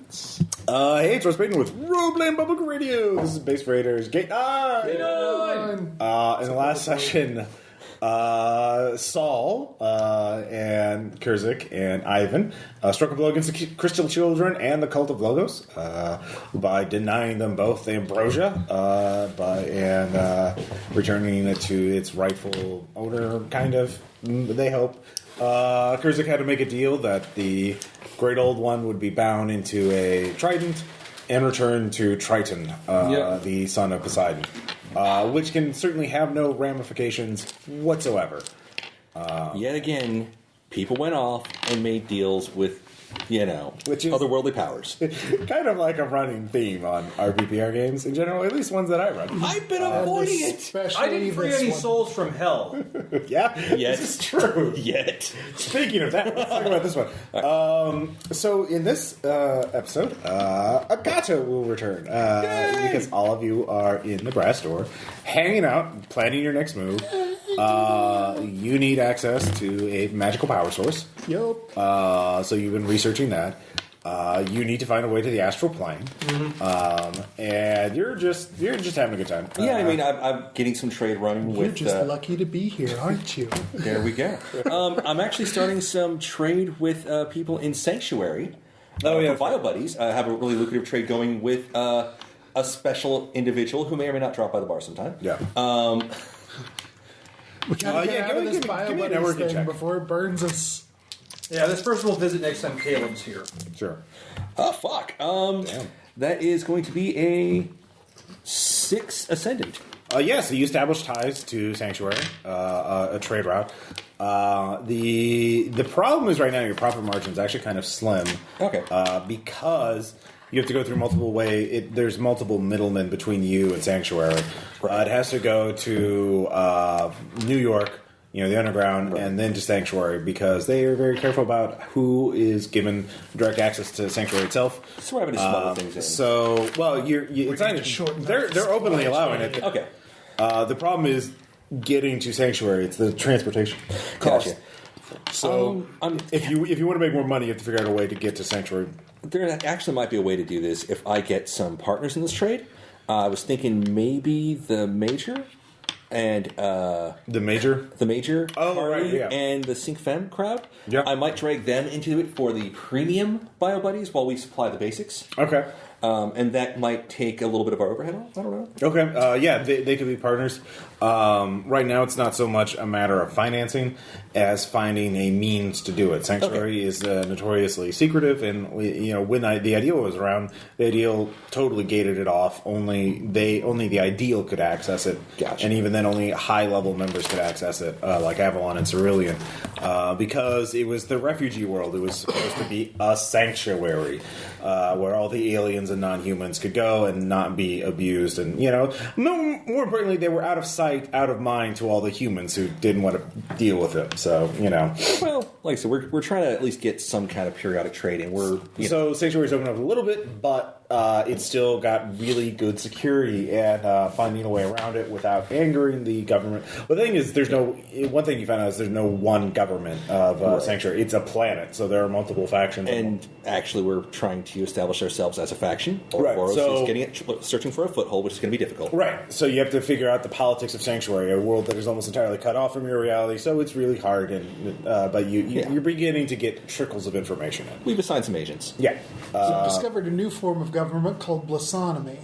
announcements. Hey, it's Ross Payton with Roleplaying Public Radio. This is Base Raiders Gate 9. Gate 9. In the last session, Saul and Kurzik and Ivan struck a blow against the Crystal Children and the Cult of Logos by denying them both the ambrosia and returning it to its rightful owner, kind of, they hope. Kurzik had to make a deal that the Great Old One would be bound into a trident and returned to Triton, the son of Poseidon, which can certainly have no ramifications whatsoever. Yet again, people went off and made deals with, which is otherworldly powers. Kind of like a running theme on RPPR games in general, at least ones that I run. I've been avoiding it. I didn't free any souls from hell. Yeah, Yet. this is true. Yet. Speaking of that, let's talk about this one. So in this episode, Agata will return because all of you are in the brass door, hanging out, planning your next move. You need access to a magical power source. Yup. So you've been researching that. You need to find a way to the astral plane, and you're just having a good time. Yeah, I mean, I'm getting some trade running You're with. just lucky to be here, aren't you? There we go. I'm actually starting some trade with people in Sanctuary. For Bio Buddies. I have a really lucrative trade going with a special individual who may or may not drop by the bar sometime. Yeah. We gotta get out of this give me a bio networking thing check. before it burns us. Yeah, this person will visit next time Caleb's here. Sure. Oh, fuck. Damn. That is going to be a 6 ascendant. So you established ties to Sanctuary, a trade route. The problem is right now your profit margin is actually kind of slim. Okay. Because you have to go through multiple there's multiple middlemen between you and Sanctuary. It has to go to New York, the underground, and then to Sanctuary because they are very careful about who is given direct access to Sanctuary itself. So we're having to smuggle things in. So, it's not even, they're openly allowing it. Okay. The problem is getting to Sanctuary. It's the transportation cost. Gotcha. So, if you want to make more money, you have to figure out a way to get to Sanctuary. There actually might be a way to do this if I get some partners in this trade. I was thinking maybe the Major and The Major? party yeah. and the Sync Femme crowd. Yeah. I might drag them into it for the premium Bio Buddies while we supply the basics. Okay. And that might take a little bit of our overhead off. I don't know. Okay. They could be partners. Right now, it's not so much a matter of financing as finding a means to do it. Sanctuary is notoriously secretive, and when the Ideal was around, the Ideal totally gated it off. Only the Ideal could access it, Gotcha. and even then, only high-level members could access it, like Avalon and Cerulean, because it was the refugee world. It was supposed to be a sanctuary where all the aliens and non-humans could go and not be abused, and more importantly, they were out of sight, out of mind to all the humans who didn't want to deal with it. So Well, like I said, we're trying to at least get some kind of periodic trade, and so Sanctuary's opened up a little bit, but it's still got really good security and finding a way around it without angering the government. The thing is, one thing you found out is there's no one government of Sanctuary. It's a planet, so there are multiple factions. And actually, we're trying to establish ourselves as a faction. Right, Ouroboros so- is searching for a foothold, which is going to be difficult. Right, so you have to figure out the politics of Sanctuary, a world that is almost entirely cut off from your reality. So it's really hard, but you're beginning to get trickles of information in. We've assigned some agents. Yeah. So I've discovered a new form of government called blassonomy.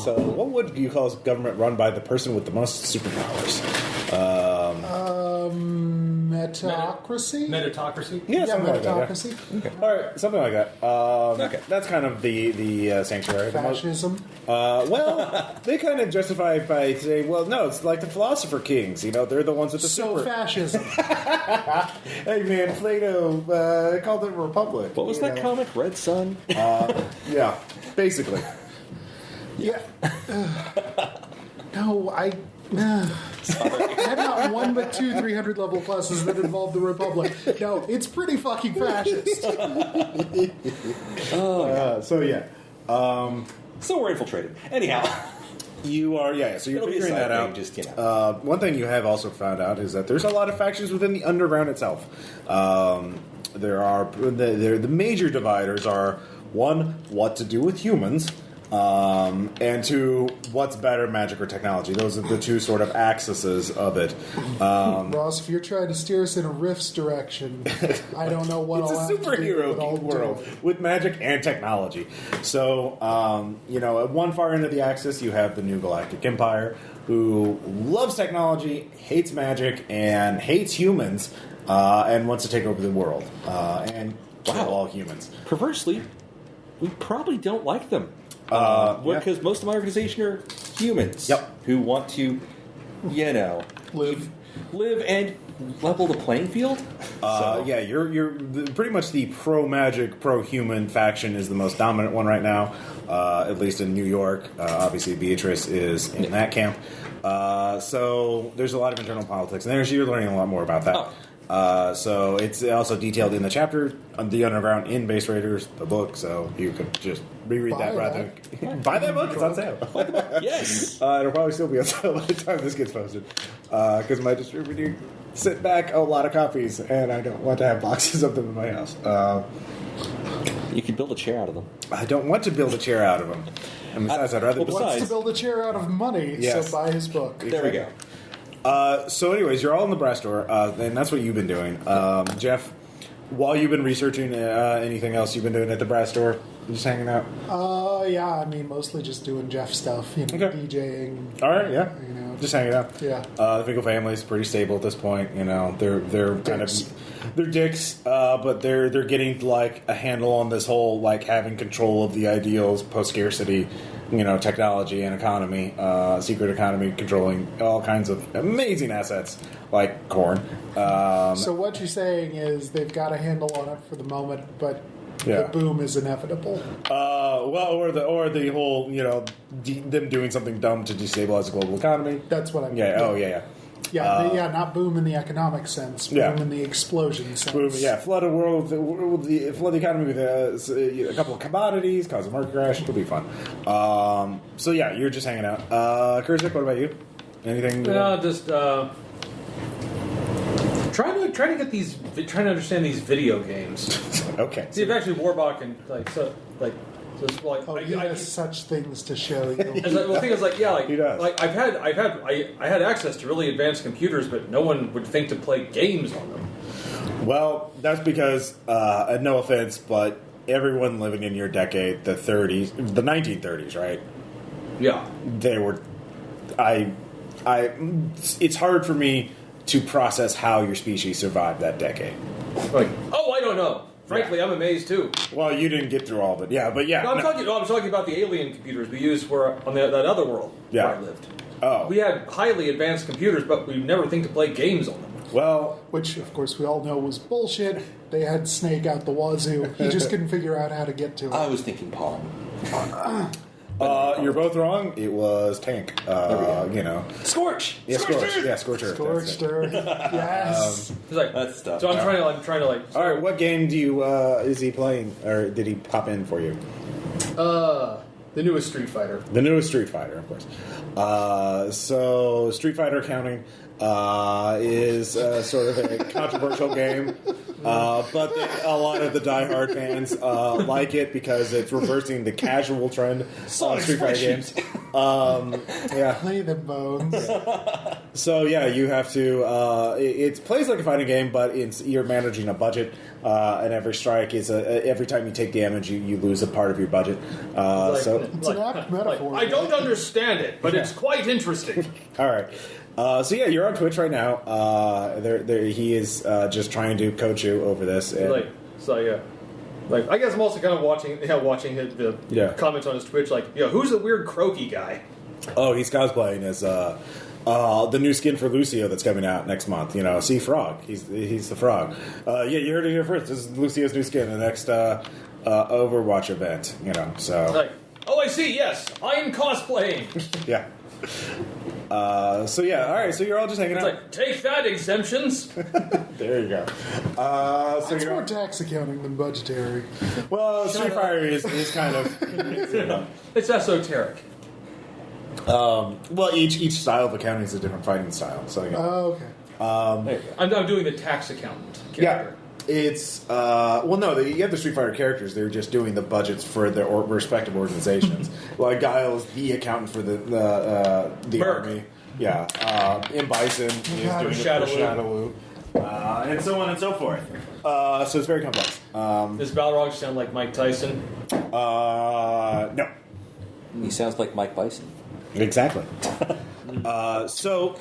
So what would you call a government run by the person with the most superpowers? Metocracy? Meritocracy? Yeah, something like that. metocracy. Yeah. Okay. All right, something like that. Okay. That's kind of the Sanctuary. Fascism. Well, they kind of justify it by saying, well, no, it's like the philosopher kings. They're the ones with the So super. fascism. Hey, man, Plato called it a republic. What was that comic? Red Sun? Yeah, basically. Yeah. No, I have not one but 2 300 level pluses that involve the Republic. No, it's pretty fucking fascist. So yeah. So we're infiltrated. Anyhow. You are, so you're It'll be a figuring side that thing, out. just, One thing you have also found out is that there's a lot of factions within the underground itself. the major dividers are, one, what to do with humans, and two, what's better, magic or technology. Those are the two sort of axes of it. Ross, if you're trying to steer us in a Rift's direction, I don't know what it's I'll a have to do, superhero but I'll world do it. with magic and technology. So, at one far end of the axis, you have the New Galactic Empire, who loves technology, hates magic, and hates humans, and wants to take over the world and kill all humans. Perversely, we probably don't like them. Because most of my organization are humans who want to, live and level the playing field. You're pretty much the pro-magic, pro-human faction is the most dominant one right now, at least in New York. Obviously, Beatrice is in that camp. So there's a lot of internal politics, and you're learning a lot more about that. So it's also detailed in the chapter on the Underground in Base Raiders, the book, so you could just reread that rather than buy that book. It's on sale. Yes. It'll probably still be on sale by the time this gets posted, because my distributor sent back a lot of copies, and I don't want to have boxes of them in my house. You could build a chair out of them. I don't want to build a chair out of them. And besides, I'd rather Wants to build a chair out of money, so buy his book. There we go. So anyways, you're all in the brass door, and that's what you've been doing. Jeff, while you've been researching anything else you've been doing at the brass door, just hanging out? Mostly just doing Jeff stuff, DJing. All right, yeah. Just hanging out. Yeah. The Finkel family's pretty stable at this point. They're kind of... They're dicks, but they're getting like a handle on this whole like having control of the ideals, post-scarcity, technology and economy, secret economy, controlling all kinds of amazing assets like corn. So what you're saying is they've got a handle on it for the moment, but the boom is inevitable. Or the whole them doing something dumb to destabilize the global economy. That's what I mean. Not boom in the economic sense, boom in the explosion sense. Boom, flood a world, flood the economy with a couple of commodities, cause a market crash. It'll be fun. You're just hanging out. Kurzak, what about you? Anything? Just trying to get these, trying to understand these video games. Okay. See if actually Warbach and he has such things to show you. The thing is, he does. I had access to really advanced computers, but no one would think to play games on them. Well, that's because, no offense, but everyone living in your decade, the 1930s, right? Yeah. They were. It's hard for me to process how your species survived that decade. I don't know. Frankly, I'm amazed too. Well, you didn't get through all of it. Yeah, but yeah. No, I'm talking about the alien computers we used on that other world where I lived. Oh. We had highly advanced computers, but we never think to play games on them. Well, which of course we all know was bullshit. They had Snake out the wazoo. He just couldn't figure out how to get to it. I was thinking Pong. You're both wrong. It was Tank. Scorch. Yeah, Scorch. Yeah, Scorcher. Scorched Earth. Yes. That's stuff. So I'm trying to all right, what game do you is he playing, or did he pop in for you? The newest Street Fighter. The newest Street Fighter, of course. So Street Fighter counting is sort of a controversial game. But a lot of the diehard fans like it because it's reversing the casual trend on Street Fighter games. Play the bones. So you have to. It plays like a fighting game, but you're managing a budget, and every strike is every time you take damage, you lose a part of your budget. It's an apt metaphor. I don't understand it, but it's quite interesting. All right. You're on Twitch right now. He is just trying to coach you over this. And I guess I'm also kind of watching the comments on his Twitch. Who's the weird croaky guy? Oh, he's cosplaying as the new skin for Lucio that's coming out next month. See Frog. He's the Frog. You heard it here first. This is Lucio's new skin. The next Overwatch event. So. I see. Yes, I am cosplaying. Yeah. All right, so you're all just hanging out. Take that, exemptions. There you go. It's more tax accounting than budgetary. Well, Street Fighter is kind of... It's esoteric. Each style of accounting is a different fighting style. So okay. I'm doing the tax accountant character. It's no, you have the Street Fighter characters. They're just doing the budgets for their respective organizations. Like Guile is the accountant for the army. Yeah, M. Bison is doing Shadowloo. And so on and so forth. So it's very complex. Does Balrog sound like Mike Tyson? No. He sounds like Mike Bison. Exactly. So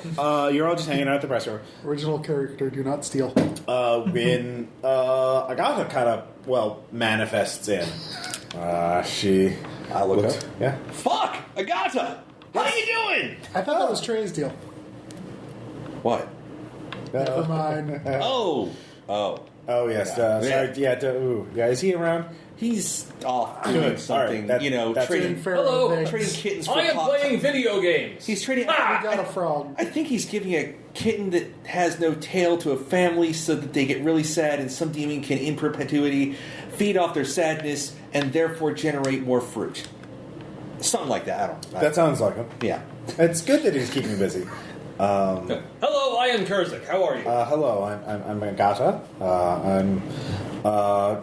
you're all just hanging out at the press room. Original character, do not steal. When Agatha kind of, manifests in. She... I look up. Yeah. Fuck! Agatha! How you doing? I thought that was Trey's deal. What? Never mind. Oh, yes. Sorry. Yeah, is he around? He's off doing something, right, trading kittens for I am playing video games. He's trading... We got a frog. I think he's giving a kitten that has no tail to a family so that they get really sad and some demon can in perpetuity feed off their sadness and therefore generate more fruit. Something like that. I don't know. That sounds like him. Yeah. It's good that he's keeping busy. Hello, I am Kurzik. How are you? Hello, I'm Agatha. I'm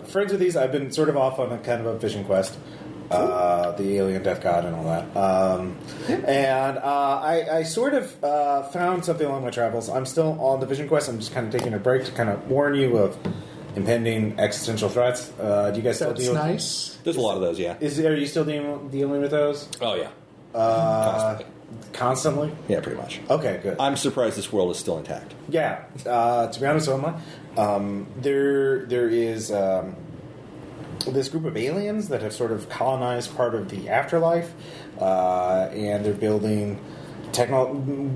friends with these. I've been sort of off on a kind of a fishing quest. The alien death god and all that. And I sort of found something along my travels. I'm still on the vision quest. I'm just kind of taking a break to kind of warn you of impending existential threats. Do you guys still deal with... nice. There's a lot of those, yeah. Are you still dealing with those? Oh, yeah. Constantly? Yeah, pretty much. Okay, good. I'm surprised this world is still intact. Yeah. To be honest, so am I. There is this group of aliens that have sort of colonized part of the afterlife, and they're building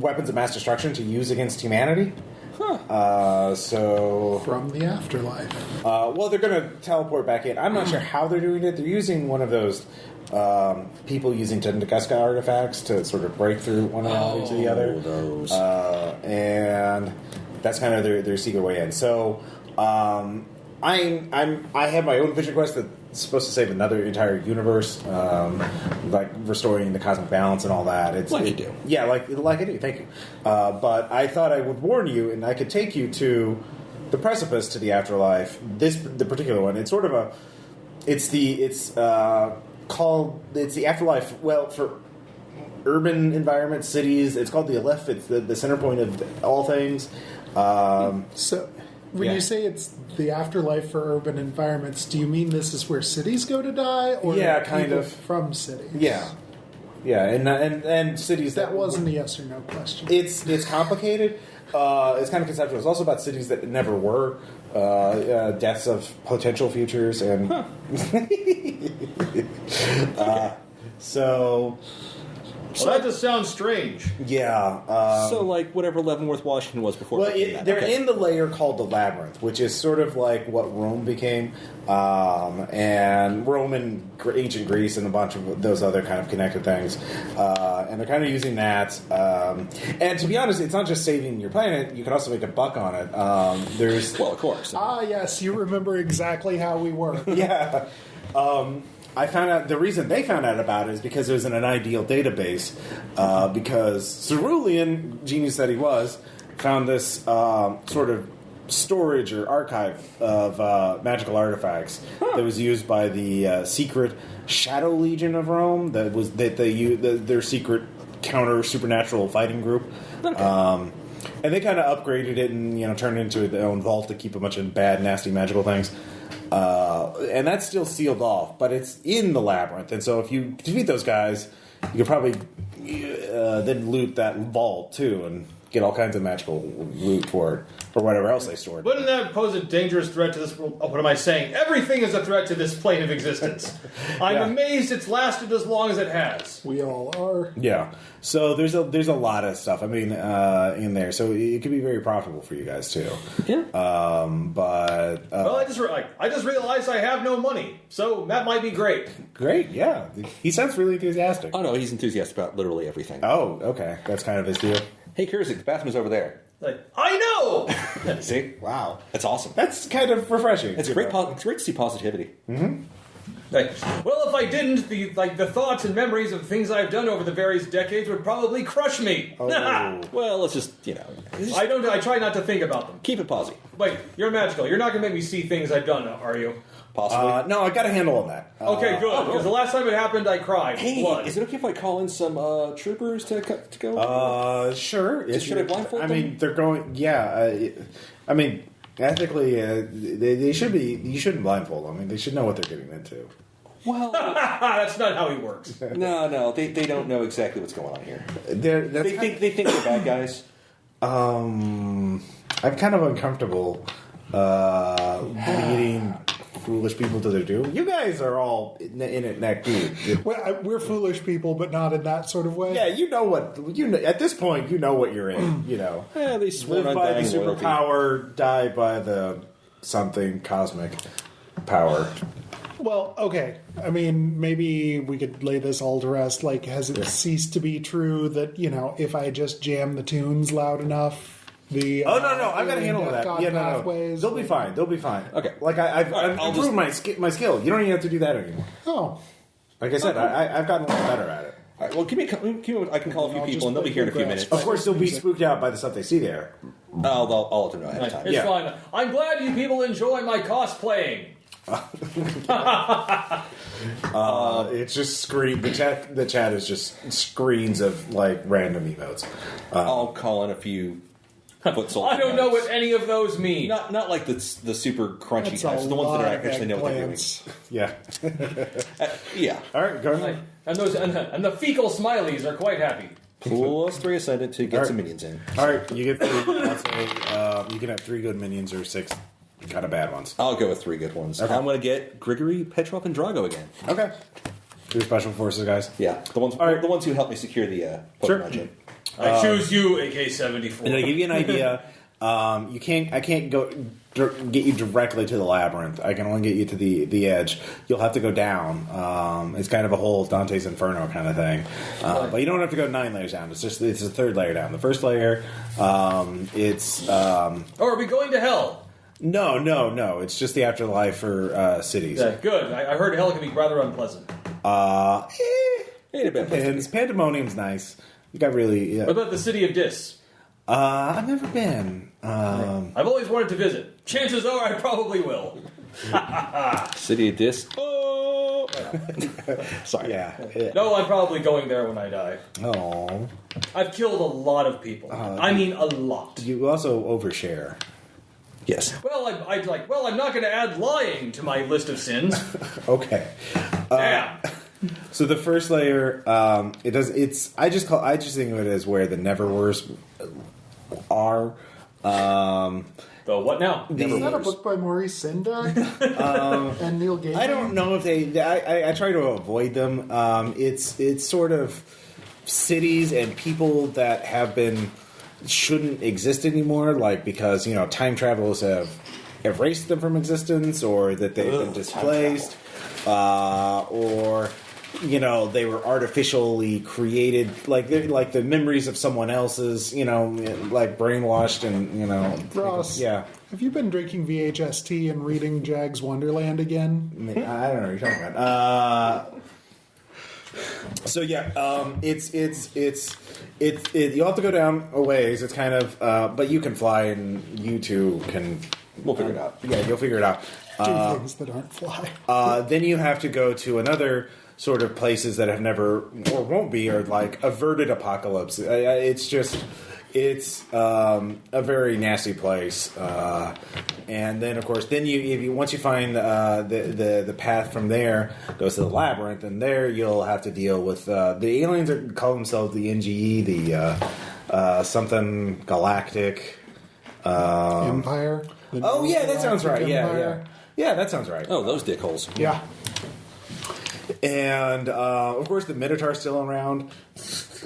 weapons of mass destruction to use against humanity. So from the afterlife. They're going to teleport back in. I'm not sure how they're doing it. They're using one of those people using Tentacuska artifacts to sort of break through one reality to the other. Those. And that's kind of their secret way in. So I have my own vision quest that's supposed to save another entire universe, like restoring the cosmic balance and all that. You do. Yeah, like I do. Thank you. But I thought I would warn you, and I could take you to the precipice to the afterlife. The particular one. It's sort of it's the afterlife. Well, for urban environments, cities, it's called the Aleph. It's the center point of all things. So, when you say it's the afterlife for urban environments, do you mean this is where cities go to die, or kind of from cities? Yeah, and cities that wasn't a yes or no question. It's complicated. It's kind of conceptual. It's also about cities that never were. Deaths of potential futures, and so. Well, that just sounds strange. Yeah. So, like, whatever Leavenworth, Washington was before. Well, they're in the layer called the labyrinth, which is sort of like what Rome became, and Rome and ancient Greece and a bunch of those other kind of connected things. And they're kind of using that. And to be honest, it's not just saving your planet. You can also make a buck on it. Well, of course. Yes, you remember exactly how we were. Yeah. I found out the reason they found out about it is because it was in an ideal database. Because Cerulean, genius that he was, found this sort of storage or archive of magical artifacts that was used by the secret Shadow Legion of Rome. Their secret counter supernatural fighting group. Okay. And they kind of upgraded it and turned it into their own vault to keep a bunch of bad, nasty magical things. And that's still sealed off, but it's in the labyrinth. And so if you defeat those guys, you could probably then loot that vault too and get all kinds of magical loot for it, or whatever else they stored. Wouldn't that pose a dangerous threat to this world? Oh, what am I saying? Everything is a threat to this plane of existence. I'm amazed it's lasted as long as it has. We all are. Yeah. So there's a lot of stuff. I mean, in there, so it could be very profitable for you guys too. Yeah. But well, I just realized I have no money, so that might be great. Great. Yeah. He sounds really enthusiastic. Oh no, he's enthusiastic about literally everything. Oh, okay. That's kind of his deal. Hey, Kurzik, the bathroom's over there. Like, I know! See? Wow. That's awesome. That's kind of refreshing. It's great to see positivity. Mm-hmm. Well, if I didn't, the thoughts and memories of things I've done over the various decades would probably crush me. Oh. Well, let's just, I try not to think about them. keep it positive. Wait, you're magical. You're not going to make me see things I've done, are you? Possibly. No, I got a handle on that. Okay, good. Because the last time it happened, I cried. Hey, Blood. is it okay if I call in some troopers to go? Sure. Should I blindfold I them? mean, they're going. Yeah. I mean, ethically, they should be. You shouldn't blindfold them. I mean, they should know what they're getting into. Well, That's not how he works. no, they don't know exactly what's going on here. They think they're bad guys. I'm kind of uncomfortable leading foolish people to their doom. You guys are all in it neck deep. We're foolish people, but not in that sort of way. Yeah, you know what you know, at this point. You know what you're in. Yeah, they swore Live on by the dying loyalty. superpower, die by the something cosmic power. Well, okay. I mean, maybe we could lay this all to rest. Like, has it ceased to be true that, if I just jam the tunes loud enough, the Oh no! I've got a handle on that. Defcon Yeah, no. pathways They'll be fine. They'll be fine. Okay. Like I've I'll improved my skill. You don't even have to do that anymore. Oh, Like I said, I've gotten a lot better at it. All right, well, I can call a few I'll people, just and they'll be here in a few grass. minutes. Of course, they'll be spooked out by the stuff they see there. I'll let them know ahead of time. It's Yeah. fine. I'm glad you people enjoy my cosplaying. It's just screen. The chat is just screens of like random emotes. I'll call in a few foot soldiers. I don't know what any of those mean. Not like the super crunchy that's types, a the ones that lot are of actually know what they're doing. eggplants. Yeah. Yeah. All right, go ahead. And the fecal smileys are quite happy. Plus 3 ascendant to get All right. some minions in. All right, you get 3. You can have 3 good minions or 6 kind of bad ones. I'll go with 3 good ones. Okay. I'm going to get Grigory, Petrov, and Drago again. Okay. 2 special forces guys. Yeah, the ones All right. the ones who helped me secure the Sure. Pokemon gym. I choose you, AK-74. And to give you an idea, I can't get you directly to the labyrinth. I can only get you to the edge. You'll have to go down. It's kind of a whole Dante's Inferno kind of thing. But you don't have to go 9 layers down. It's the 3rd layer down. The first layer, it's Or are we going to hell? no. It's just the afterlife for cities. Good. I heard hell can be rather unpleasant. Ain't a bad place to Depends. Pandemonium's nice. You got really. What about the city of Dis? I've never been. I've always wanted to visit. Chances are I probably will. be. City of Disc. Oh! Sorry. Yeah. No, I'm probably going there when I die. Oh. I've killed a lot of people. I mean, a lot. You also overshare. Yes. Well, I'm not going to add lying to my list of sins. Okay. Damn. So the first layer, it does. It's I just think of it as where the Neverwhers are. The what now? Isn't that a book by Maurice Sendak and Neil Gaiman? I don't know if they. I try to avoid them. It's sort of cities and people that shouldn't exist anymore, like because time travelers have erased them from existence, or that they've been displaced, or they were artificially created, like the memories of someone else's, like brainwashed and Ross, yeah. have you been drinking VHST and reading Jag's Wonderland again? I don't know what you're talking about. So yeah, it's you'll have to go down a ways. It's kind of, but you can fly, and you two can. We'll figure it out. Yeah, you'll figure it out. Do things that aren't fly. Then you have to go to another sort of places that have never or won't be, or like averted apocalypse. It's a very nasty place. And then, of course, once you find the path from there goes to the labyrinth, and there you'll have to deal with the aliens that call themselves the NGE, the something galactic Empire. Oh yeah, that sounds right. Empire. Yeah, that sounds right. Oh, those dickholes. Yeah. And of course, the Minotaur's still around.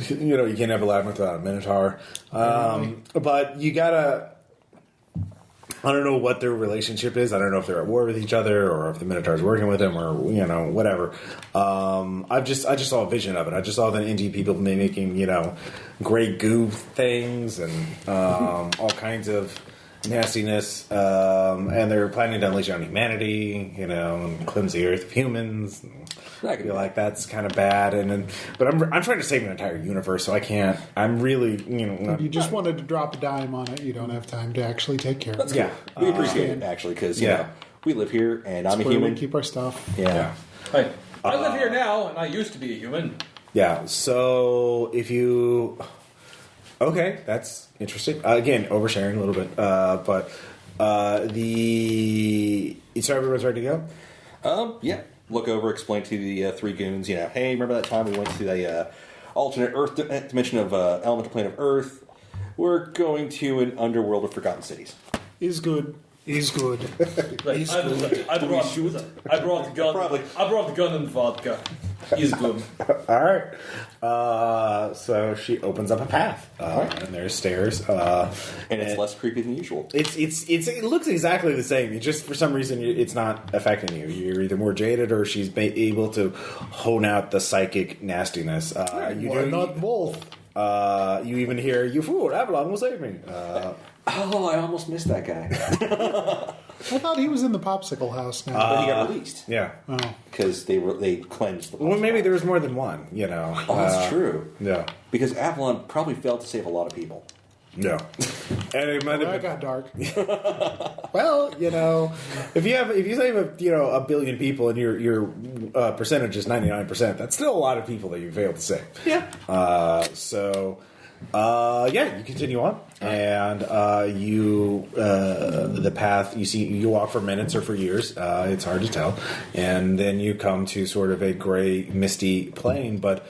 You can't have a labyrinth without a Minotaur. But you gotta. I don't know what their relationship is. I don't know if they're at war with each other, or if the Minotaur's working with them, or whatever. I just saw a vision of it. I just saw the indie people making gray goo things and all kinds of nastiness, and they're planning to unleash on humanity, and cleanse the earth of humans. I feel like that's kind of bad, but I'm trying to save an entire universe, so I can't. I'm really, If you just wanted to drop a dime on it, you don't have time to actually take care of it. Yeah, we appreciate it actually because we live here and I'm a Where human. we keep our stuff. Yeah. Right. I live here now, and I used to be a human. Yeah. So if you, okay, that's interesting. Again, oversharing a little bit, but so everyone's ready to go. Yeah. Look over, explain to the three goons, hey, remember that time we went to the alternate Earth dimension of elemental plane of Earth? We're going to an underworld of forgotten cities. Is good. Is good. Right. I brought the gun. Probably. I brought the gun and vodka. He's good. All right. So she opens up a path, and there's stairs, and it's less creepy than usual. It looks exactly the same. You just for some reason it's not affecting you. You're either more jaded or she's able to hone out the psychic nastiness. Why not both? You even hear, "You fool! Avalon will save me." I almost missed that guy. I thought he was in the popsicle house now. But he got released. Yeah. Because they cleansed the popsicle Well, maybe house. there was more than one. Oh, that's true. Yeah. Because Avalon probably failed to save a lot of people. No. And it might have That been, got dark. well, if you save a billion people and your percentage is 99%, that's still a lot of people that you failed to save. Yeah. You continue on, and the path you walk for minutes or for years. It's hard to tell, and then you come to sort of a gray, misty plain. But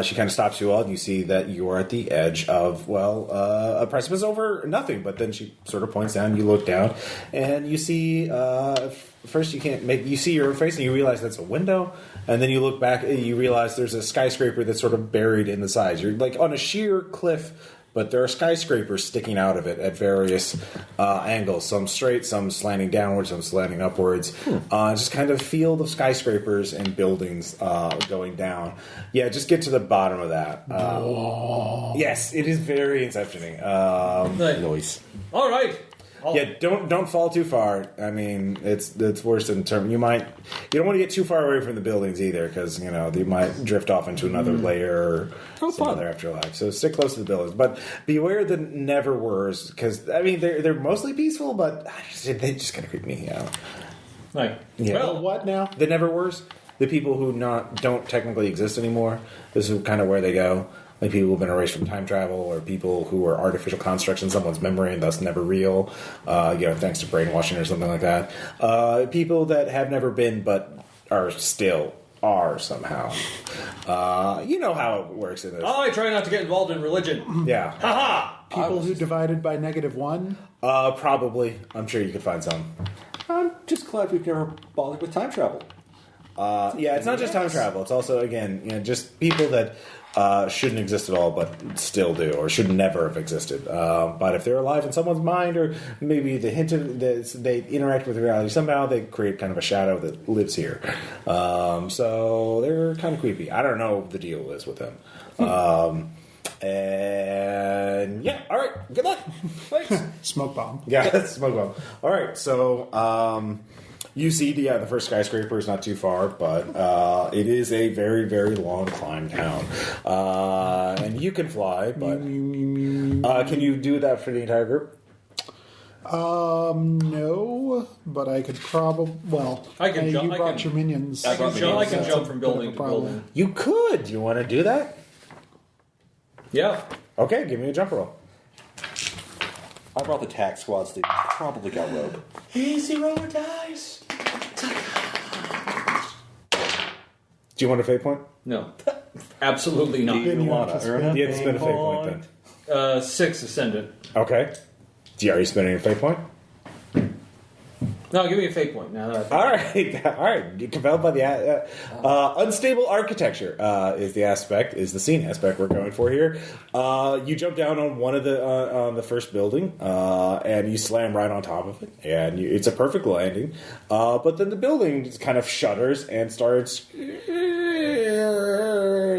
she kind of stops you all, and you see that you are at the edge of a precipice over nothing. But then she sort of points down. You look down, and you see. First, you see your face, and you realize that's a window. And then you look back, and you realize there's a skyscraper that's sort of buried in the sides. You're like on a sheer cliff, but there are skyscrapers sticking out of it at various angles. Some straight, some slanting downwards, some slanting upwards. Just kind of field of skyscrapers and buildings going down. Yeah, just get to the bottom of that. Yes, it is very inceptioning. Noise. All right. Yeah, don't fall too far. I mean, it's worse in terms. You don't want to get too far away from the buildings either, because they might drift off into another layer or some other afterlife. So stick close to the buildings, but beware the never were's, because I mean they're mostly peaceful, but they just kind of creep me out. Right. Yeah. Well, what now? The never were's, the people who don't technically exist anymore. This is kind of where they go. Like people who've been erased from time travel, or people who are artificial constructs in someone's memory and thus never real, thanks to brainwashing or something like that. People that have never been but are still are somehow. You know how it works in this. I try not to get involved in religion. Yeah. Ha People who divided by -1? Probably. I'm sure you could find some. I'm just glad we've never bothered with time travel. Yeah, it's not just time travel. It's also, again, just people that shouldn't exist at all, but still do, or should never have existed. But if they're alive in someone's mind, or maybe the hint of they interact with reality somehow, they create kind of a shadow that lives here. So they're kind of creepy. I don't know what the deal is with them. And yeah, all right. Good luck. Thanks. Smoke bomb. Yeah, that's smoke bomb. All right, so you see the first skyscraper is not too far, but it is a very, very long climb down. And you can fly, but can you do that for the entire group? No, but I could probably. Well, I can jump. You brought your minions. I can jump from building to problem. building. You could. You want to do that? Yeah. Okay, give me a jump roll. I brought the tax squads. They probably got rogue. Easy roller dice. Do you want a fate point? No. Absolutely not. Then you have to spend You have to spend a fate point then. 6 ascendant. Okay. Are you spending a fate point? No, give me a fate point now. That All right. You're compelled by the unstable architecture is the scene aspect we're going for here. You jump down on one of on the first building, and you slam right on top of it, and it's a perfect landing. But then the building just kind of shudders and starts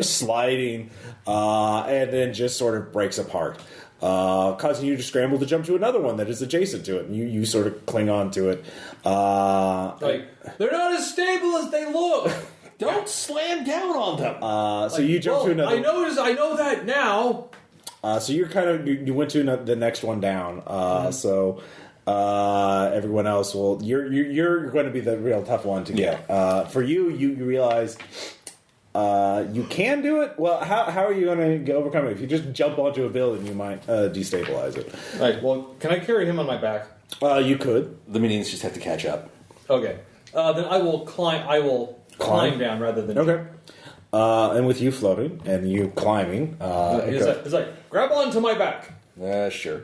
sliding, and then just sort of breaks apart. causing you to scramble to jump to another one that is adjacent to it. And you sort of cling on to it. They're not as stable as they look. Don't slam down on them. So you jump to another. I know that now. So you're kind of you went to the next one down. So everyone else will. You're going to be the real tough one to get. For you realize you can do it. Well, how are you going to overcome it? If you just jump onto a building, you might destabilize it. Right. Well, can I carry him on my back? You could. The minions just have to catch up. Okay. Then I will climb. Climb down rather than. Okay. And with you floating and you climbing, it's like grab onto my back. Sure.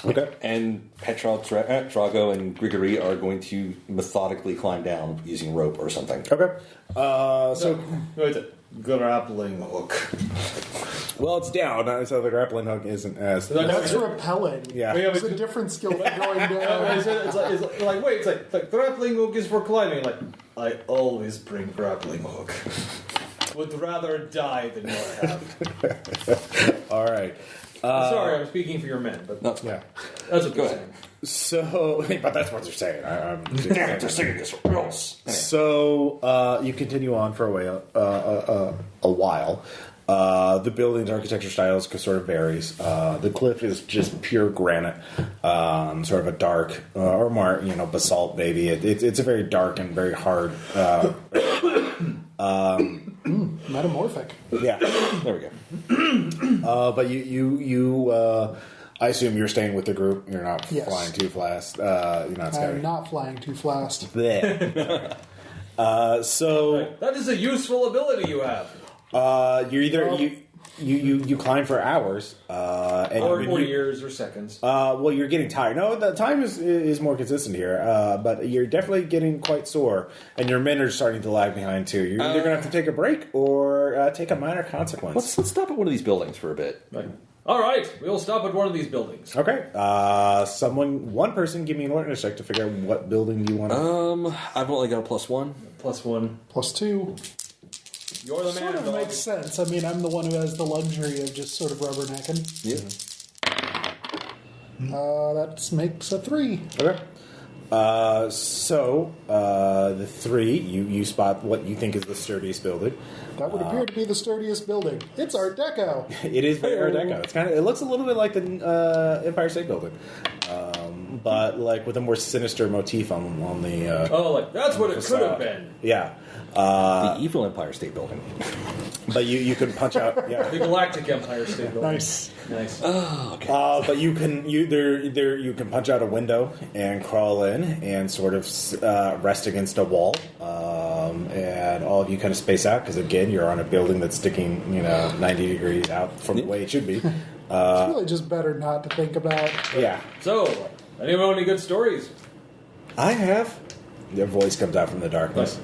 Okay. And Petra, Drago, and Grigory are going to methodically climb down using rope or something. Okay. So it's a grappling hook. Well, it's down, so the grappling hook isn't as. That's rappelling. Yeah. It's a different skill than going down. It's like grappling hook is for climbing. Like, I always bring grappling hook. Would rather die than not have. All right. Sorry, I'm speaking for your men, but No. Yeah. that's what they're saying. So, but that's what they're saying. I'm just saying. They're saying this or else. So you continue on for a while. The building's architecture style sort of varies. The cliff is just pure granite, sort of a dark or more, basalt. Maybe it's a very dark and very hard. Metamorphic. Yeah, There we go. but you I assume you're staying with the group. You're not Yes. flying too fast. You're not scouting. I'm not flying too fast. Bleh. So That is a useful ability you have. you're either you climb for hours, and Or you- years or seconds. well, you're getting tired. No, the time is more consistent here, but you're definitely getting quite sore, and your men are starting to lag behind too. You're either going to have to take a break or take a minor consequence. Let's stop at one of these buildings for a bit. Right. All right, we'll stop at one of these buildings. Okay, one person, give me an alertness check to figure out what building you want to. I've only got a +1. +1. +2. You're the man, Sort of dog. makes sense. I mean, I'm the one who has the luxury of just sort of rubbernecking. Yeah. That makes a 3. Okay. So the three, you spot what you think is the sturdiest building. That would appear to be the sturdiest building. It's Art Deco. It is very Art Deco. It's it looks a little bit like the Empire State Building, but like with a more sinister motif on the. That's what it could have been. Yeah. The evil Empire State Building. But you can punch out. Yeah. The Galactic Empire State Building. Nice. Nice. But you can punch out a window and crawl in and sort of rest against a wall, and all of you kind of space out because again you're on a building that's sticking 90 degrees out from the way it should be. It's really just better not to think about. Yeah, So, anyone know any good stories? I have. Their voice comes out from the darkness.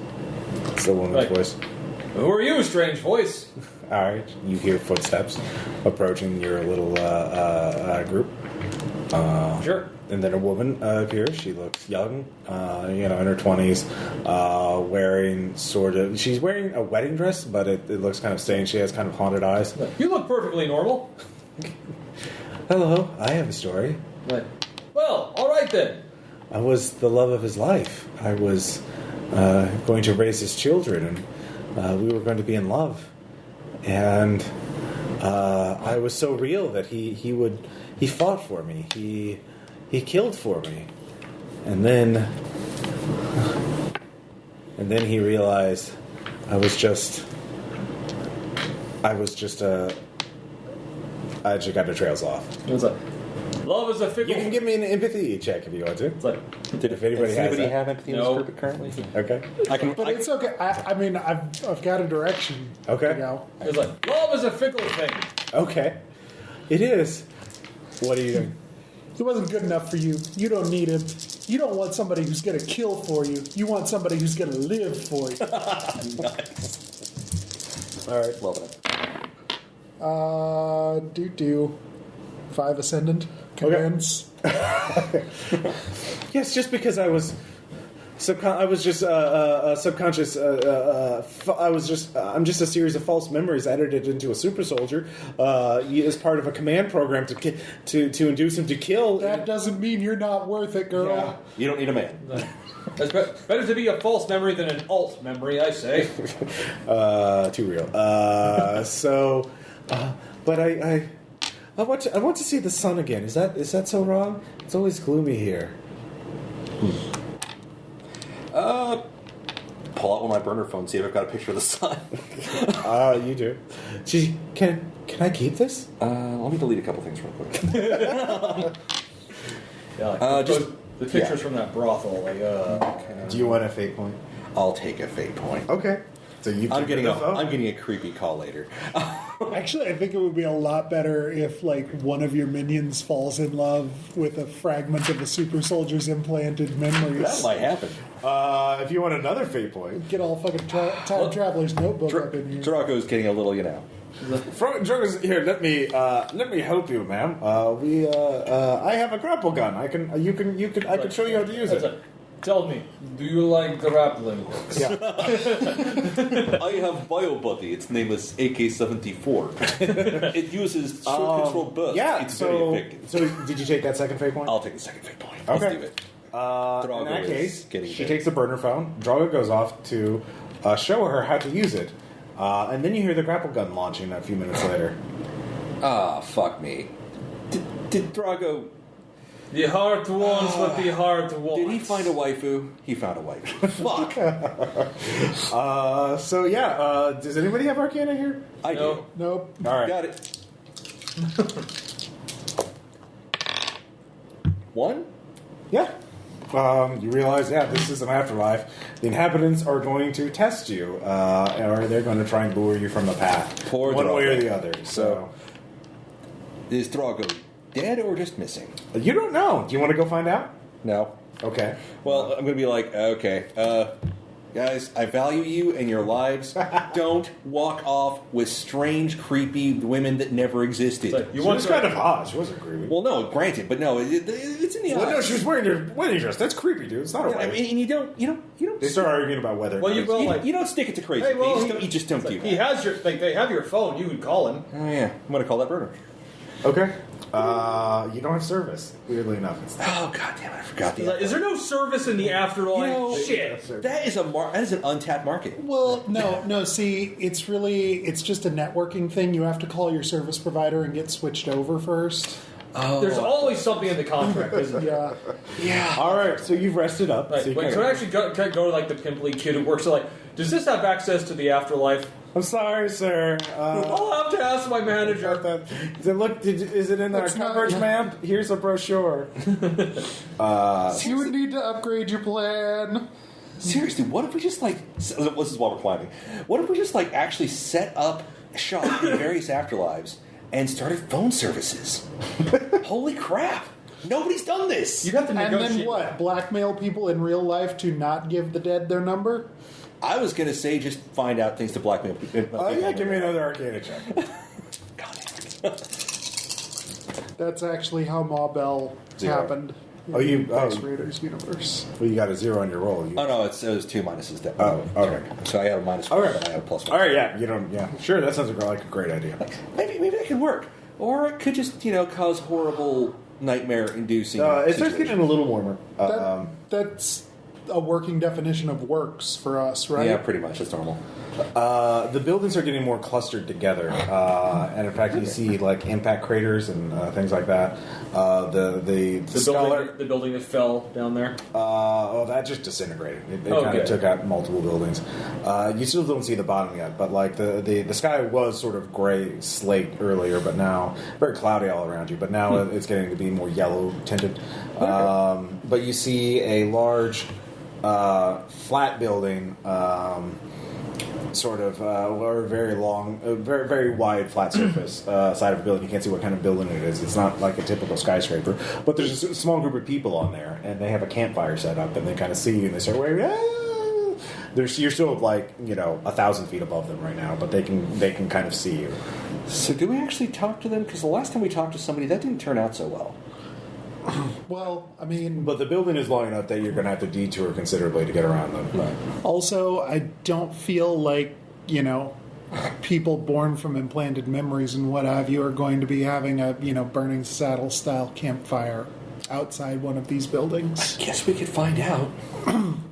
It's the woman's Right. voice. Who are you, strange voice? All right, you hear footsteps approaching your little group. Sure. And then a woman appears. She looks young, in her 20s, she's wearing a wedding dress, but it looks kind of stained. She has kind of haunted eyes. You look perfectly normal. Hello, I have a story. Right. Well, all right then. I was the love of his life. I was going to raise his children, and we were going to be in love. And I was so real that he fought for me. He killed for me. And then he realized I just got the trails off. It's like, love is a fickle. You can give me an empathy check if you want to. It's like, If anybody Does has anybody that. have empathy in No. this group currently? Okay. But it's okay. I mean, I've got a direction. Okay. To go. it's like, love is a fickle thing. Okay. It is. What are you doing? He wasn't good enough for you. You don't need him. You don't want somebody who's going to kill for you. You want somebody who's going to live for you. All right, loving it. 5 ascendant. Convince. Yes, just because I was I was just subconscious. I'm just a series of false memories edited into a super soldier as part of a command program to induce him to kill. That doesn't mean you're not worth it, girl. Yeah. You don't need a man. It's better to be a false memory than an alt memory, I say. Too real. But I want to see the sun again. Is that so wrong? It's always gloomy here. Pull out one of my burner phones, see if I've got a picture of the sun. You do. Can I keep this? Let me delete a couple things real quick. The pictures from that brothel. Do you want a fate point? I'll take a fate point. Okay. So I'm getting a creepy call later. Actually, I think it would be a lot better if, like, one of your minions falls in love with a fragment of a super soldier's implanted memories. That might happen. If you want another fate point, Get all fucking time traveler's notebook up in here. Draco's getting a little, Here, let me help you, ma'am. I have a grapple gun. I can show you how to use it. Tell me, do you like grappling hooks? Yeah. I have BioBuddy. Its name is AK-74. It uses short control burst. Yeah. It's very effective. So did you take that second fate point? I'll take the second fate point. Okay. Let's do it. In that case, getting she there. takes the burner phone. Drago goes off to show her how to use it, and then you hear the grapple gun launching a few minutes later. Ah, fuck me. Did Drago... The heart wants what the heart wants. Did he find a waifu? He found a waifu. Fuck. Does anybody have Arcana here? I do. Nope. All right. Got it. 1? Yeah. You realize, this is an afterlife. The inhabitants are going to test you, or they're going to try and lure you from the path, Poor one way or Drago. the other. So Is Drago dead or just missing? you don't know. Do you want to go find out? No. Okay. Well, I'm going to be like, okay, guys, I value you and your lives. Don't walk off with strange, creepy women that never existed. Like, She was kind of hot. She wasn't creepy. Well, no, granted, but no, it's in the eyes. No, she was wearing your wedding dress. That's creepy, dude. It's not a I right. mean, and you don't. They start arguing about whether. Well, you will, like, You don't stick it to crazy. Hey, well, you just don't do that. he has your, like, they have your phone. You could call him. Oh yeah, I'm going to call that burner. Okay. You don't have service. Weirdly enough, it's Oh god damn it! I forgot the. Is there no service in the afterlife? You know, Shit. That is an untapped market. Well, no. See, it's just a networking thing. You have to call your service provider and get switched over first. Oh. There's always something in the contract, isn't there? Yeah. all right. So you've rested up. Right. So you Wait, can- so I actually go to like the pimply kid who works. So like, does this have access to the afterlife? I'm sorry, sir. I'll have to ask my manager. Is it in our That's not- coverage map? Here's a brochure. You would need to upgrade your plan. Seriously, what if we just like? This is while we're climbing. What if we just like actually set up shop in various afterlives and started phone services? Holy crap! Nobody's done this. You have to And negotiate. then what? Blackmail people in real life to not give the dead their number? I was gonna say just find out things to blackmail people. Give me another Arcana check. God damn it. That's actually how Ma Bell 0. happened. Oh, you- in X Raiders universe. Well, you got a 0 on your roll. Oh no, it was 2 minuses. Oh, okay. So I have a -1, All right. but I have a +1. All right, yeah. Sure, that sounds like a great idea. Maybe that could work, or it could just cause horrible nightmare-inducing. It starts situations. getting a little warmer. That's a working definition of works for us, right? Yeah, pretty much. That's normal. The buildings are getting more clustered together, and in fact, you see like impact craters and things like that. The building that fell down there. That just disintegrated. It kind Okay. of took out multiple buildings. You still don't see the bottom yet, but like the sky was sort of gray slate earlier, but now very cloudy all around you. But now it's getting to be more yellow tinted. But you see a large flat building. Or very long, very very wide flat surface side of a building. You can't see what kind of building it is. It's not like a typical skyscraper, but there's a small group of people on there, and they have a campfire set up, and they kind of see you, and they start waving. You're still like 1,000 feet above them right now, but they can kind of see you. So do we actually talk to them? Because the last time we talked to somebody, that didn't turn out so well. Well, I mean... But the building is long enough that you're going to have to detour considerably to get around them. Right. Also, I don't feel like, people born from implanted memories and what have you are going to be having a, burning saddle-style campfire outside one of these buildings. Guess we could find out.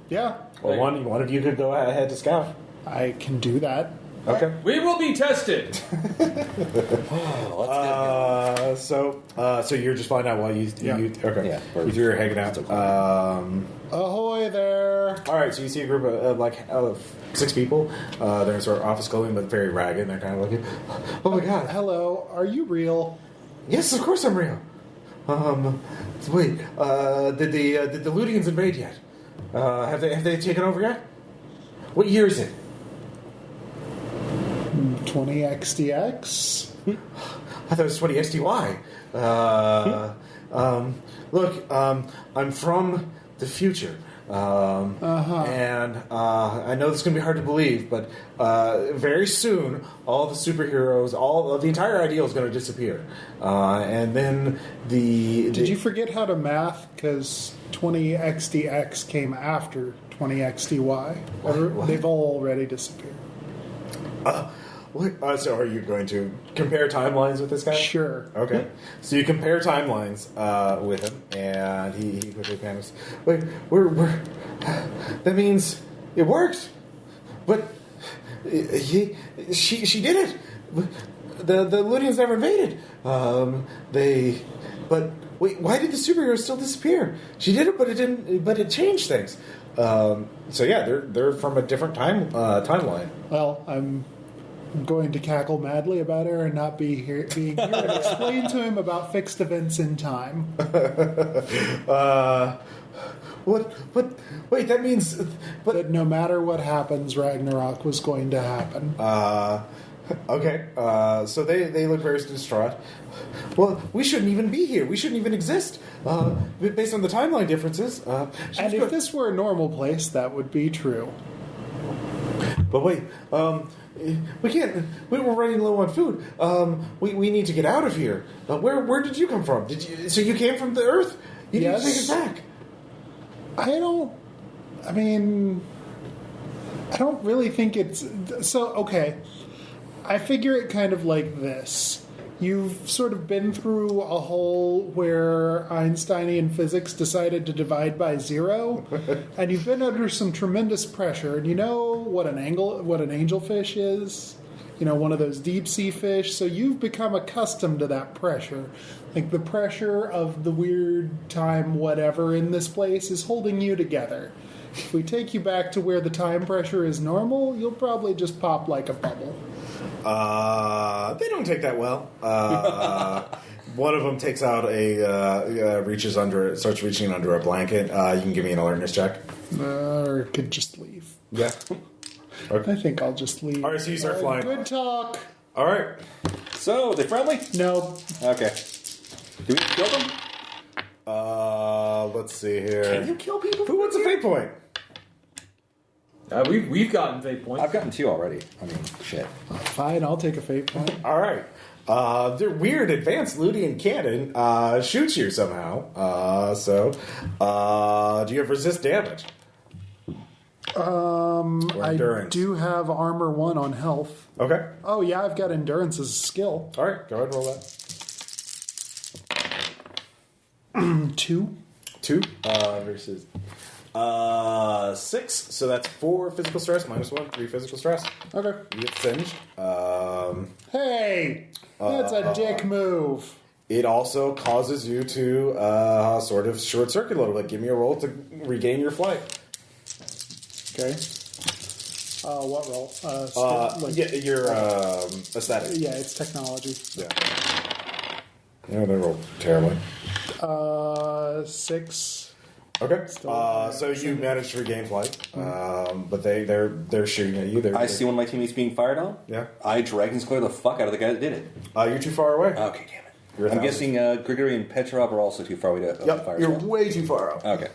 Yeah, Well, one of you could go ahead to scout. I can do that. Okay. We will be tested. So you're just finding out while you okay. Yeah, you three are hanging out. Ahoy there! All right. So you see a group of 6 people. They're in sort of office clothing, but very ragged. And they're kind of looking. Oh my god! Hello, are you real? Yes, of course I'm real. Wait. Did the Ludians invade yet? Have they taken over yet? What year is it? 20XDX? I thought it was 20 XDY. Look, I'm from the future. And I know this is going to be hard to believe, but very soon, all the superheroes, all of the entire ideal is going to disappear. And then Did you forget how to math? Because 20XDX came after 20XDY. What? They've all already disappeared. So are you going to compare timelines with this guy? Sure. Okay. So you compare timelines with him, and he quickly panics. Wait, that means it worked. But she did it. The Ludians never invaded. But wait, why did the superheroes still disappear? She did it, but it didn't. But it changed things. So yeah, they're from a different timeline. Well, I'm going to cackle madly about her and not being here and explain to him about fixed events in time. What? Wait, that means... That no matter what happens, Ragnarok was going to happen. Okay. So they look very distraught. Well, we shouldn't even be here. We shouldn't even exist. Based on the timeline differences. And if this were a normal place, that would be true. But wait, we can't. We were running low on food. We need to get out of here. Where did you come from? So you came from the Earth? You Yes. need to take us back. I don't really think it's... So, okay. I figure it kind of like this. You've sort of been through a hole where Einsteinian physics decided to divide by 0, and you've been under some tremendous pressure. And you know what an angelfish is? One of those deep sea fish. So you've become accustomed to that pressure. Like the pressure of the weird time whatever in this place is holding you together. If we take you back to where the time pressure is normal, you'll probably just pop like a bubble. They don't take that well. One of them takes out starts reaching under a blanket. You can give me an alertness check. Or could just leave. Yeah. Okay. I think I'll just leave. All right, so you start flying. Good talk. All right. So, they friendly? No. Okay. Do we kill them? Let's see here. Can you kill people? Who wants a fate point? We've gotten fate points. I've gotten 2 already. I mean, shit. Fine, I'll take a fate point. All right. Their weird advanced Ludian cannon shoots you somehow. Do you have resist damage? Or endurance? I do have armor 1 on health. Okay. Oh yeah, I've got endurance as a skill. All right. Go ahead and roll that. 2. 2 versus 6. So that's 4 physical stress minus 1, 3 physical stress. Okay. You get singed. Hey, that's a dick move. It also causes you to sort of short circuit a little bit. Give me a roll to regain your flight. Okay. What roll? Your aesthetic. Yeah, it's technology. Yeah. Yeah, they roll terribly. 6. Okay. So you managed to regain flight, but they're shooting at you. I see one of my teammates being fired on. Yeah. I Dragon's Glare the fuck out of the guy that did it. You're too far away. Okay, damn it. You're I'm guessing Grigory and Petrov are also too far away to fire. You're as well. way too far out. Okay.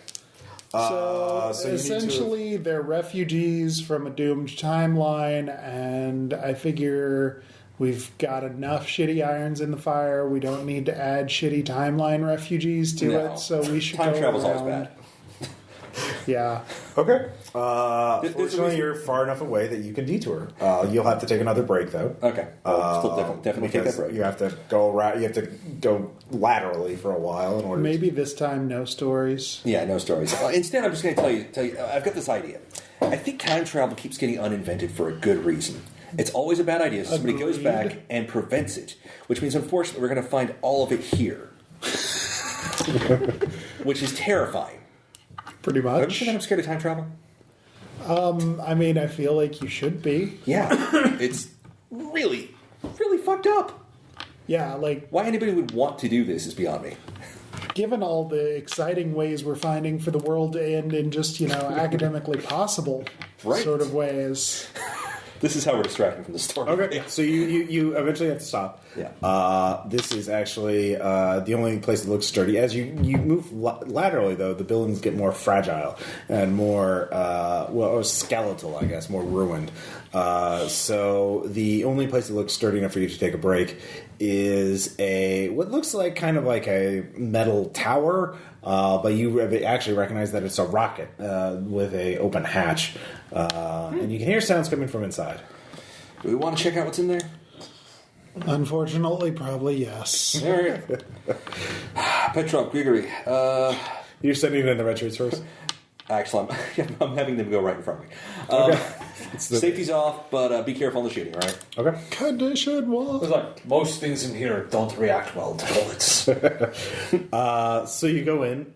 So you need essentially, they're refugees from a doomed timeline, and I figure We've got enough shitty irons in the fire. We don't need to add shitty timeline refugees to No. it, so we should Time go travel's always around. bad. Yeah. Okay. There's a Fortunately, reason- you're far enough away that you can detour. You'll have to take another break, though. Okay. Still definitely take that Because break. you have to go around. You have to go laterally for a while in order. Maybe this time no stories. Yeah, no stories. Instead, I'm just going to tell you. I've got this idea. I think time travel keeps getting uninvented for a good reason. It's always a bad idea. So somebody goes Agreed. back and prevents it, which means, unfortunately, we're going to find all of it here, which is terrifying. Pretty Have you much. seen that I'm scared of time travel? I mean, I feel like you should be. Yeah, it's really, really fucked up. Yeah, like, Why anybody would want to do this is beyond me. given all the exciting ways we're finding for the world to end in just, academically possible Right. sort of ways. This is how we're distracting from the story. Okay, so you eventually have to stop. Yeah. This is actually the only place that looks sturdy. As you move laterally, though, the buildings get more fragile and more, or skeletal, I guess, more ruined. So the only place that looks sturdy enough for you to take a break is what looks like kind of like a metal tower, but you actually recognize that it's a rocket with a open hatch, and you can hear sounds coming from inside. Do we want to check out what's in there? Unfortunately, probably yes. All right. Petrov, Grigory. You're sending it in the retreats first. Actually, I'm having them go right in front of me. Okay. Safety's off, but be careful on the shooting, all right? Okay. Condition one. It's like most things in here don't react well to bullets. So you go in.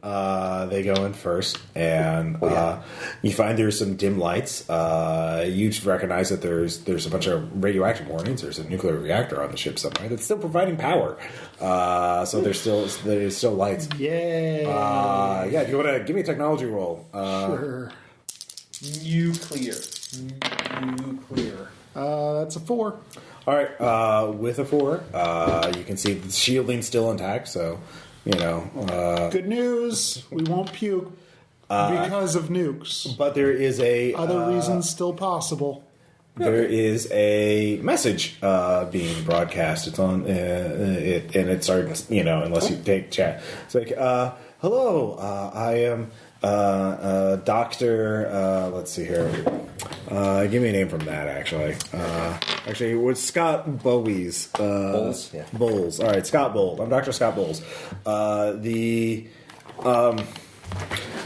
They go in first, and you find there's some dim lights. You recognize that there's a bunch of radioactive warnings. There's a nuclear reactor on the ship somewhere that's still providing power. So there's still lights. Yay. Yeah. If you want to give me a technology roll. Sure. Nuclear. That's a 4. All right. With a 4, you can see the shielding still intact. So Good news. We won't puke because of nukes. but there is Other reasons still possible. there is a message being broadcast. It's on it, and it starts. Unless you take chat, it's like, "Hello, I am Doctor." Let's see here. Give me a name from that. Actually, it was Scott Bowie's Bowles? Yeah. Bowles. All right, Scott Bowles. I'm Dr. Scott Bowles.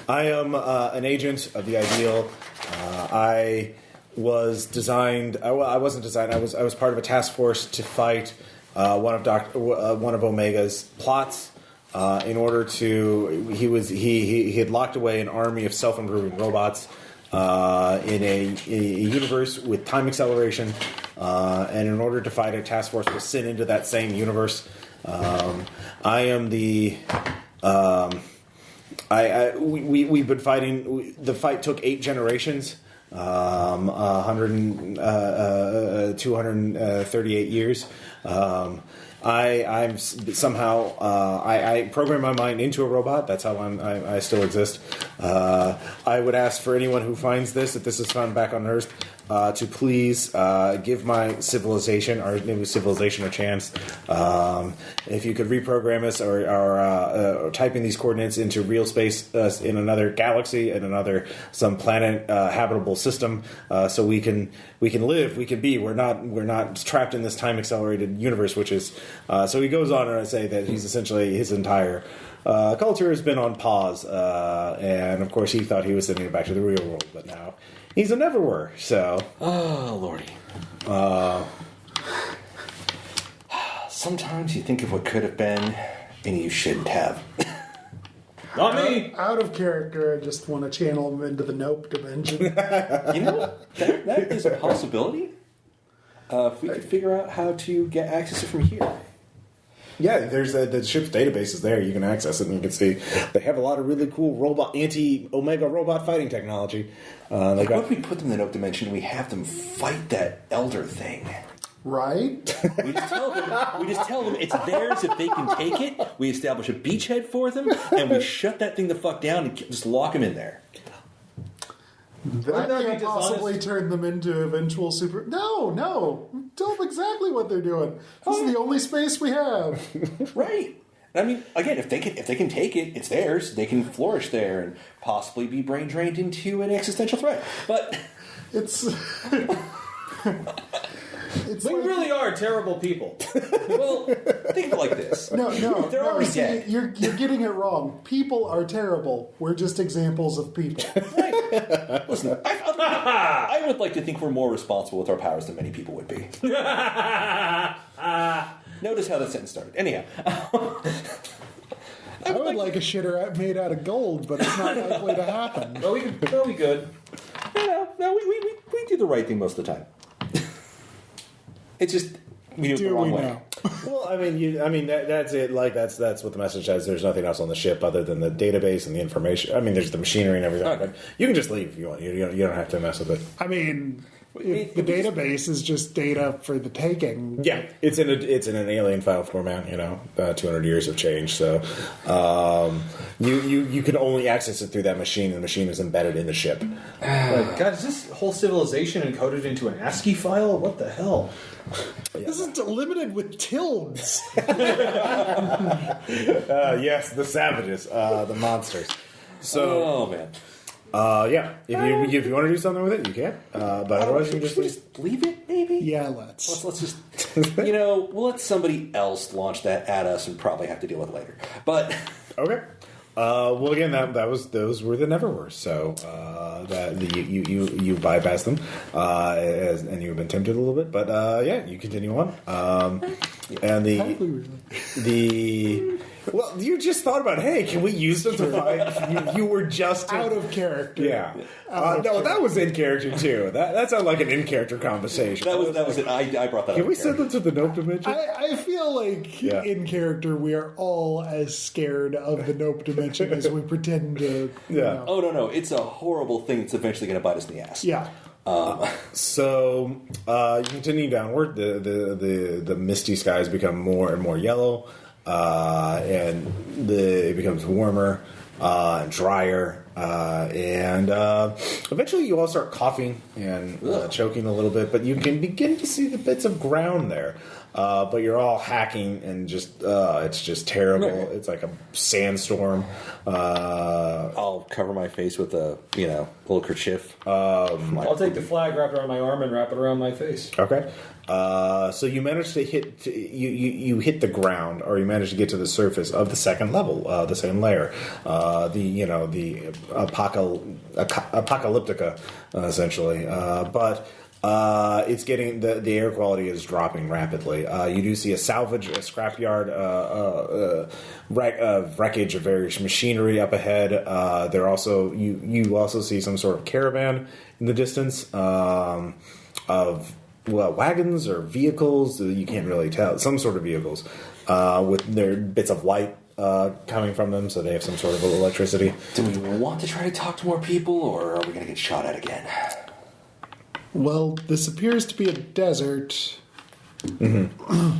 I am an agent of the Ideal. I was designed. I wasn't designed. I was part of a task force to fight one of Omega's plots. In order to, he had locked away an army of self-improving robots in a universe with time acceleration, and in order to fight, a task force was sent into that same universe. I am the. We've been fighting. The fight took 8 generations, 238 years. I'm somehow I program my mind into a robot. That's how I still exist. I would ask for anyone who finds this, if this is found back on Earth, to please give my civilization, our new civilization, a chance. If you could reprogram us or typing these coordinates into real space in another galaxy, in some planet habitable system, so we can live, we can be. We're not trapped in this time accelerated universe, which is. So he goes on and say that he's essentially his entire culture has been on pause, and of course he thought he was sending it back to the real world, but now he's a never-were. So, Oh, Lordy. Sometimes you think of what could have been, and you shouldn't have. Not me. Out of character, I just want to channel him into the Nope dimension. That is a possibility. If we could figure out how to get access from here. yeah, there's the ship's database is there. You can access it, and you can see they have a lot of really cool anti-Omega robot fighting technology. What if we put them in the Nope dimension and we have them fight that elder thing? Right? We just tell them it's theirs if they can take it. We establish a beachhead for them, and we shut that thing the fuck down and just lock them in there. That Wouldn't that can't be possibly dishonest? turn them into eventual super... No! Tell them exactly what they're doing. This is the only space we have. Right. I mean, again, if they can take it, it's theirs. They can flourish there and possibly be brain drained into an existential threat. But It's... It's We like- really are terrible people. well, think of it like this. No, They're already see, dead. You're getting it wrong. People are terrible. We're just examples of people. Listen, I would like to think we're more responsible with our powers than many people would be. Notice how that sentence started. Anyhow, I would like a shitter made out of gold, but it's not likely to happen. Well, that'll be good. no, we do the right thing most of the time. It's just we do it the Do wrong we way. now? Well, that's it. Like that's what the message says. There's nothing else on the ship other than the database and the information. I mean, there's the machinery and everything. Okay. But you can just leave if you want. You don't have to mess with it. I mean, if the database is just data for the taking. Yeah, it's in an alien file format. 200 years of change. So you can only access it through that machine. And the machine is embedded in the ship. Like, God, is this whole civilization encoded into an ASCII file? What the hell? This is delimited with tildes. Yes, the savages, the monsters. So Oh man. yeah, if you want to do something with it, you can. But otherwise, you can just Should we leave. just leave it, maybe? Yeah, let's. Let's just, we'll let somebody else launch that at us and probably have to deal with it later. But Okay. Well, again, those were the Neverwere. So you bypass them, and you've been tempted a little bit. But yeah, you continue on. And the well, you just thought about, hey, can we use them to fight? You were just Out of character. Yeah. No, that was in character too. That sounded like an in character conversation. that was it. I brought that up. Can we in send character. them to the Nope Dimension? I feel like Yeah. in character we are all as scared of the Nope Dimension as we pretend to. Yeah. Oh no, it's a horrible thing that's eventually going to bite us in the ass. Yeah. So you continue downward. The misty skies become more and more yellow, and it becomes warmer and drier, and eventually you all start coughing and choking a little bit. But you can begin to see the bits of ground there. But you're all hacking and it's just terrible. Right. It's like a sandstorm. I'll cover my face with a little kerchief. I'll take the flag, wrap it around my arm, and wrap it around my face. Okay. So you managed to hit you hit the ground, or you managed to get to the surface of the second level, the second layer, the apocalyptica, essentially. But it's getting the air quality is dropping rapidly. You do see a scrapyard, wreckage of various machinery up ahead. There also you also see some sort of caravan in the distance of wagons or vehicles. You can't really tell. Some sort of vehicles with their bits of light coming from them, so they have some sort of electricity. Do we want to try to talk to more people, or are we going to get shot at again? Well, this appears to be a desert. Mm-hmm.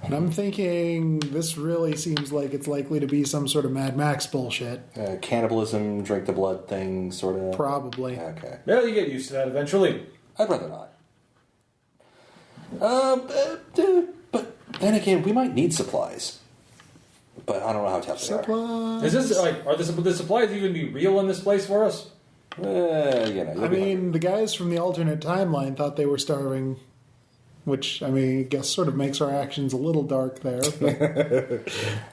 And I'm thinking this really seems like it's likely to be some sort of Mad Max bullshit. Cannibalism, drink the blood thing, sort of. Probably. Okay. Yeah, you get used to that eventually. I'd rather not. But then again, we might need supplies. But I don't know how tough they are. Supplies. Is this like, would the supplies even be real in this place for us? I mean, the guys from the alternate timeline thought they were starving, which, I mean, I guess sort of makes our actions a little dark there. But A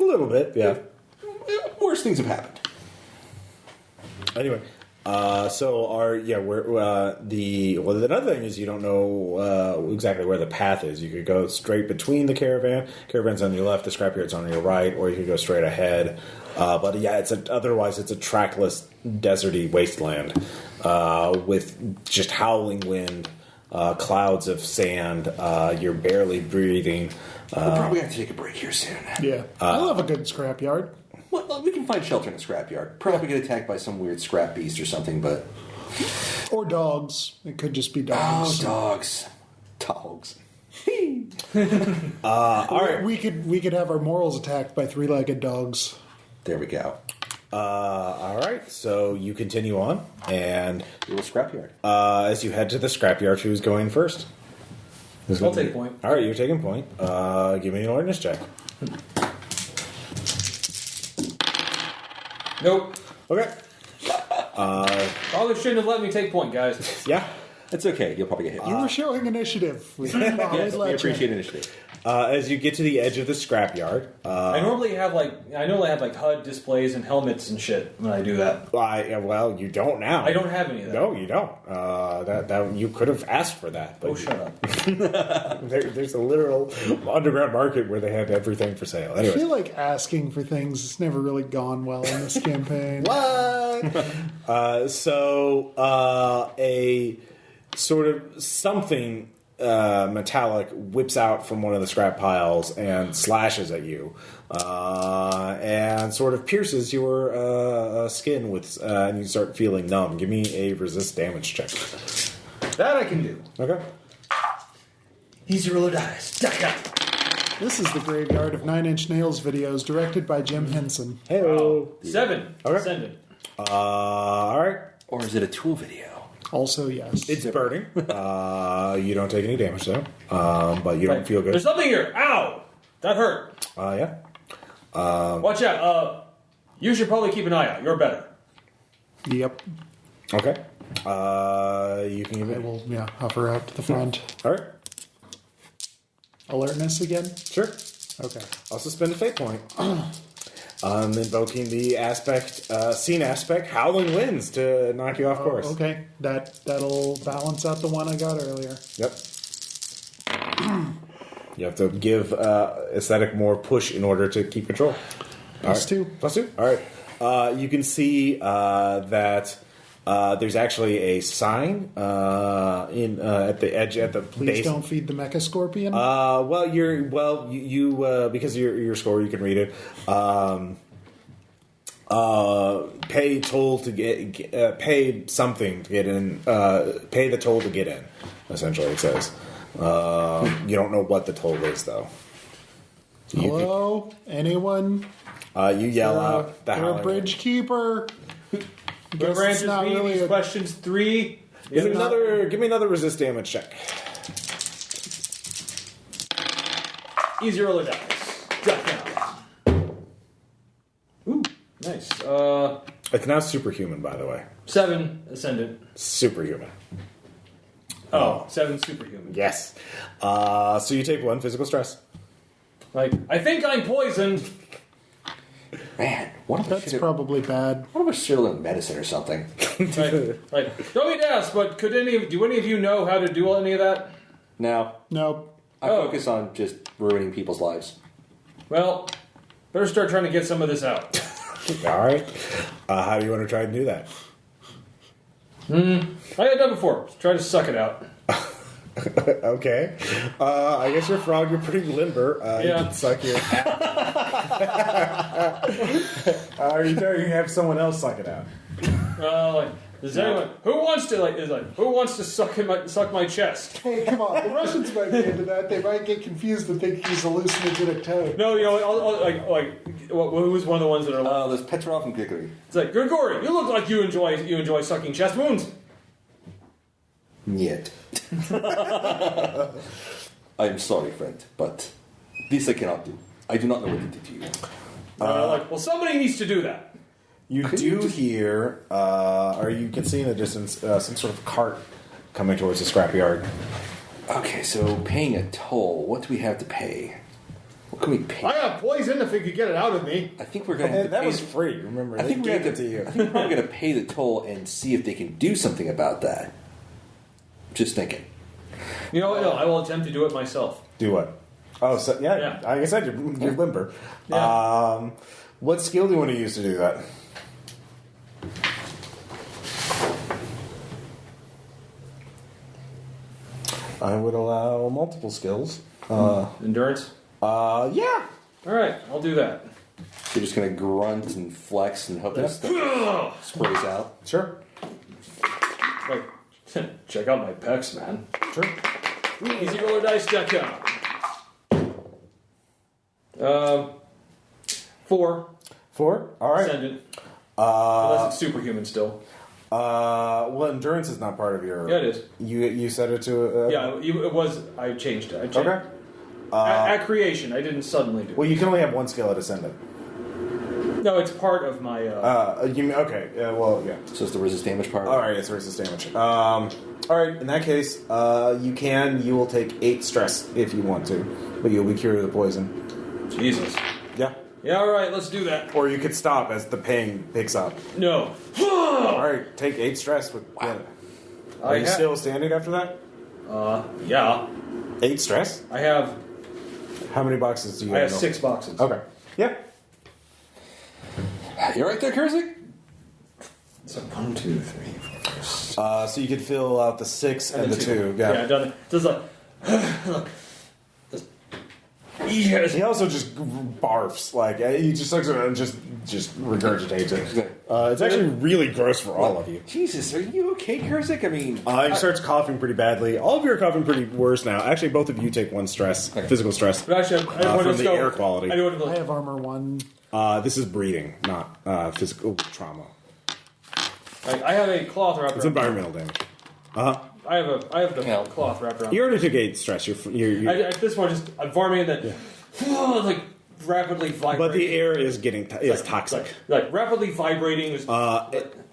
little bit, yeah. Worse things have happened. Anyway, another thing is you don't know exactly where the path is. You could go straight between the caravan's on your left, the scrapyard's on your right, or you could go straight ahead. But yeah, otherwise it's a trackless, deserty wasteland with just howling wind, clouds of sand. You're barely breathing. We'll probably have to take a break here soon. yeah, I love a good scrapyard. Well, we can find shelter in a scrapyard. Probably get attacked by some weird scrap beast or something, but... Or dogs. It could just be Oh, dogs. dogs. Dogs. All right. We could have our morals attacked by three-legged dogs. There we go. All right, so you continue on, and Little scrapyard. as you head to the scrapyard, who's going first? I'll take point. All right, you're taking point. Give me an alertness check. Nope. Okay. Probably shouldn't have let me take point, guys. Yeah. It's okay. You'll probably get hit. You were showing initiative. We Yes, we appreciate initiative. As you get to the edge of the scrapyard, I normally have HUD displays and helmets and shit when I do that. well, you don't now. I don't have any of that. No, you don't. That you could have asked for that. But Shut up. there's a literal underground market where they have everything for sale. I Anyway, feel like asking for things has never really gone well in this campaign. what? So a sort of something metallic whips out from one of the scrap piles and slashes at you, and sort of pierces your skin with, and you start feeling numb. Give me a resist damage check. That I can do. Okay. Easy roll of dice. This is the Graveyard of 9 Inch Nails videos directed by Jim Henson. Hello. 7. Okay. Send it. All right. Or is it a tool video? Also, yes. It's burning. You don't take any damage though, but you don't feel good. There's something here. Ow! That hurt. Yeah. Watch out. You should probably keep an eye out. You're better. Yep. Okay. You can give I it. will, hover out to the front. All right. Alertness again? Sure. Okay. I'll suspend a fate point. Invoking the scene aspect, howling winds to knock you off course. Okay. That'll balance out the one I got earlier. Yep. You have to give aesthetic more push in order to keep control. Plus 2. Plus 2. All right. You can see that there's actually a sign at the edge at the Please base. don't feed the Mecha Scorpion. You because your score you can read it. Pay toll to get pay something to get in. Pay the toll to get in. Essentially, it says. You don't know what the toll is though. Hello, anyone? You yell out. The You're a howling bridge keeper. Whoever answers not me really these a- questions 3. Give me another resist damage check. Easy roll of dice. Ooh, nice. It's now superhuman, by the way. 7 ascendant. Superhuman. Oh, 7 superhuman. Yes. So you take 1 physical stress. Like, I think I'm poisoned. Man, one of us That's probably bad. should have learned medicine or something. Like, don't mean to ask, but do any of you know how to do any of that? Now, Nope. I focus on just ruining people's lives. Well, better start trying to get some of this out. All right. How do you want to try and do that? I had done before. Try to suck it out. Okay. I guess you're a frog. You're pretty limber. You Yeah. can suck your. Are you trying to have someone else suck it out? Does anyone who wants to suck my chest? Hey, come on. The Russians might be into that. They might get confused and think he's hallucinogenic toad. No, who was one of the ones that are? There's Petrov and Grigory. It's like Grigori. You look like you enjoy sucking chest wounds. Yet. I'm sorry, friend, but this I cannot do. I do not know what to do to you. Well, somebody needs to do that. You do hear, or you can see in the distance, some sort of cart coming towards the scrapyard. Okay, so paying a toll. What do we have to pay? What can we pay? I have poison if you could get it out of me. I think we're going to have to That pay. was free. Remember, I think they we're gave going to it to you. I think we're probably going to pay the toll and see if they can do something about that. Just thinking. You know what? No, I will attempt to do it myself. Do what? Oh, so yeah. Like I said, you're limber. Yeah. What skill do you want to use to do that? I would allow multiple skills. Endurance. Yeah. All right, I'll do that. You're just going to grunt and flex and hope that stuff sprays out. Sure. Like, check out my pecs, man. Sure. EasyRollerDice.com. 4. 4. All right. Ascendant. Unless it's superhuman still. Well, endurance is not part of your... Yeah, it is. You set it to... It was... I changed it. Okay. At creation, I didn't suddenly do it. Well, you can only have one skill at Ascendant. No, it's part of my... You mean... Okay, well, yeah. So it's the resist damage part? Alright, it's resist damage. Alright, in that case, you will take 8 stress if you want to, but you'll be cured of the poison. Jesus. Yeah. Yeah, alright, let's do that. Or you could stop as the pain picks up. No. Alright, take 8 stress. Are you still standing after that? Yeah. 8 stress? I have... How many boxes do you I have? have 6 boxes. Okay. Yeah. You right there, Kurzik? So 1, 2, 3, 4. So you could fill out the 6 and the 2. Yeah, I've done it. Just like... Yes. He also just barfs. Like, he just looks around and just regurgitates it. It's actually really gross for all of you. Jesus, are you okay, Kurzik? I mean... He starts coughing pretty badly. All of you are coughing pretty worse now. Actually, both of you take 1 stress, physical stress, But actually, I from the air quality. I have armor 1. This is breathing, not physical trauma. I have a cloth wrapped It's around. environmental damage. I have the cloth wrapped around. You already took 8 stress. You're At this point, I'm farming and then like rapidly vibrating. but the air is getting toxic. Like rapidly vibrating.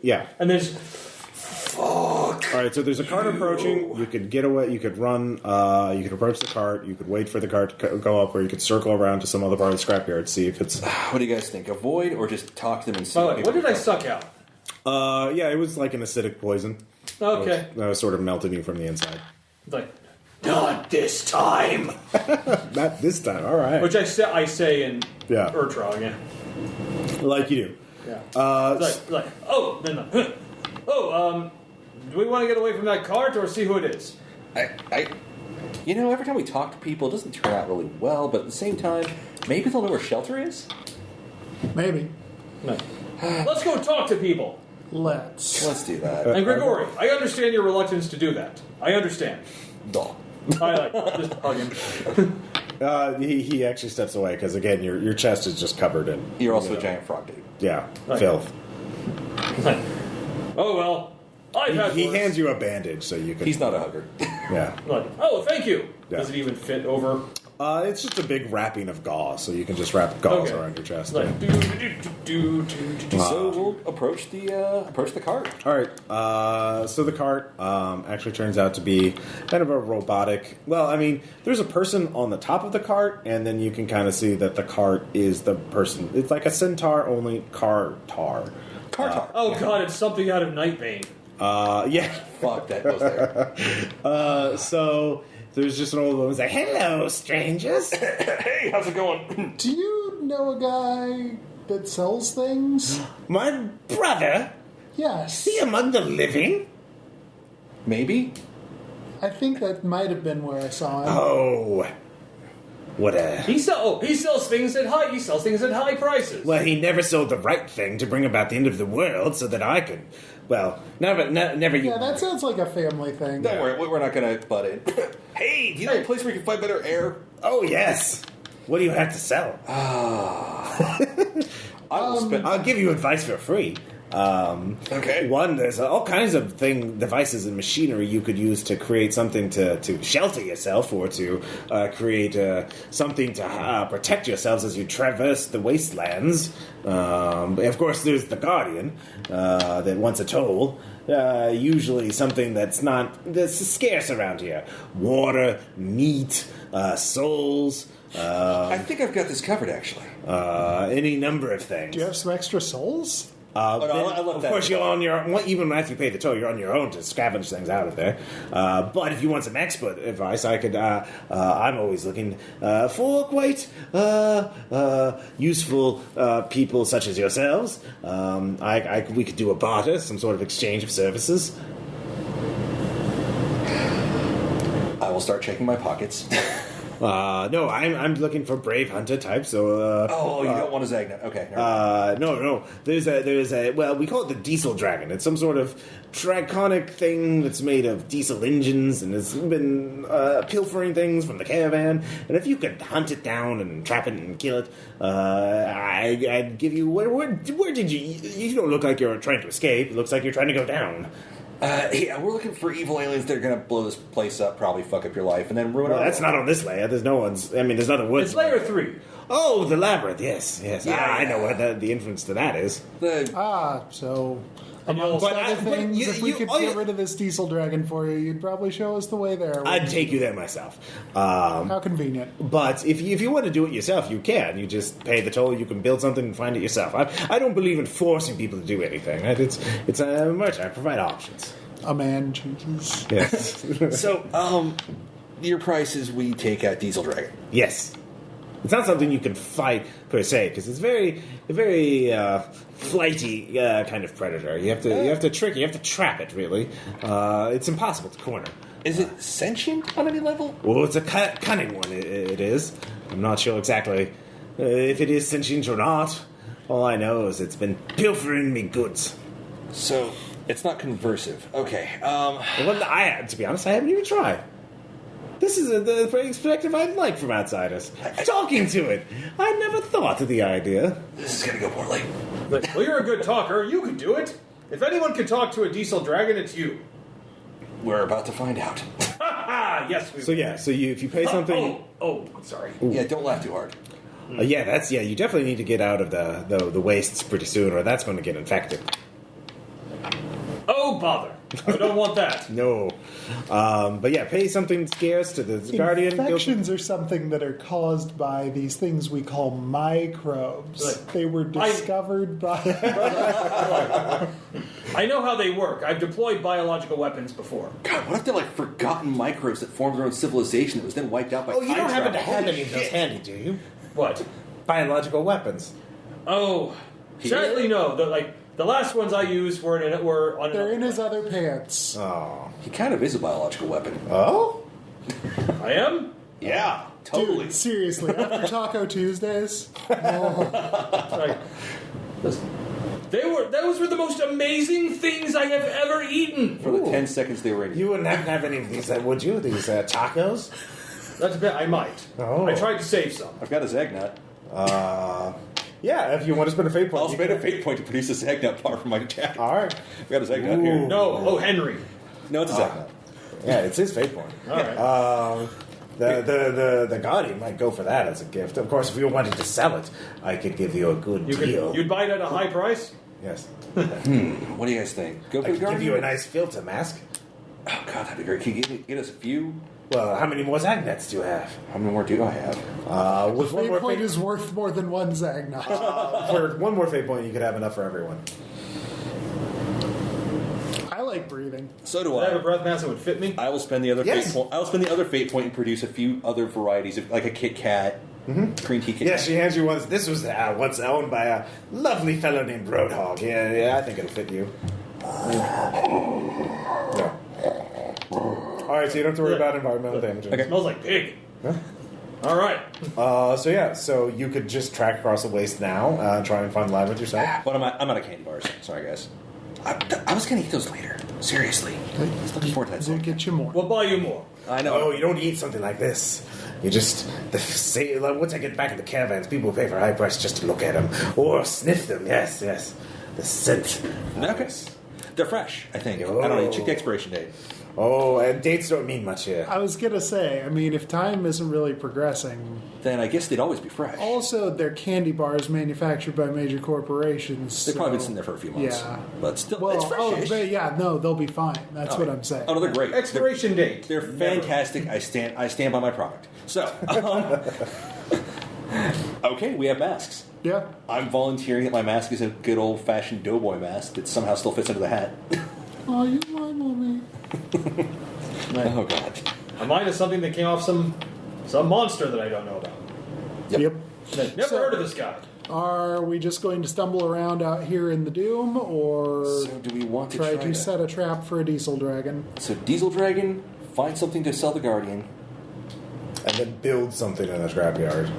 Yeah. And then just All right. So there's a cart approaching. You could get away. You could run. You could approach the cart. You could wait for the cart to go up, or you could circle around to some other part of the scrapyard, see if it's. What do you guys think? Avoid or just talk to them and see? what did I suck out? Yeah, it was like an acidic poison. Okay. That was sort of melted you from the inside. It's like, not this time. Not this time. All right. Which I say in Yeah. Urtra again. Like you do. Yeah. Do we want to get away from that cart or see who it is? Every time we talk to people, it doesn't turn out really well, but at the same time, maybe they'll know where shelter is? Maybe. No. Let's go talk to people. Let's do that. And Grigori, I understand your reluctance to do that. I understand. Duh. I just hug him. He actually steps away because again, your chest is just covered in. You're also a giant frog dude. Yeah, Right. filth. Oh well, I've had He worse. hands you a bandage so you can. He's not a hugger. Yeah. Like, oh, thank you. Yeah. Does it even fit over? It's just a big wrapping of gauze, so you can just wrap gauze around your chest. Like, Yeah. So we'll approach the cart. All right. So the cart actually turns out to be kind of a robotic. Well, I mean, there's a person on the top of the cart, and then you can kind of see that the cart is the person. It's like a centaur, only Cartar. oh god, it's something out of Nightbane. Yeah. Fuck, that goes there. So there's just an old woman who's like, "Hello, strangers." Hey, how's it going? Do you know a guy that sells things? My brother, Yes. is he among the living? Maybe. I think that might have been where I saw him. Oh, what a... He sells things at high prices. Well, he never sold the right thing to bring about the end of the world so that I could... Well, never you... Yeah, that sounds like a family thing. Don't worry, we're not going to butt in. Hey, do you know a place where you can find better air? Oh, yes. What do you have to sell? I'll give you advice for free. Okay. One, there's all kinds of devices and machinery you could use to create something to shelter yourself or to create something to protect yourselves as you traverse the wastelands. Of course, there's the Guardian that wants a toll. Usually something that's scarce around here. Water, meat, souls. I think I've got this covered, actually. Any number of things. Do you have some extra souls? Of course, you're on your own. Even after you pay the toll, you're on your own to scavenge things out of there. But if you want some expert advice, I could. I'm always looking for quite useful people such as yourselves. We could do a barter, some sort of exchange of services. I will start checking my pockets. No, I'm looking for brave hunter type. So. You don't want a Zagnut. Okay. Never mind. No. There's a well, we call it the diesel dragon. It's some sort of draconic thing that's made of diesel engines, and it's been pilfering things from the caravan. And if you could hunt it down and trap it and kill it, I'd give you. Where did you? You don't look like you're trying to escape. It looks like you're trying to go down. Yeah, we're looking for evil aliens that are going to blow this place up, probably fuck up your life, and then ruin Well, our that's not on this layer. There's no one's. I mean, there's nothing woods. It's layer 3. Oh, the labyrinth. Yes. Yeah, I know what the inference to that is. So amongst other things, if we could get rid of this diesel dragon for you, you'd probably show us the way there. I'd take you there myself. How convenient. But if you want to do it yourself, you can. You just pay the toll. You can build something and find it yourself. I don't believe in forcing people to do anything. It's a merchant. I provide options. A man chooses. Yes. So, your price is we take out Diesel Dragon. Yes. It's not something you can fight per se because it's very flighty kind of predator. You have to trick it. You have to trap it. Really, it's impossible to corner. Is it sentient on any level? Well, it's a cunning one. It is. I'm not sure exactly if it is sentient or not. All I know is it's been pilfering me goods. So it's not conversive. Okay. Well, to be honest, I haven't even tried. This is the perspective I'd like from outsiders. Talking to it. I never thought of the idea. This is going to go poorly. Well, you're a good talker. You could do it. If anyone could talk to a diesel dragon, it's you. We're about to find out. Yes. So if you pay something. Sorry. Ooh. Yeah, don't laugh too hard. You definitely need to get out of the wastes pretty soon, or that's going to get infected. Oh, bother. I don't want that. No. But yeah, pay something scarce to the guardian. Infections are something that are caused by these things we call microbes. Right. They were discovered by... I know how they work. I've deployed biological weapons before. God, what if they're like forgotten microbes that formed their own civilization that was then wiped out by Oh, you don't happen to travel? have Holy any of those shit. handy, do you? What? Biological weapons. Oh, sadly no. The last ones I used were on. They're in his other pants. Oh. He kind of is a biological weapon. Oh? I am. Yeah, totally. Dude, seriously, after Taco Tuesdays? Like, listen, those were the most amazing things I have ever eaten. For the 10 seconds they were in. You wouldn't happen to have any of these, would you? These tacos? That's a bit. I might. Oh. I tried to save some. I've got a Zagnut. Yeah, if you want to spend a fate point. I'll spend a fate point to produce a Zagnut bar for my attack. All right. I've got a Zagnut here. No. Oh, Henry. No, it's a Zagnut. Yeah, it's his fate point. All right. The guardian might go for that as a gift. Of course, if you wanted to sell it, I could give you a good deal. You'd buy it at a high price? Yes. What do you guys think? Go I for the could give Guardian? you a nice filter mask. Oh, God, that'd be great. Can you get us a few? Well, how many more Zagnuts do you have? How many more do I have? With one Fate more point fate, is worth more than one Zagnut. for one more fate point, you could have enough for everyone. I like breathing. So do Would I have a I. breath mask that would fit me? I will spend the other Yes. fate point. I will spend the other fate point and produce a few other varieties, of, like a Kit Kat, green tea Kit Yeah, Kat. she hands you one. This was once owned by a lovely fellow named Roadhog. Yeah, I think it'll fit you. Yeah. All right, so you don't have to worry about environmental damage. It smells like pig. Yeah. All right. So you could just track across the waste now and try and find the labyrinth yourself. But I'm out of candy bars. Sorry, guys. I was going to eat those later. Seriously. Looking forward to that. We'll get you more. We'll buy you more. I know. Oh, you don't eat something like this. You just once I get back in the caravans, people will pay for a high price just to look at them or sniff them. Yes, the scent. Okay. They're fresh, I think. Oh. I don't know. Check the expiration date. Oh, and dates don't mean much here. I was going to say, I mean, if time isn't really progressing... Then I guess they'd always be fresh. Also, they're candy bars manufactured by major corporations. They've probably been sitting there for a few months. Yeah. But still, Well, it's fresh. they'll be fine. That's what I'm saying. Oh, no, they're great. Expiration date. They're fantastic. I stand by my product. So, okay, we have masks. Yeah. I'm volunteering that my mask is a good old-fashioned doughboy mask that somehow still fits under the hat. Oh, you lie, mommy. Oh, God. Mine is something that came off some monster that I don't know about. Yep. Never heard of this guy. Are we just going to stumble around out here in the Doom, or So do we want to try try to set a trap for a diesel dragon? So Diesel Dragon, find something to sell the Guardian. and then build something in a scrapyard.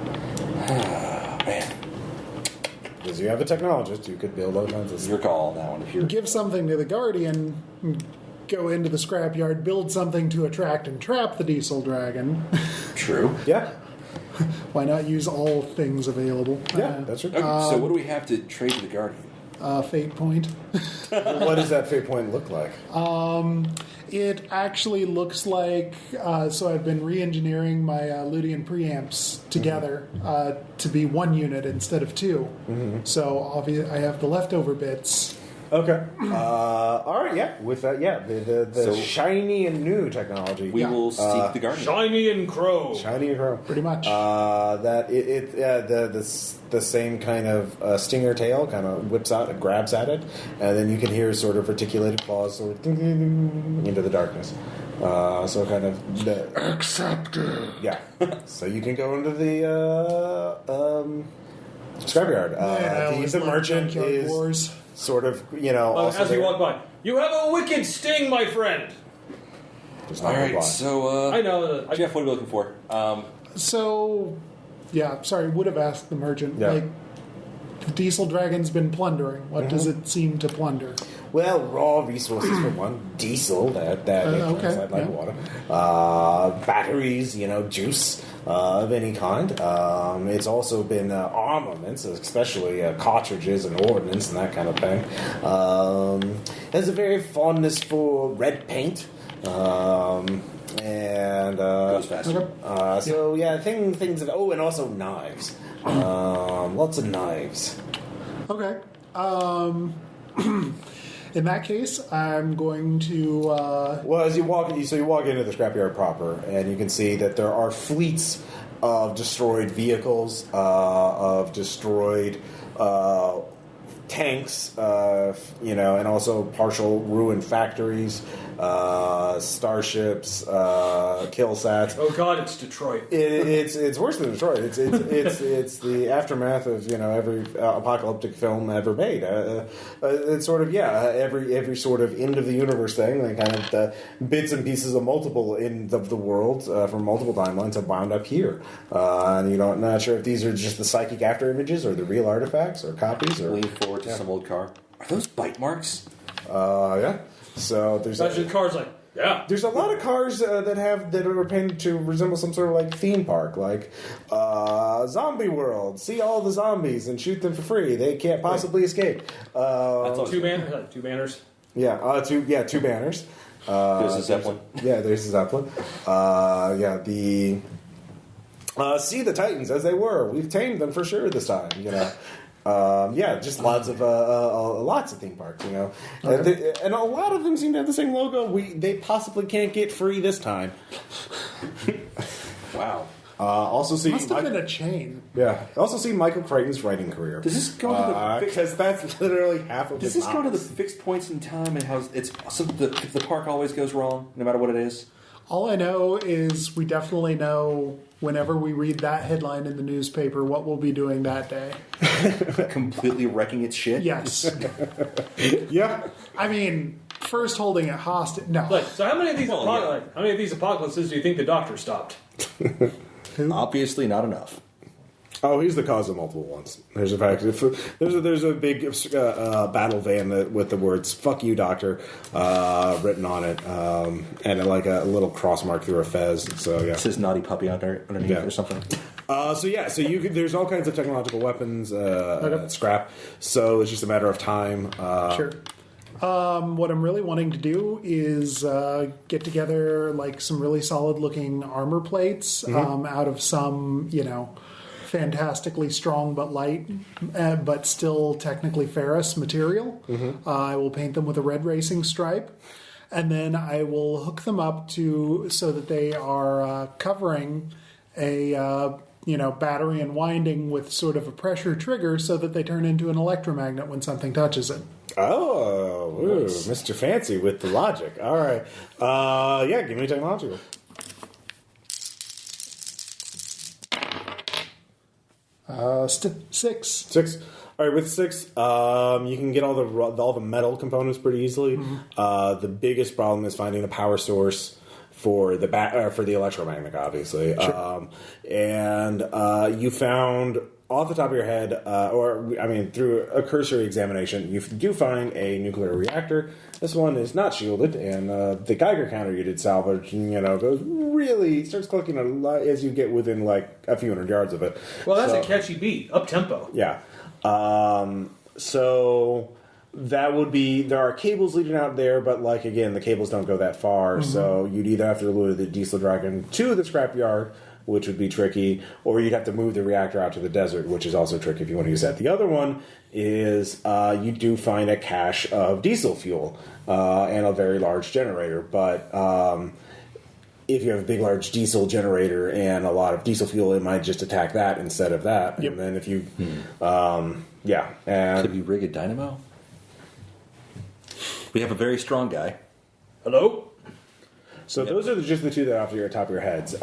Man, Because you have a technologist, you could build all kinds of your call on that one. If you're Give something to the Guardian, go into the scrapyard, build something to attract and trap the diesel dragon. true. Yeah, Why not use all things available? yeah, that's true. Okay, so what do we have to trade to the Guardian? Fate point. What does that fate point look like? It actually looks like, so I've been re-engineering my Ludian preamps together to be one unit instead of two. So obviously I have the leftover bits. Okay. All right. Yeah. With that, yeah, the So- shiny and new technology. We will seek the Guardian. Shiny and crow. Shiny and crow. Pretty much. That the same kind of stinger tail kind of whips out and grabs at it, and then you can hear sort of articulated claws sort of ding, ding, ding, into the darkness. So kind of Accepted. yeah. So you can go into the scrapyard. The merchant is Wars. sort of also As we there. walk by, you have a wicked sting, my friend. There's All not a right, lot. so I know. Jeff, what are we looking for? So, yeah, sorry, would have asked the merchant. Yeah. Like, the diesel dragon's been plundering. What does it seem to plunder? Well, raw resources for one, diesel that okay, inside like yeah. water, batteries, juice of any kind. It's also been armaments, especially cartridges and ordnance and that kind of thing. Has a very fondness for red paint. And Goes faster. so yeah, things. And also knives. Lots of knives. Okay. In that case, I'm going to. Well, as you walk into the scrapyard proper, and you can see that there are fleets of destroyed vehicles, of destroyed tanks, and also partial ruined factories, starships, kill sats. Oh God, it's Detroit. It's worse than Detroit. It's the aftermath of every apocalyptic film ever made. It's sort of every sort of end of the universe thing. Like kind of the bits and pieces of multiple ends of the world from multiple timelines have wound up here, and not sure if these are just the psychic after images or the real artifacts or copies or Lean forward to some old car. Are those bite marks? yeah. So there's Imagine cars like, yeah. There's a lot of cars that are painted to resemble some sort of like theme park, like Zombie World. See all the zombies and shoot them for free. They can't possibly escape. Two banners. Yeah, two banners. There's a Zeppelin. Yeah, there's a Zeppelin. See the Titans as they were. We've tamed them for sure this time. Just lots of theme parks, Okay. and a lot of them seem to have the same logo. They possibly can't get free this time. Wow. Also see, Must have been a chain. yeah. Also see Michael Crichton's writing career. Does this go to the because that's literally half of Does his this go to the novels. fixed points in time and how it's so the park always goes wrong no matter what it is? All I know is we definitely know whenever we read that headline in the newspaper what we'll be doing that day. Completely wrecking its shit. Yes. Yeah. I mean, first holding it hostage. No. So how many of these Well, how many of these apocalypses do you think the Doctor stopped? Obviously not enough. Oh, he's the cause of multiple ones. There's a fact. There's a big battle van with the words "fuck you, Doctor" written on it, and like a little cross mark through a fez. So yeah, It says naughty puppy underneath Yeah. or something. So you could, there's all kinds of technological weapons, scrap. So it's just a matter of time. Sure. What I'm really wanting to do is get together like some really solid looking armor plates out of some, fantastically strong but light, but still technically ferrous material. I will paint them with a red racing stripe, and then I will hook them up so that they are covering a battery and winding with sort of a pressure trigger, so that they turn into an electromagnet when something touches it. Oh, ooh, Mr. Fancy with the logic. All right. Give me technological. Six. 6. All right, with 6, you can get all the metal components pretty easily. The biggest problem is finding a power source for the electromagnetic, obviously. Sure. And you found off the top of your head, through a cursory examination, you do find a nuclear reactor. This one is not shielded, and the Geiger counter you did salvage, starts clicking a lot as you get within like a few hundred yards of it. Well, that's a catchy beat, up tempo. Yeah. So that would be, there are cables leading out there, but like again, the cables don't go that far. Mm-hmm. So you'd either have to lure the diesel dragon to the scrapyard, which would be tricky, or you'd have to move the reactor out to the desert, which is also tricky if you want to use that. The other one is you do find a cache of diesel fuel and a very large generator, but if you have a big, large diesel generator and a lot of diesel fuel, it might just attack that instead of that. Yep. And then if you, could we rig a dynamo? We have a very strong guy. Hello? So those are just the two that are off the top of your heads.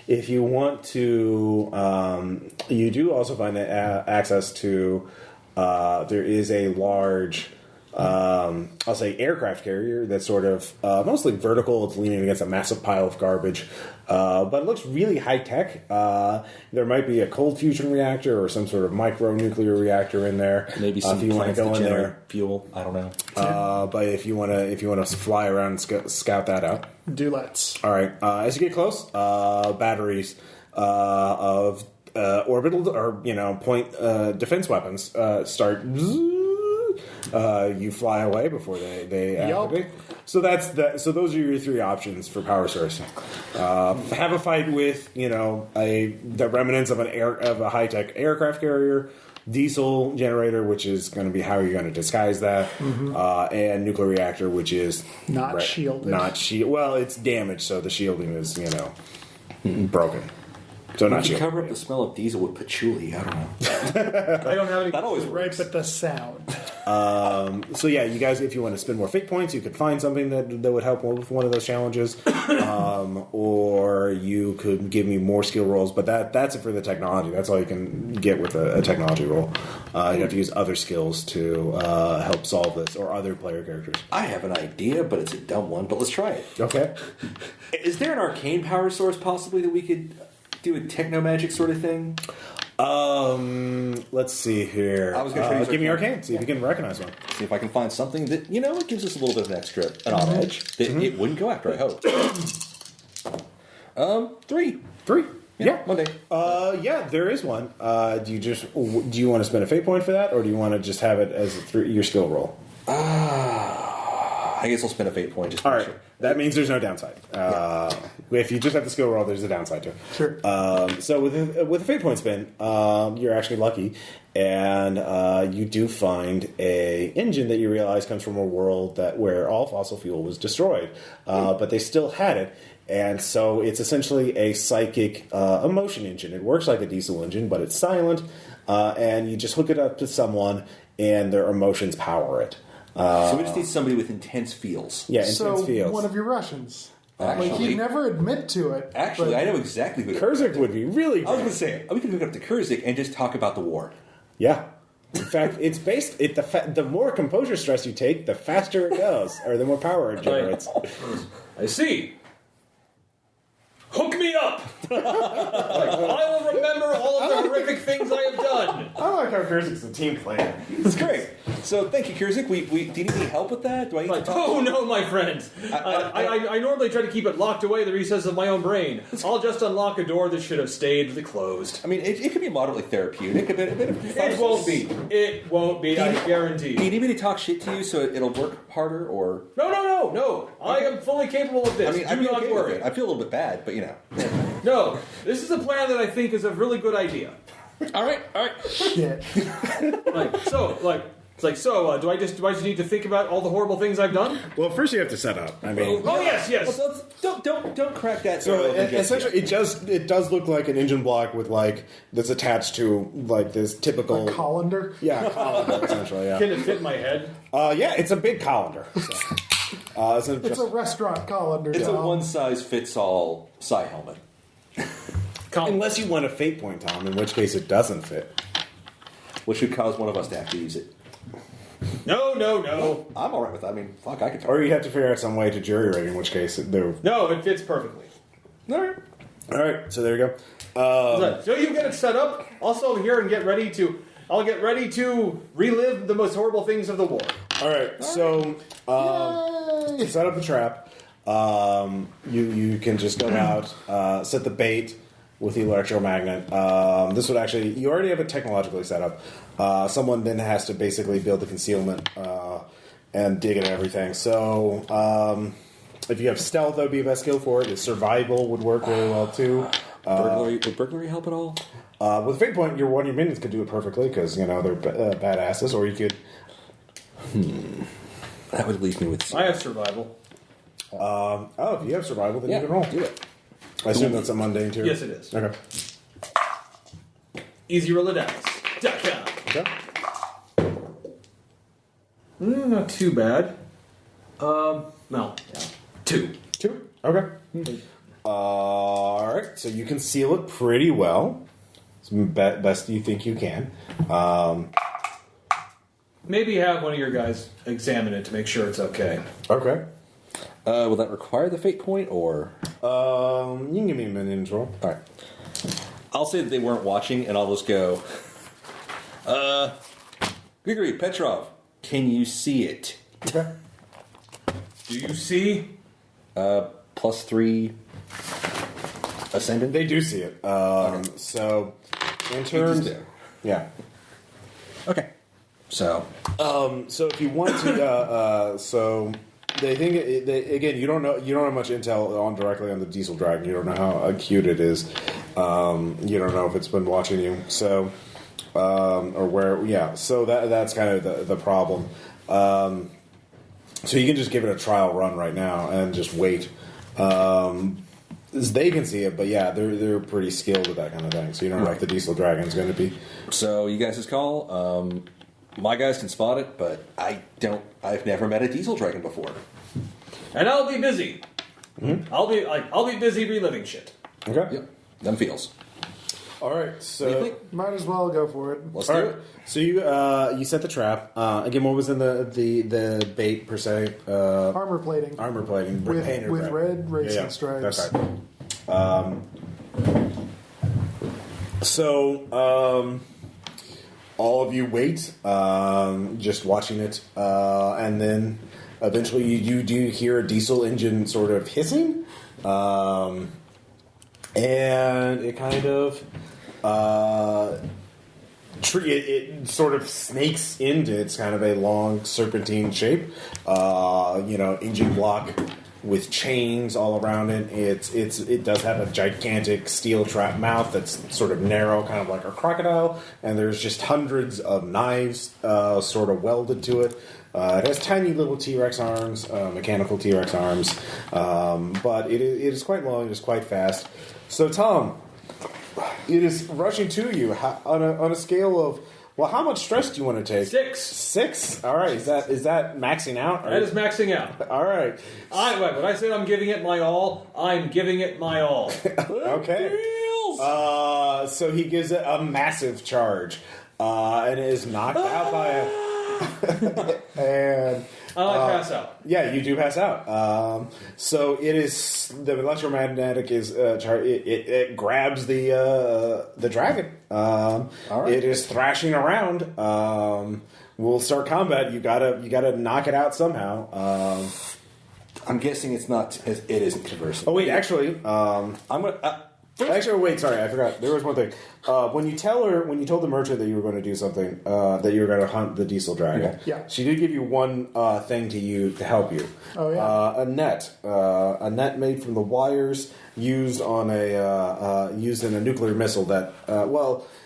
If you want to, you do also find access to, there is a large, I'll say aircraft carrier that's sort of mostly vertical. It's leaning against a massive pile of garbage, but it looks really high tech. There might be a cold fusion reactor or some sort of micro nuclear reactor in there. Maybe some if you want to go in there, fuel. I don't know. But if you want to fly around and scout that out, do let's. All right. As you get close, batteries of orbital or point defense weapons start. You fly away before they activate. So So those are your three options for power source. Have a fight with the remnants of a high tech aircraft carrier, diesel generator, which is going to be how you're going to disguise that, and nuclear reactor, which is not shielded. Well, it's damaged, so the shielding is broken. So not you cover up the smell of diesel with patchouli. I don't know. I don't have any. That always right, works. but the sound. So yeah, you guys, if you want to spend more fate points, you could find something that would help with one of those challenges, or you could give me more skill rolls. But that's it for the technology. That's all you can get with a technology roll. You have to use other skills to help solve this, or other player characters. I have an idea, but it's a dumb one. But let's try it. Okay. Is there an arcane power source possibly that we could do a techno magic sort of thing? Let's see here. I was going to give me arcane. See if you can recognize one. See if I can find something that it gives us a little bit of an odd edge that it wouldn't go after. I hope. 3. Yeah, 1 day. Yeah, there is one. Do you want to spend a fate point for that, or do you want to just have it as your skill roll? I guess I'll spend a fate point just to All make right. sure. That means there's no downside. If you just have the skill roll, there's a downside to it. Sure. So with a fate point spin, you're actually lucky, and you do find a engine that you realize comes from a world where all fossil fuel was destroyed, but they still had it. And so it's essentially a psychic emotion engine. It works like a diesel engine, but it's silent, and you just hook it up to someone, and their emotions power it. So we just need somebody with intense feels. Yeah, intense feels. One of your Russians. Actually, he'd never admit to it. Actually, I know exactly who. Kurzik would be really good. I was going to say, we could hook up to Kurzik and just talk about the war. Yeah. In fact, it's based. The more composure stress you take, the faster it goes, or the more power it generates. I see. Hook me up! I will remember all of the horrific things I have done. I like how Kurzik's a team player. It's great. So thank you, Kurzik. Do you need any help with that? Do I need to talk? Oh no, my friend. I normally try to keep it locked away in the recesses of my own brain. I'll just unlock a door that should have stayed closed. I mean, it could be moderately therapeutic. It won't be. It won't be. I guarantee. Do you need me to talk shit to you so it'll work harder, or No. I am fully capable of this. I mean, Do not worry. I feel a little bit bad, but No, this is a plan that I think is a really good idea. All right. Shit. Do I just need to think about all the horrible things I've done? Well, first you have to set up. I mean, yes. Well, don't crack that. so essentially, it does look like an engine block with that's attached to this typical Colander? Yeah, colander essentially. Yeah. Can it fit my head? Yeah, it's a big colander. So. It's a restaurant colander. It's a one-size-fits-all psi helmet. Unless you want a fate point, Tom, in which case it doesn't fit. Which would cause one of us to have to use it. No. I'm all right with that. I mean, fuck, I could. Or you have to figure out some way to jury rig, in which case they're... No, it fits perfectly. All right. All right, so there you go. So you get it set up. I'll stay over here and get ready to. I'll get ready to relive the most horrible things of the war. All right, so set up the trap. You can just go out, set the bait with the electromagnet. This would actually, you already have it technologically set up. Someone then has to basically build the concealment and dig it and everything. So if you have stealth, that would be the best skill for it. Survival would work really well too. Would burglary help at all? With Fate Point, one of your minions could do it perfectly because they're badasses. Or you could. That would leave me with. I have survival. If you have survival, then you can roll. Do it. I assume that's a mundane too. Yes, it is. Okay. EasyRollerDice.com. Okay. Not too bad. No. 2. 2. Okay. All right. So you can seal it pretty well. It's best you think you can. Maybe have one of your guys examine it to make sure it's okay. Okay. Will that require the fate point, or? You can give me a minute roll. All right. I'll say that they weren't watching, and I'll just go. Grigory, Petrov, can you see it? Okay. Do you see? +3 ascendant. They do see it. Okay. So, in terms, yeah. Okay. So if you want to, so they think again, you don't know much intel on directly on the diesel dragon. You don't know how acute it is. You don't know if it's been watching you. So, or where, yeah. So that's kind of the problem. So you can just give it a trial run right now and just wait. They can see it, but yeah, they're pretty skilled with that kind of thing. So you don't know if the diesel dragon's going to be. So you guys' call. My guys can spot it, but I've never met a diesel dragon before. And I'll be busy. Mm-hmm. I'll be busy reliving shit. Okay. Yep. Them feels. All right. What do you So. think? Might as well go for it. Let's All do right. it. So you set the trap. Again, what was in the bait per se? Armor plating. Armor plating painted with red racing stripes. That's right. All of you wait, just watching it, and then eventually you do hear a diesel engine sort of hissing, and it kind of it sort of snakes into it's kind of a long serpentine shape, engine block with chains all around it. It does have a gigantic steel trap mouth that's sort of narrow, kind of like a crocodile, and there's just hundreds of knives sort of welded to it. It has tiny little T-Rex arms, mechanical T-Rex arms, but it is quite long. It is quite fast. So, Tom, it is rushing to you on a scale of. Well, how much stress do you want to take? 6. 6? All right. Is that maxing out? That is maxing out. All right. When I said I'm giving it my all, I'm giving it my all. Okay. So he gives it a massive charge, and it is knocked out by a. And I pass out. yeah, you do pass out. So it is the electromagnetic is it grabs the dragon. All right. It is thrashing around. We'll start combat. You gotta knock it out somehow. I'm guessing it's not. It isn't conversing. Oh wait, actually, I'm gonna. Actually, wait. Sorry, I forgot. There was one thing. When you told the merchant that you were going to do something, that you were going to hunt the diesel dragon. Yeah. She did give you one thing to help you. Oh yeah. A net made from the wires used in a nuclear missile. That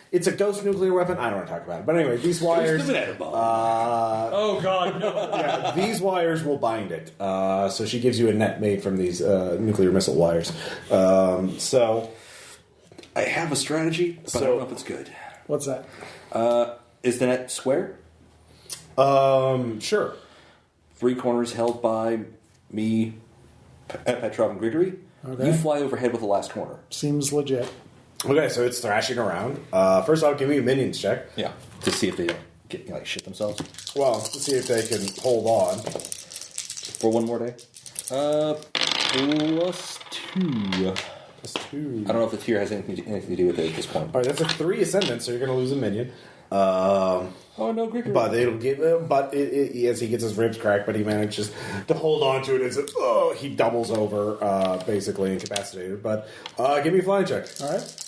it's a ghost nuclear weapon. I don't want to talk about it. But anyway, these wires. Oh God, no! Yeah, these wires will bind it. So she gives you a net made from these nuclear missile wires. So. I have a strategy, but I don't know if it's good. What's that? Is the net square? Sure. 3 corners held by me, Petrov, and Grigory. Okay. You fly overhead with the last corner. Seems legit. Okay, so it's thrashing around. First off, give me a minions check. Yeah. To see if they don't. shit themselves? Well, to see if they can hold on. For one more day? +2. +2. I don't know if the tier has anything to do with it at this point. All right, that's a 3 ascendant, so you're going to lose a minion. Oh no, Gregory. But it'll give him. But as he gets his ribs cracked, but he manages to hold on to it. As he doubles over, basically incapacitated. But give me a flying check. All right.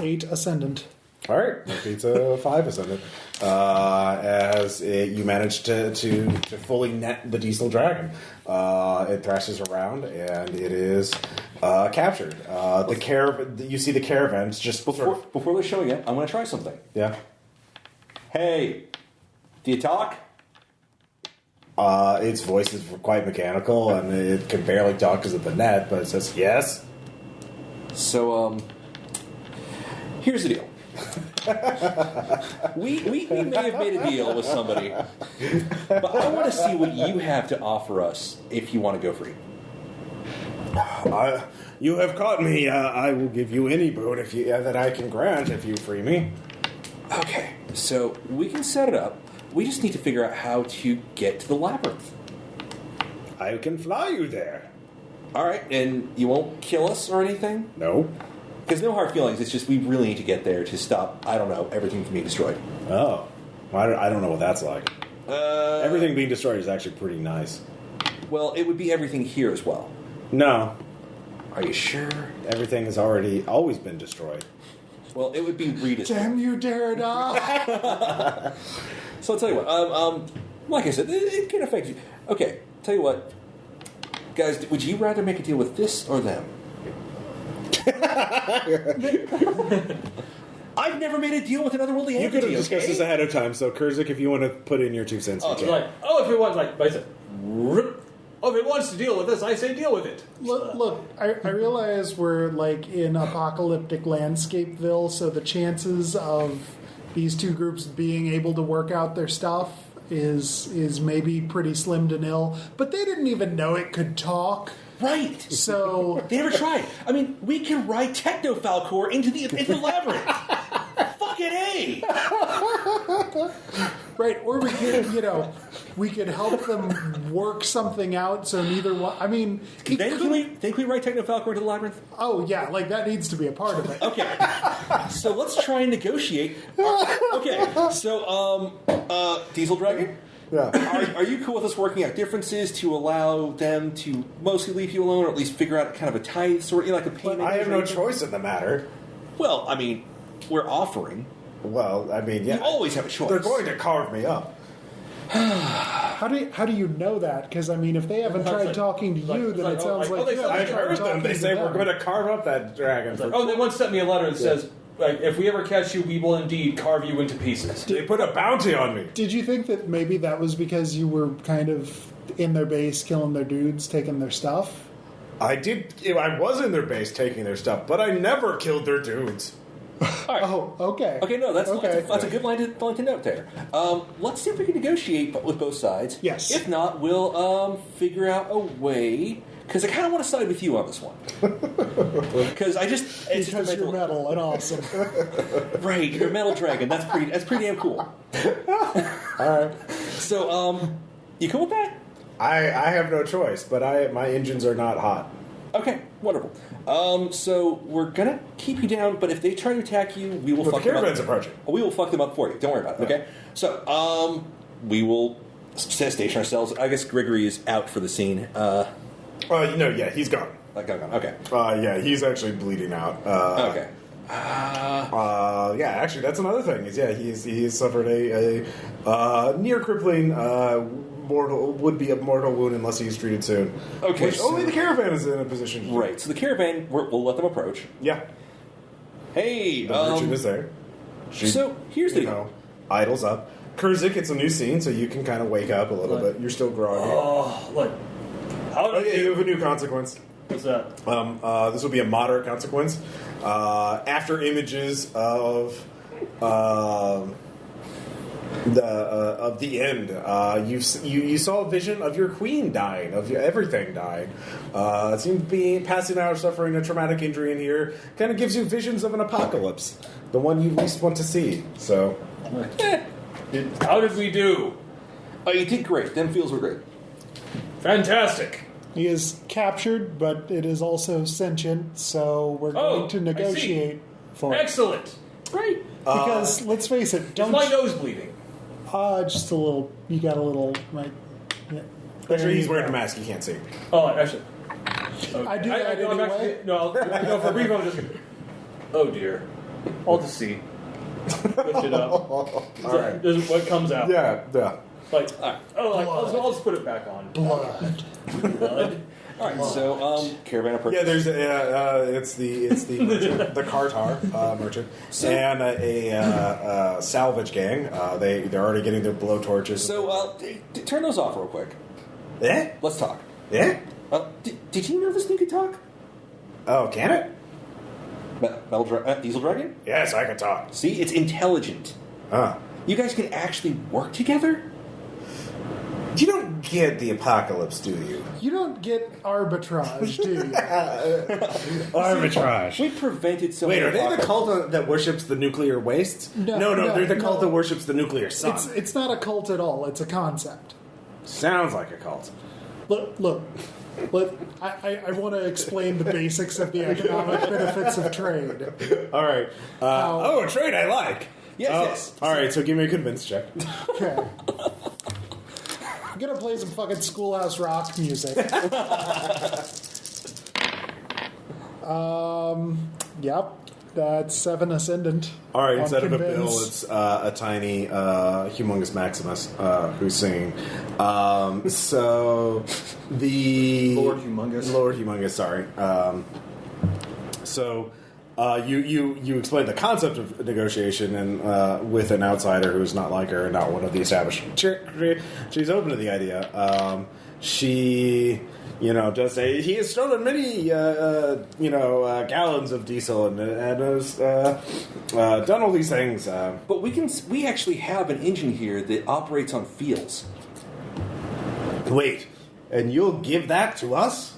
8 ascendant. All right, that beats a 5 ascendant. You manage to fully net the diesel dragon. It thrashes around and it is captured. You see the caravans just Before they show again, I'm going to try something. Yeah. Hey, do you talk? Its voice is quite mechanical and it can barely talk because of the net, but it says yes. So, here's the deal. we may have made a deal with somebody, but I want to see what you have to offer us if you want to go free. You have caught me. I will give you any boon that I can grant if you free me. Okay, so we can set it up. We just need to figure out how to get to the labyrinth. I can fly you there. All right, and you won't kill us or anything? No. Because no hard feelings. It's just we really need to get there to stop, I don't know, everything from being destroyed. Oh. I don't know what that's like. Everything being destroyed is actually pretty nice. Well, it would be everything here as well. No. Are you sure? Everything has always been destroyed. Well, it would be redestroyed. Damn you, Derrida! So I'll tell you what. Like I said, it can affect you. Okay, tell you what. Guys, would you rather make a deal with this or them? I've never made a deal with another worldly entity. You could have discussed this ahead of time, so Kurzik, if you want to put in your 2 cents, you can. If it wants, if it wants to deal with this, I say deal with it. Look, I realize we're in apocalyptic landscapeville, so the chances of these two groups being able to work out their stuff is maybe pretty slim to nil. But they didn't even know it could talk. Right. So they never tried. I mean, we can ride Techno-Falcor into the labyrinth. Fucking A. Right, or we could help them work something out so neither one. I mean, Think we ride Techno-Falcor into the labyrinth? Oh yeah, that needs to be a part of it. Okay. So let's try and negotiate. Okay. So Diesel Dragon. Yeah. Are you cool with us working out differences to allow them to mostly leave you alone, or at least figure out kind of a tithe sort, like a payment? I have no choice in the matter. Well, I mean, we're offering. Well, I mean, yeah. You always have a choice. They're going to carve me up. How do you know that? Because I mean, if they haven't tried talking to you, then it sounds like I've heard them. They say we're going to carve up that dragon. They once sent me a letter that says, if we ever catch you, we will indeed carve you into pieces. They put a bounty on me. Did you think that maybe that was because you were kind of in their base, killing their dudes, taking their stuff? I did. I was in their base taking their stuff, but I never killed their dudes. Right. Oh, okay. Okay, no, that's okay. That's a good line to note there. Let's see if we can negotiate with both sides. Yes. If not, we'll figure out a way. Because I kind of want to side with you on this one. Because because you're metal and awesome. Right, you're a metal dragon. That's pretty damn cool. All right. So, you cool with that? I have no choice, but my engines are not hot. Okay, wonderful. So we're gonna keep you down, but if they try to attack you, we will fuck them up. The caravan's approaching. We will fuck them up for you. Don't worry about it. Okay. So, we will station ourselves. I guess Gregory is out for the scene. Yeah, he's gone. Okay. Yeah, he's actually bleeding out. Okay. Yeah, actually, that's another thing. He's suffered a near crippling would be a mortal wound unless he's treated soon. Okay, which only the caravan is in a position to do. Right. So the caravan, we'll let them approach. Yeah. Hey, the merchant is there. So here's the deal. Idles up. Kurzik, it's a new scene, so you can kind of wake up a little bit. You're still groggy. You have a new consequence. What's that? This will be a moderate consequence. After images of the end. You saw a vision of your queen dying, of everything dying. It seemed to be passing out, suffering a traumatic injury in here. Kind of gives you visions of an apocalypse, the one you least want to see. So, How did we do? Oh, you did great. Them feels were great. Fantastic. He is captured, but it is also sentient, so we're going to negotiate for it. Excellent. Great. Because, let's face it, Is don't... my nose bleeding? just a little... You got a little... Right, yeah. actually, he's wearing a mask. You can't see. Oh, actually. I do that I'm anyway. actually, no, for a brief, I'm just going to... Oh, dear. All to see. Lift it up. All right. This is what comes out. Yeah. Like, I'll just put it back on. Blood. Blood. All right, so caravan of Yeah, there's it's the merchant, the Kartar merchant, and a salvage gang. They're already getting their blowtorches. So turn those off real quick. Eh? Let's talk. Yeah? Did you know this thing could talk? Oh, can it? Diesel Dragon? Yes, I can talk. See, it's intelligent. You guys can actually work together? You don't get the apocalypse, do you? You don't get arbitrage, do you? Arbitrage. We prevented so Wait, many are they the apocalypses. cult that worships the nuclear wastes? No, they're the cult no. that worships the nuclear sun. It's not a cult at all. It's a concept. Sounds like a cult. Look. I want to explain the basics of the economic benefits of trade. All right. Trade I like. Yes. All right, so give me a convince check. Okay. I'm gonna play some fucking Schoolhouse Rock music. Yep. That's 7 ascendant. All right, on instead of a convince. bill, it's a tiny, humongous Maximus who's singing. So the Lord Humongous. Sorry. You explain the concept of negotiation, and with an outsider who's not like her, not one of the established. She's open to the idea. She. Does say he has stolen many, gallons of diesel and has done all these things. But we actually have an engine here that operates on feels. Wait, and you'll give that to us?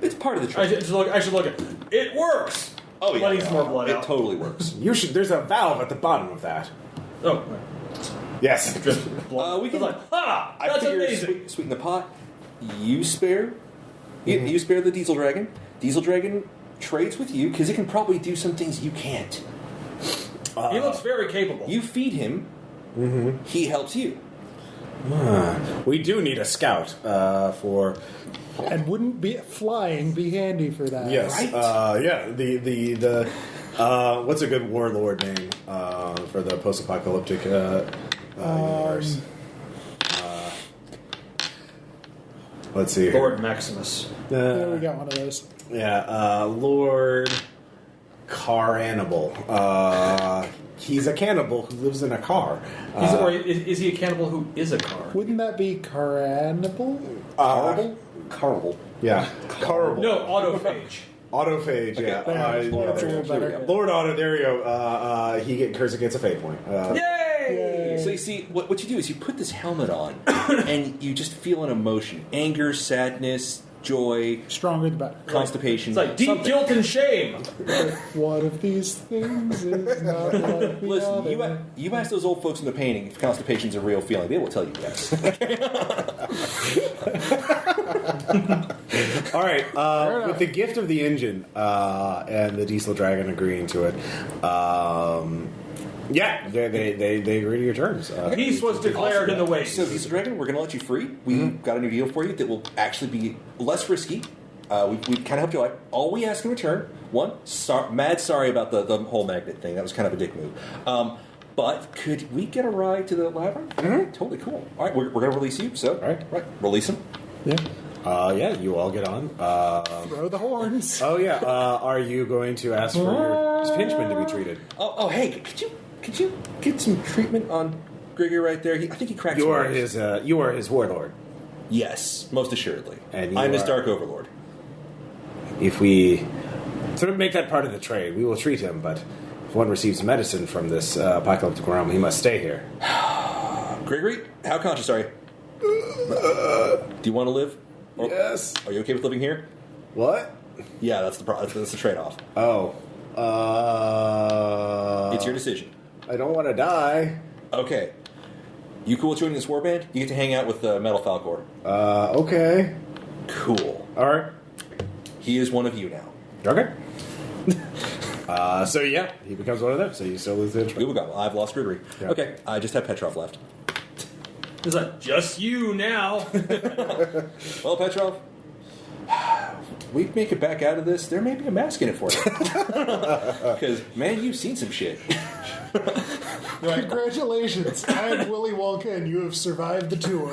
It's part of the I trick. should look at it. It works! Oh, yeah. Letting some more blood It out. totally works. There's a valve at the bottom of that. Oh, Yes. just blood. We can- It's like, I that's figure amazing! sweeten the pot. You spare the Diesel Dragon. Diesel Dragon trades with you because it can probably do some things you can't. He looks very capable. You feed him. He helps you. We do need a scout for. And wouldn't flying be handy for that? Yes. Right? The what's a good warlord name for the post-apocalyptic universe? Let's see. Lord Maximus. Yeah, we got one of those. Yeah, Lord Carannibal. He's a cannibal who lives in a car. Or is he a cannibal who is a car? Wouldn't that be Carannibal? Carnival. Yeah, Carnival. No, autophage. Autophage. Yeah, That's a little better. Lord Auto. There you go. Cursor gets a fate point. Yay! So you see, what you do is you put this helmet on, and you just feel an emotion: anger, sadness, joy, Stronger the better. constipation. It's like deep something. guilt and shame. One of these things is not like the Listen, other. you ask those old folks in the painting if constipation's a real feeling. They will tell you yes. All right. With the gift of the engine and the Diesel Dragon agreeing to it, they agree to your terms. Peace was declared in the waste. So, Diesel Dragon, we're going to let you free. We've got a new deal for you that will actually be less risky. We kind of helped you out. All we ask in return, one, mad sorry about the whole magnet thing. That was kind of a dick move. But could we get a ride to the labyrinth? Totally cool. All right, we're going to release you. So, right, release him. Yeah. You all get on. Throw the horns. Oh yeah. Are you going to ask for your henchmen to be treated? Oh, hey, could you get some treatment on Grigor right there? I think he cracked. You some are eggs. his warlord. Yes, most assuredly. And I'm his are- Dark Overlord. If we sort of make that part of the trade, we will treat him. But if one receives medicine from this apocalyptic realm, he must stay here. Gregory, how conscious are you? Do you want to live? Or, Yes. Are you okay with living here? What? Yeah, that's the trade-off. Oh. It's your decision. I don't want to die. Okay. You cool with joining this warband? You get to hang out with Metal Falcor. Okay. Cool. All right. He is one of you now. Okay. So yeah, he becomes one of them. So you still lose the We intro. will go. I've lost Gregory. Yeah. Okay, I just have Petrov left. It's like, just you now. Well, Petrov, we make it back out of this. There may be a mask in it for you. Because, man, you've seen some shit. Congratulations, I'm Willy Wonka, and you have survived the tour.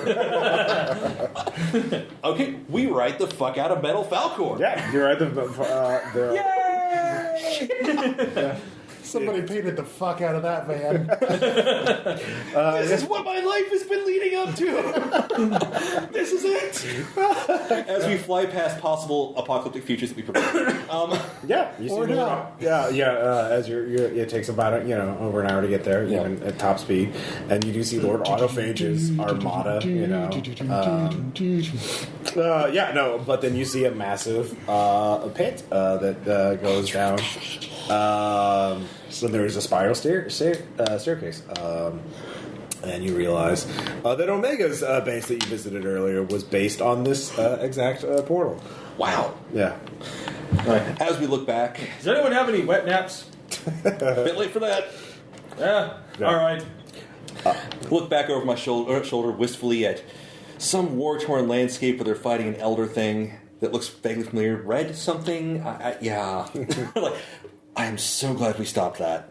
Okay, we write the fuck out of Metal Falcor. Yeah, you're right. Yay! Somebody painted the fuck out of that van. This is what my life has been leading up to. This is it. As we fly past possible apocalyptic futures that we predict. Yeah, you Or see not. Yeah. As it takes about over an hour to get there, even at top speed, and you do see Lord Autophage's armada. But then you see a massive pit that goes down. So there is a spiral staircase. And you realize that Omega's base that you visited earlier was based on this exact portal. Wow. Yeah. As we look back, Does anyone have any wet naps? a bit late for that. Yeah. Yeah. All right. Look back over my shoulder wistfully at some war-torn landscape where they're fighting an elder thing that looks vaguely familiar. Red something? Yeah. Like, I am so glad we stopped that.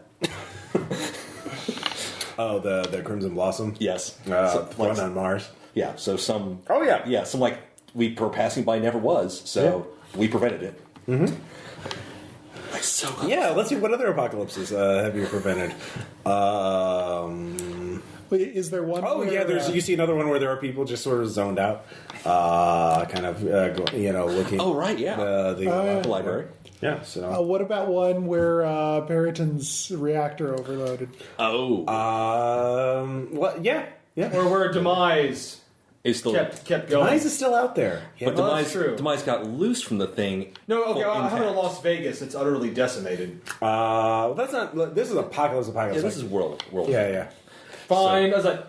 Oh, the Crimson Blossom? Yes. One on Mars. Yeah, so some... Oh, yeah. Yeah, some like we were passing by never was, so we prevented it. Mm-hmm. I'm so glad. Yeah, let's see, what other apocalypses have you prevented? Wait, is there one? Oh, where, yeah, you see another one where there are people just sort of zoned out, looking. Oh, right, yeah. The library. Yeah, so. what about one where Periton's reactor overloaded? Oh. Well, yeah. Or where Demise It's still... kept going. Demise is still out there. But Well, that's true. Demise got loose from the thing. No, okay, Full I have it in impact. Las Vegas. It's utterly decimated. That's not. This is apocalypse. Yeah, this is world. Yeah. Fine. I was like,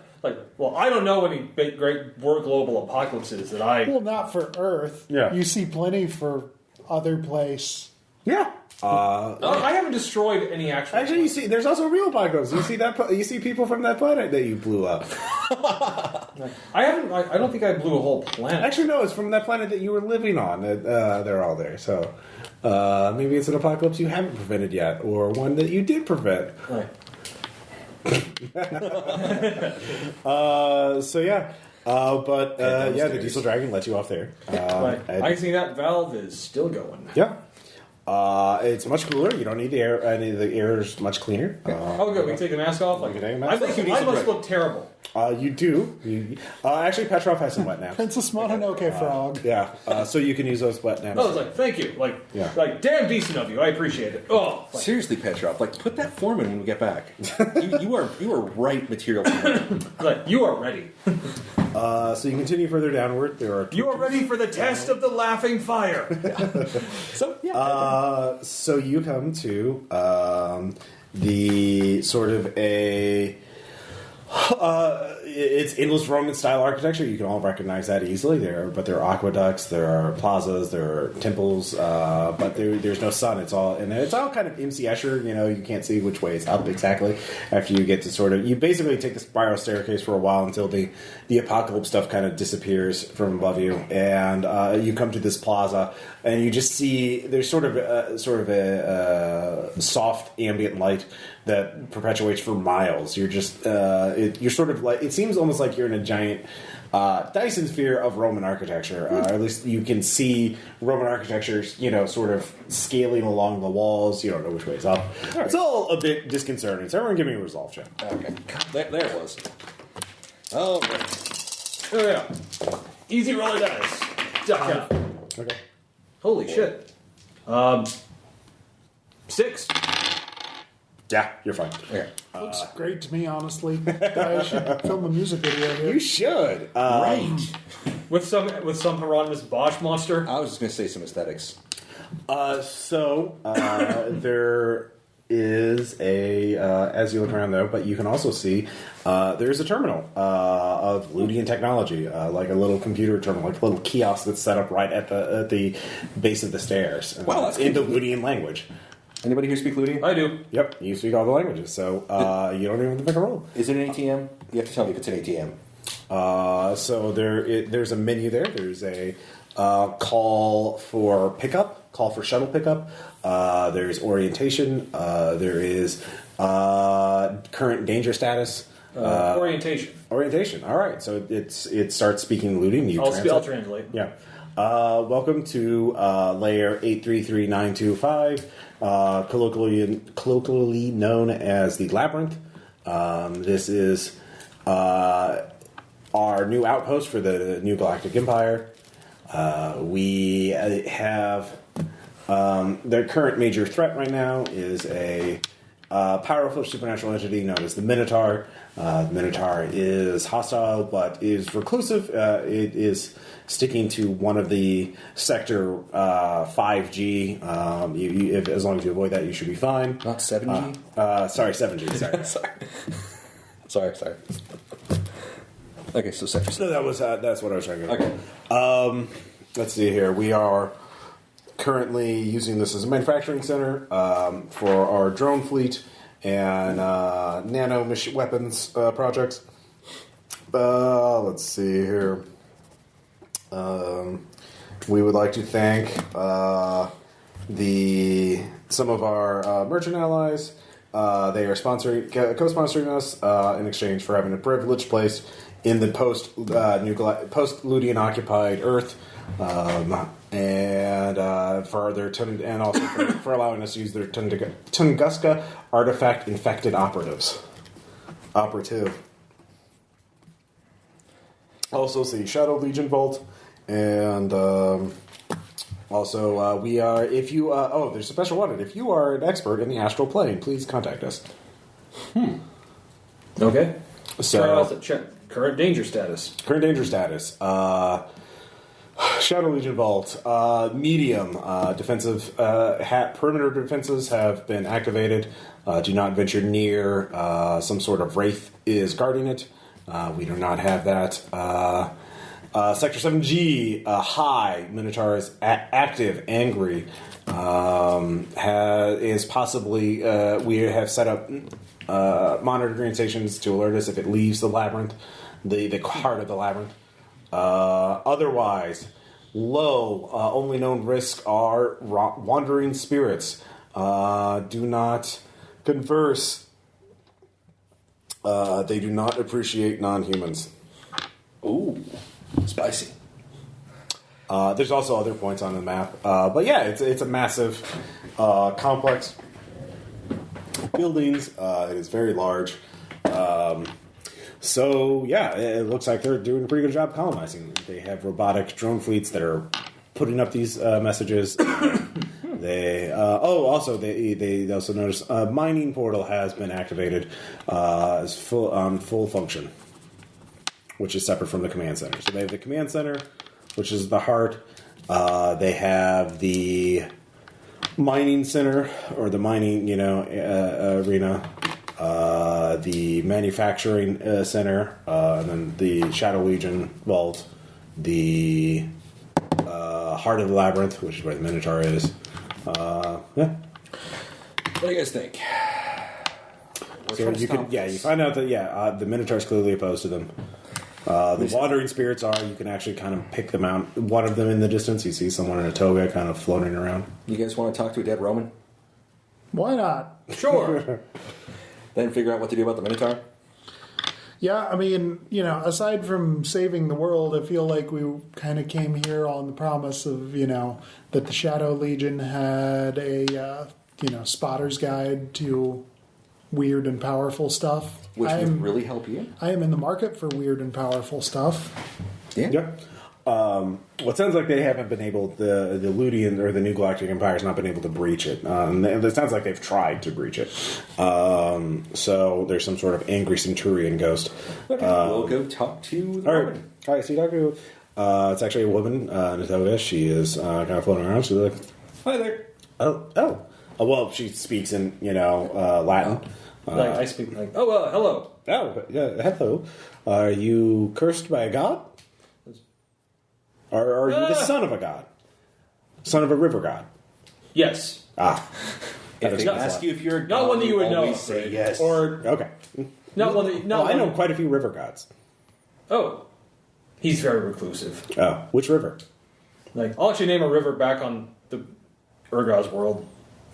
well, I don't know any big, great global apocalypses that I... Well, not for Earth. Yeah. You see plenty for other place. Yeah. I haven't destroyed any actual... Actually, you see, there's also a real apocalypse. You see that? You see people from that planet that you blew up. I haven't... I don't think I blew a whole planet. Actually, no, it's from that planet that you were living on. They're all there. So maybe it's an apocalypse you haven't prevented yet, or one that you did prevent. Right. The diesel dragon lets you off there. Right. and- I can see that valve is still going. yeah. It's much cooler. You don't need the air. The air is much cleaner. Oh, good. We can take the mask off. Like, can take the mask off. I must look terrible. You do. Actually, Petrov has some wet naps. Princess Mononoke frog. Yeah. So you can use those wet naps. I was like, thank you. Yeah. Like, damn decent of you. I appreciate it. Oh, like, Seriously, Petrov, like put that form in when we get back. you are right material for me. like, you are ready. So you continue further downward. There are. You are ready for the test of the laughing fire. So yeah. So you come to the sort of a. It's endless Roman style architecture. You can all recognize that easily. There are aqueducts, there are plazas, there are temples, but there's no sun. It's all kind of MC Escher. You can't see which way it's up exactly. After you get to you basically take the spiral staircase for a while until the apocalypse stuff kind of disappears from above you, and you come to this plaza, and you just see there's sort of a soft ambient light that perpetuates for miles. You're just you're sort of like, it seems almost like you're in a giant Dyson sphere of Roman architecture. At least you can see Roman architecture, sort of scaling along the walls. You don't know which way is up. Right. It's all a bit disconcerting. So everyone give me a resolve check. Okay. There it was. Oh, right. Oh, yeah. Easy roller dice. Duck out. Okay. Holy shit. 6. Yeah, you're fine. Okay. Looks great to me, honestly. I should film a music video here. You should. Right. With some Hieronymus Bosch monster. I was just going to say some aesthetics. There is a, as you look around though, but you can also see there's a terminal of Ludian technology, like a little computer terminal, like a little kiosk that's set up right at the base of the stairs. Wow, that's in the Ludian language. Anybody here speak Ludian? I do. Yep, you speak all the languages, so you don't even have to pick a roll. Is it an ATM? You have to tell me if it's an ATM. So there's a menu there. There's a call for pickup, call for shuttle pickup. There's orientation. There is current danger status. Orientation. Orientation. All right. So it starts speaking Ludian. I'll translate. Yeah. Welcome to layer 833925, colloquially known as the labyrinth. This is our new outpost for the New Galactic Empire. We have their current major threat right now is a powerful supernatural entity known as the Minotaur. The Minotaur is hostile, but is reclusive. It is sticking to one of the sector 5G. As long as you avoid that, you should be fine. Not 7G? Sorry, 7G. Sorry. sorry. Okay, so sector. So that's what I was trying to get. Okay. Let's see here. We are currently using this as a manufacturing center for our drone fleet and nano weapons projects. Let's see here. We would like to thank some of our merchant allies. They are co-sponsoring us in exchange for having a privileged place in the post-Ludian occupied Earth, and for their and also for allowing us to use their Tunguska artifact infected operative. Also, the Shadow Legion Vault, and also we are. If you there's a special wanted. If you are an expert in the astral plane, please contact us. Okay. So Check current danger status. Shadow Legion Vault, medium defensive perimeter defenses have been activated. Do not venture near. Some sort of wraith is guarding it. We do not have that. Sector 7G, high. Minotaur is active, angry. Is possibly. We have set up monitoring stations to alert us if it leaves the labyrinth, the heart of the labyrinth. Otherwise, low. Only known risks are wandering spirits. Do not converse. They do not appreciate non-humans. Ooh, spicy. There's also other points on the map, but yeah, it's a massive complex buildings. It is very large. So yeah, it looks like they're doing a pretty good job colonizing. They have robotic drone fleets that are putting up these messages. They also notice a mining portal has been activated as full function, which is separate from the command center. So they have the command center, which is the heart. They have the mining center or the mining arena. The manufacturing center, and then the Shadow Legion Vault, the heart of the labyrinth, which is where the Minotaur is. Yeah. What do you guys think? So you find out that the Minotaur is clearly opposed to them. The wandering spirits are. You can actually kind of pick them out. One of them in the distance, you see someone in a toga kind of floating around. You guys want to talk to a dead Roman? Why not? Sure. Then figure out what to do about the Minotaur? Yeah, I mean, aside from saving the world, I feel like we kind of came here on the promise of, that the Shadow Legion had a, spotter's guide to weird and powerful stuff. Which would really help you? I am in the market for weird and powerful stuff. Yeah. Well, it sounds like they haven't been able, the Ludian or the New Galactic Empire has not been able to breach it. And it sounds like they've tried to breach it. So there's some sort of angry Centurion ghost. Okay, we'll go talk to the woman. All right, so you talk to, it's actually a woman, Natoga. She is kind of floating around. She's like, Hi there. oh. Well, she speaks in, Latin. Like I speak like, hello. Oh, yeah, hello. Are you cursed by a god? Or are you the son of a god? Son of a river god? Yes. If they ask you if you're a god, Not one that you would know. always say yes. Or Okay. not one that. Not I know one- quite a few river gods. Oh, he's very reclusive. Oh, which river? Like I'll actually name a river back on the Urgaz world.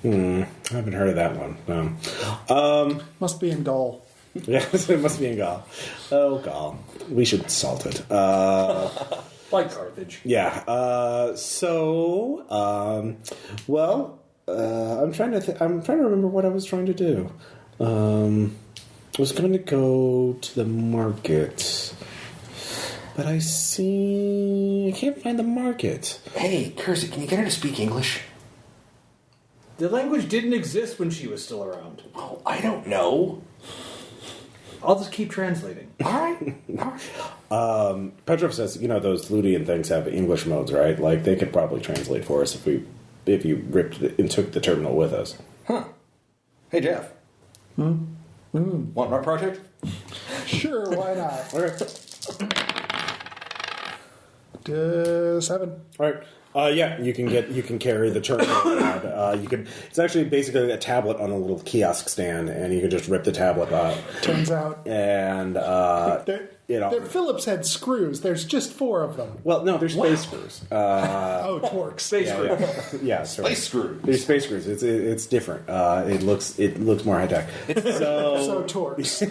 I haven't heard of that one. No. Must be in Gaul. Yeah, it must be in Gaul. Oh, Gaul. We should salt it. Like Carthage. Yeah. I'm trying to. I'm trying to remember what I was trying to do. I was going to go to the market, but I can't find the market. Hey, Cursey, can you get her to speak English? The language didn't exist when she was still around. Well, I don't know. I'll just keep translating. All right. Petrov says, those Ludian things have English modes, right? Like they could probably translate for us if you ripped and took the terminal with us. Huh. Hey, Jeff. Want an art project? Sure, why not? Okay. 7. All right. Yeah, you can carry the terminal around. It's actually basically a tablet on a little kiosk stand, and you can just rip the tablet out. Turns out. And They're Phillips head screws. There's just 4 of them. well, no, they're space screws. Torques. Space screw. Yeah, Space screws. They're space screws. It's different. It looks more high tech. So Torques.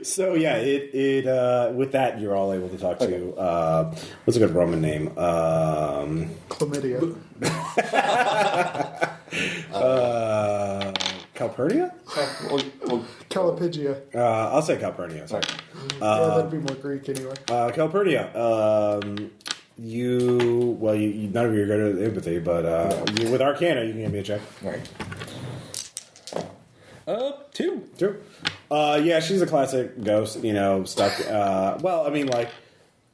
So yeah, it with that you're all able to talk to what's a good Roman name? Chlamydia. Calpurnia? Calipigia. I'll say Calpurnia. Sorry. Yeah, that'd be more Greek anyway. Calpurnia. You none of you are good at empathy, but with Arcana you can give me a check. All right. 2. True. Yeah, she's a classic ghost. Stuck.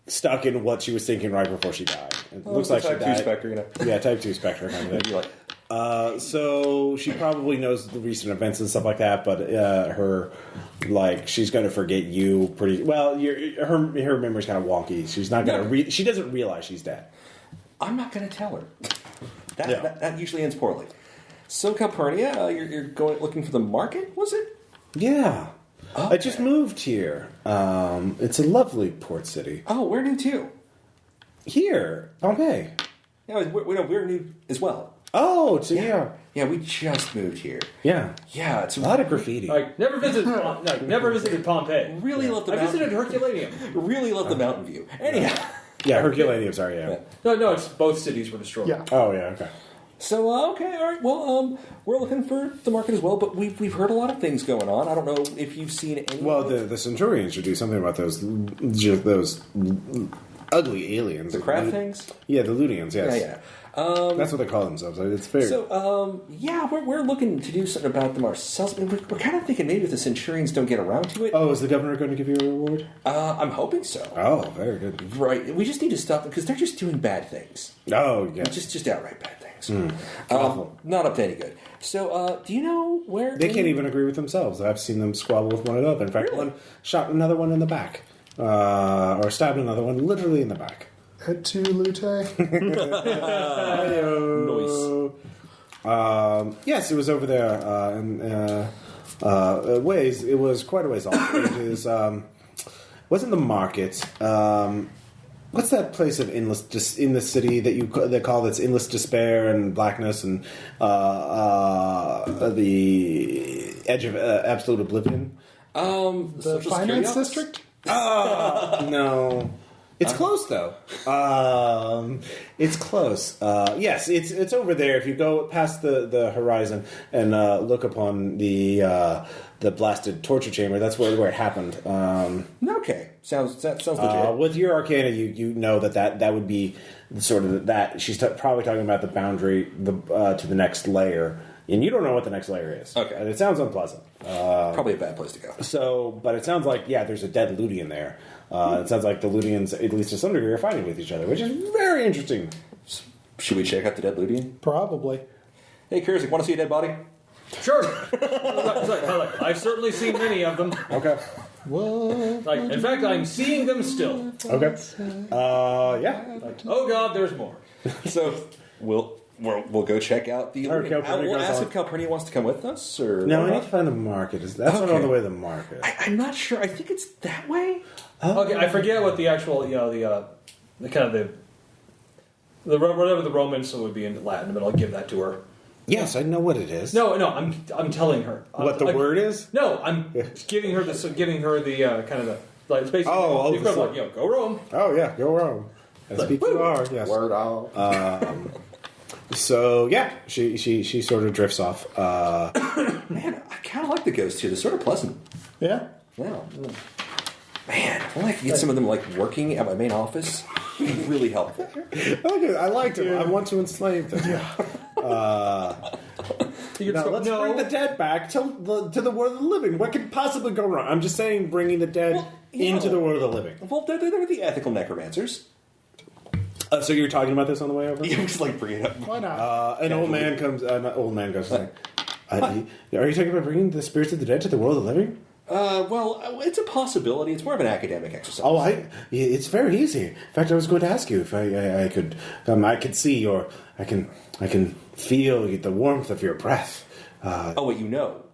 Stuck in what she was thinking right before she died. It looks like she type 2 died. spectre, Yeah, type 2 spectre kind of thing. So she probably knows the recent events and stuff like that, but she's going to forget you pretty well. Her memory's kind of wonky. She's not going to. She doesn't realize she's dead. I'm not going to tell her. That usually ends poorly. So Calpurnia, you're looking for the market, was it? Yeah. Okay. I just moved here. It's a lovely port city. Oh, we're new too. Here, Pompeii. Yeah, we're new as well. Oh, it's here. Yeah, we just moved here. Yeah. Yeah, it's A lot of graffiti. Never visited Pompeii. Really love the I mountain. visited Herculaneum. Really love the mountain view. Anyhow. Yeah, Herculaneum, sorry, yeah. No, it's both cities were destroyed. Yeah. Oh, yeah, okay. So, okay, all right. Well, we're looking for the market as well, but we've heard a lot of things going on. I don't know if you've seen any. Well, the Centurions should do something about those ugly aliens. The crab things? Yeah, the Ludians, yes. Yeah. That's what they call themselves. It's fair. So, we're looking to do something about them ourselves. I mean, we're kind of thinking maybe if the Centurions don't get around to it. Oh, is the governor going to give you a reward? I'm hoping so. Oh, very good. Right. We just need to stop them because they're just doing bad things. Oh, yeah. Just outright bad things. Awful. Not up to any good. So, do you know where... They can't even agree with themselves. I've seen them squabble with one another. In fact, one shot another one in the back. Or stabbed another one literally in the back. Et tu, Lute? Noise. Yes, it was over there ways. It was quite a ways off. It is wasn't the market. What's that place of endless in the city that they call that's endless despair and blackness and the edge of absolute oblivion? The finance district? No. It's close though. It's close. Yes, it's over there. If you go past the horizon and look upon the blasted torture chamber, that's where it happened. Okay, sounds legit. With your Arcana, you know that would be sort of that. She's probably talking about the boundary to the next layer. And you don't know what the next layer is. Okay. And it sounds unpleasant. Probably a bad place to go. So, but it sounds like, there's a dead Ludian there. It sounds like the Ludians, at least to some degree, are fighting with each other, which is very interesting. Should we check out the dead Ludian? Probably. Hey, Kurzik, want to see a dead body? Sure. I've certainly seen many of them. Okay. What? In fact, I'm seeing them still. Okay. Yeah. Oh God, there's more. So we'll go check out the. Or Calpurnia We'll goes ask on. if Calpurnia wants to come with us, or No, I need to find the market. That's not on the way to the market. I'm not sure. I think it's that way. Okay, I forget what the actual, the kind of the whatever the Romans would be in Latin, but I'll give that to her. Yes, I know what it is. No, I'm telling her What the word is? No, I'm giving her the kind of the like it's basically Oh, the equivalent. Go Rome. Oh, yeah, go Rome. SPQR, yes. Word out. So, yeah, she sort of drifts off. Man, I kind of like the ghosts here. They're sort of pleasant. Yeah. Wow. Man, if only I could get some of them working at my main office, it'd be really helpful. Okay, I liked him. I want to enslave them. Let's bring the dead back to the world of the living. What could possibly go wrong? I'm just saying, bringing the dead into the world of the living. Well, they're the ethical necromancers. So you're talking about this on the way over? You just bring it up. Why not? An old man comes. An old man goes. Are you talking about bringing the spirits of the dead to the world of the living? Well, it's a possibility. It's more of an academic exercise. Oh, it's very easy. In fact, I was going to ask you if I could. I could see your. I can feel the warmth of your breath. You know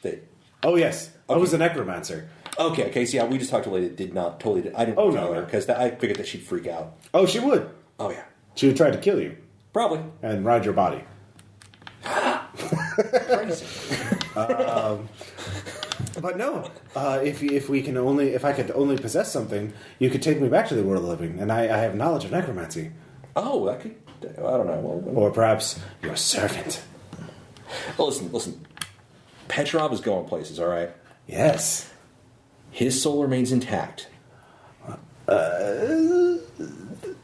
that. Oh yes, I was a necromancer. Okay. So yeah, we just talked to a lady that did not totally. I didn't tell her because I figured that she'd freak out. Oh, she would. Oh yeah, she would try to kill you. Probably. And ride your body. Crazy. But no, if I could only possess something, you could take me back to the world of the living, and I have knowledge of necromancy. Oh, that could. I don't know. Or perhaps your servant. Well, listen. Petrov is going places. All right. Yes. His soul remains intact.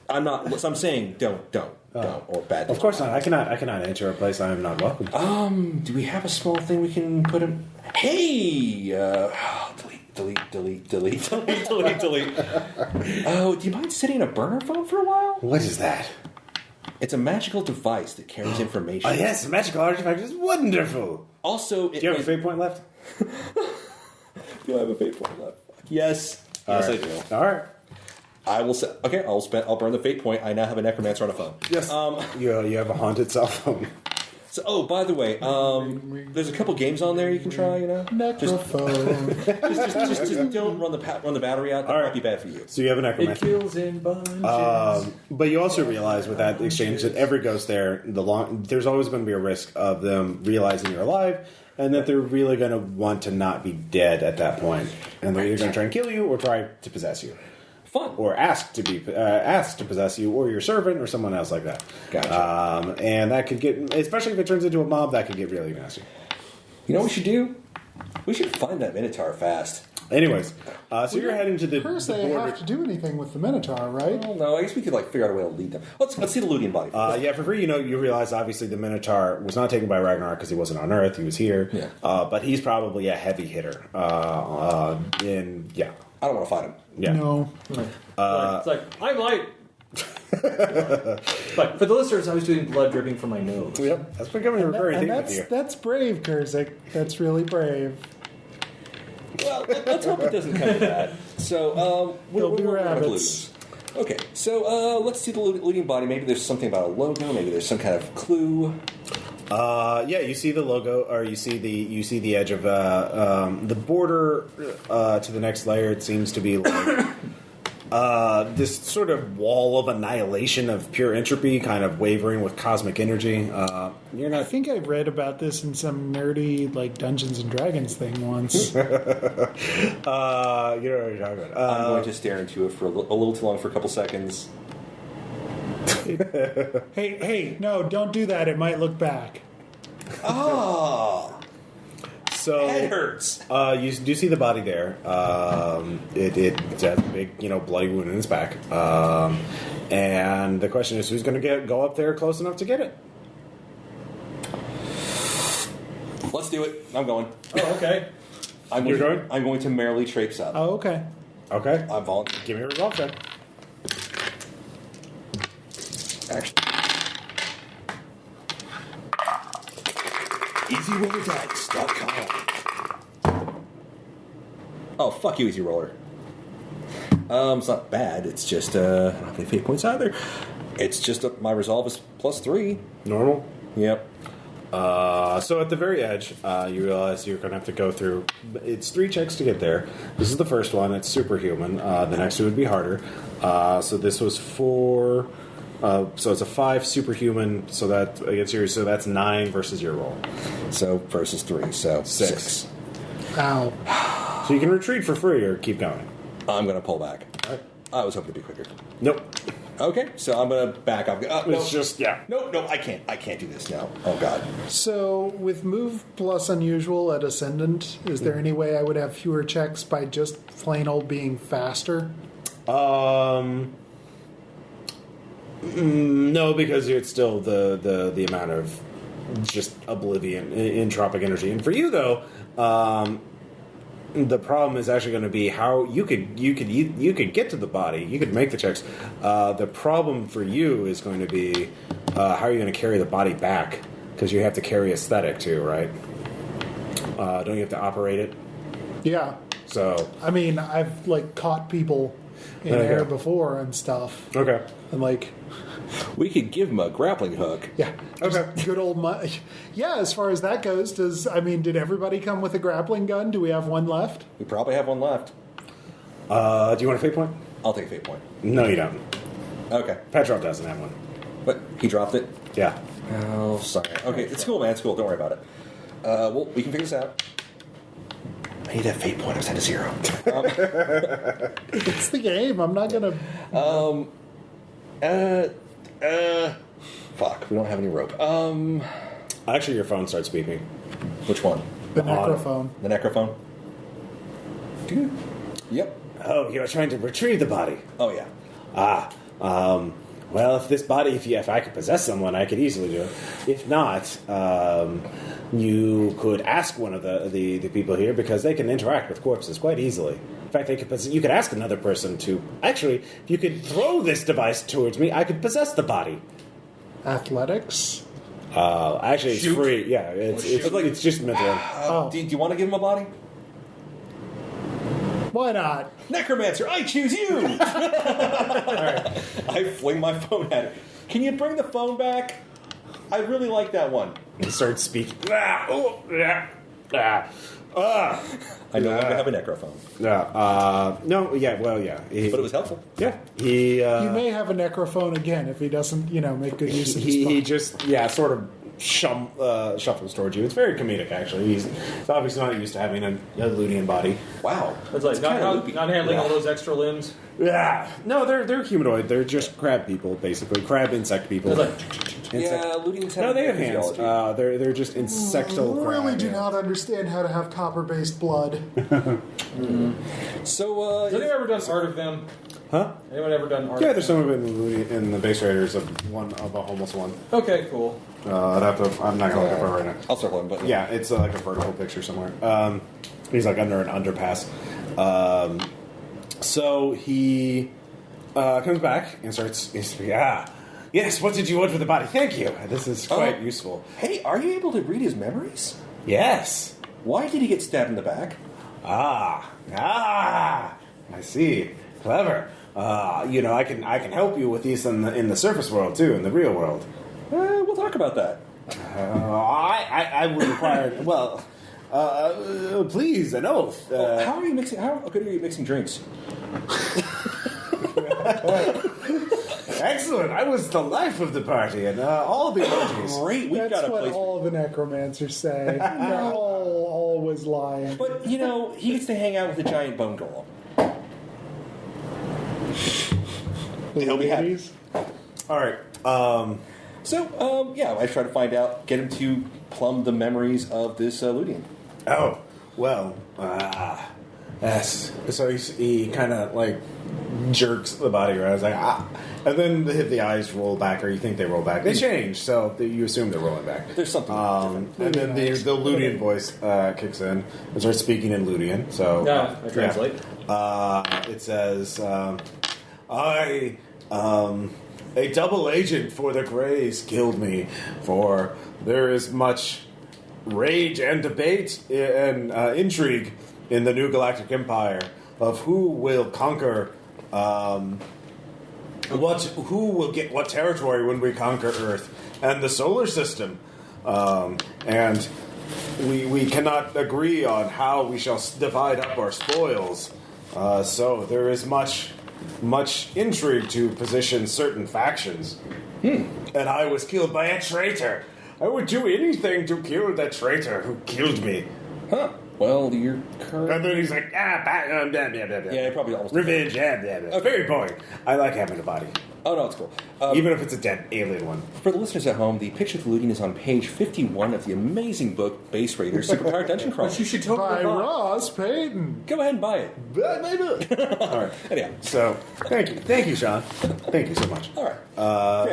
I'm not. What I'm saying, don't, or bad. Of course not. I cannot enter a place I am not welcome. Do we have a small thing we can put him? Hey, delete. Oh, do you mind sitting in a burner phone for a while? What is that? It's a magical device that carries information. Oh yes, a magical artifact is wonderful. Also, do you have a fate point left? Do I have a fate point left? Yes. Yes, I do. All right. I will say, okay, I'll burn the fate point. I now have a necromancer on a phone. Yes. You have a haunted cell phone. So, by the way, there's a couple games on there you can try. Necrophone. Just don't run the battery out. That might be bad for you. So you have a necromancer. It kills in bunches. But you also realize with that exchange that every ghost there, there's always going to be a risk of them realizing you're alive, and that they're really going to want to not be dead at that point, and they're either going to try and kill you or try to possess you. Fun. Or asked to possess you, or your servant, or someone else like that. Gotcha. And that could get, especially if it turns into a mob, that could get really nasty. You know what we should do? We should find that Minotaur fast. Anyways, so you're heading to the First, the they border. have to do anything with the Minotaur, right? Well, no, I guess we could figure out a way to lead them. Let's see the Ludian body. For free, you realize obviously the Minotaur was not taken by Ragnarok because he wasn't on Earth; he was here. Yeah. But he's probably a heavy hitter. I don't want to fight him. Yeah. No. It's like I might. But for the listeners, I was doing blood dripping from my nose. Yep, that's becoming a recurring theme with you. That's brave, Kurzik. That's really brave. Well, let's hope it doesn't come to that. So, There'll be we're gonna have rabbits. Ludians. Okay, so let's see the Ludian body. Maybe there's something about a logo. Maybe there's some kind of clue. You see the logo, or you see the edge of the border to the next layer. It seems to be like this sort of wall of annihilation of pure entropy, kind of wavering with cosmic energy. You're I not. think I read about this in some nerdy like Dungeons and Dragons thing once. You know what you're talking about. I'm going to stare into it for a little too long for a couple seconds. Hey, no, don't do that. It might look back. Oh, So head hurts. you do see the body there. It has a big, bloody wound in its back. And the question is, who's going to go up there close enough to get it? Let's do it. I'm going. Oh, okay. You're going? I'm going to merrily traipse up. Oh, okay. Okay. I'm volunteering. Give me a resolve check. Actually. EasyRollerDice.com. Oh, fuck you, Easy Roller. It's not bad. It's just, I don't have any fate points either. It's just my resolve is +3. Normal. Yep. So at the very edge, you realize you're going to have to go through. It's 3 checks to get there. This is the first one. It's superhuman. The next two would be harder. So this was 4. So it's a 5 superhuman. So that against yours. So that's 9 versus your roll. So versus 3. So 6. Ow. So you can retreat for free or keep going. I'm going to pull back. All right. I was hoping to be quicker. Nope. Okay, so I'm going to back up. No. It's just No, I can't. I can't do this now. Oh, God. So, with move plus unusual at ascendant, is there any way I would have fewer checks by just plain old being faster? No, because it's still the amount of just oblivion, entropic energy. And for you though, the problem is actually going to be how you could get to the body. You could make the checks. The problem for you is going to be how are you going to carry the body back? Because you have to carry aesthetic too, right? Don't you have to operate it? Yeah. So I mean, I've caught people in Okay. air before and stuff. okay. And We could give him a grappling hook. yeah. Okay. Good old yeah, as far as that goes, did everybody come with a grappling gun? Do we have one left? We probably have one left. Do you want a fate point? I'll take a fate point. No, you don't. Okay. Petrov doesn't have one. But he dropped it. Yeah. Oh, sorry. Okay, it's cool, man. It's cool. Don't worry about it. Well, we can figure this out. I need that fate point. I was at a 0. It's the game. I'm not gonna. Fuck. We don't have any rope. Actually, your phone starts beeping. Which one? The necrophone. The necrophone? Yep. Oh, you're trying to retrieve the body. Oh, yeah. Well, if this body, if I could possess someone, I could easily do it. If not, you could ask one of the people here because they can interact with corpses quite easily. In fact, you could ask another person to. Actually, if you could throw this device towards me, I could possess the body. Athletics. Actually, it's Shoot. free. Yeah, it's just mental. Do you want to give him a body? Why not? Necromancer, I choose you! I fling my phone at it. Can you bring the phone back? I really like that one. He starts speaking. I no longer have a necrophone. No, yeah, well, yeah. But it was helpful. Yeah, he. He may have a necrophone again if he doesn't, make good use of his He phone. just sort of shuffles towards you. It's very comedic, actually. He's obviously not used to having a Ludian body. Wow. It's like not handling all those extra limbs. Yeah, no, they're humanoid. They're just crab people, basically crab insect people. It's like Yeah, Ludians have No, they have hands. physiology. They're just insectal crab. really do yeah. not understand how to have copper-based blood. So, has anyone ever done art of them? Huh? Anyone ever done art? Yeah, of there's some of it in the base raiders of a homeless one. Okay, cool. I'm not gonna look for it right now. I'll circle him, but Yeah, it's like a vertical picture somewhere. He's like under an underpass. So he comes back and starts. Yes. What did you want with the body? Thank you. This is quite useful. Hey, are you able to read his memories? Yes. Why did he get stabbed in the back? I see. Clever. I can help you with these in the surface world too, in the real world. We'll talk about that. I would require. Please, an oath. How good are you at mixing drinks? Excellent. I was the life of the party, and all the emojis. Great, we've That's got a what place. all the necromancers say. They're all always lying. But he gets to hang out with a giant bone golem. He'll be happy. All right. So, I try to find out, get him to plumb the memories of this Ludian. Oh, well, yes. So he kind of like jerks the body around. It's like, and then the eyes roll back, or you think they roll back. They change, so you assume they're rolling back. There's something different. And then the Ludian voice kicks in and starts speaking in Ludian. So I translate. It says, a double agent for the Greys killed me, for there is much rage and debate and intrigue in the new galactic empire of who will conquer who will get what territory when we conquer Earth and the solar system, and we cannot agree on how we shall divide up our spoils, so there is much intrigue to position certain factions. And I was killed by a traitor. I would do anything to kill that traitor who killed me. Huh. Well, you're current... And then he's like, blah, blah, blah, blah. Yeah, probably almost... Revenge, blah, blah, blah. Okay. Very boring. I like having a body. Oh, no, it's cool. Even if it's a dead alien one. For the listeners at home, the picture of the Ludian is on page 51 of the amazing book, Base Raiders, Superpowered Dungeon Crawl. You should totally By buy. Ross Payton. Go ahead and buy it. All right. Anyhow. So, thank you, Sean. Thank you so much. All right.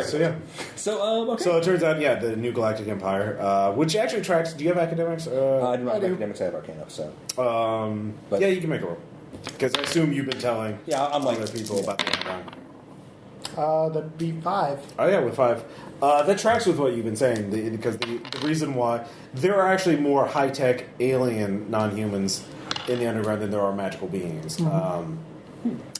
So yeah. So, okay. So it turns out, the new galactic empire, which actually tracks. Do you have academics? I do not have academics, I have Arcana, so... Yeah, you can make a roll. Because I assume you've been telling I'm like other people about the underground. That'd be 5. Oh yeah, with 5. That tracks with what you've been saying, because the reason why there are actually more high-tech alien non-humans in the underground than there are magical beings.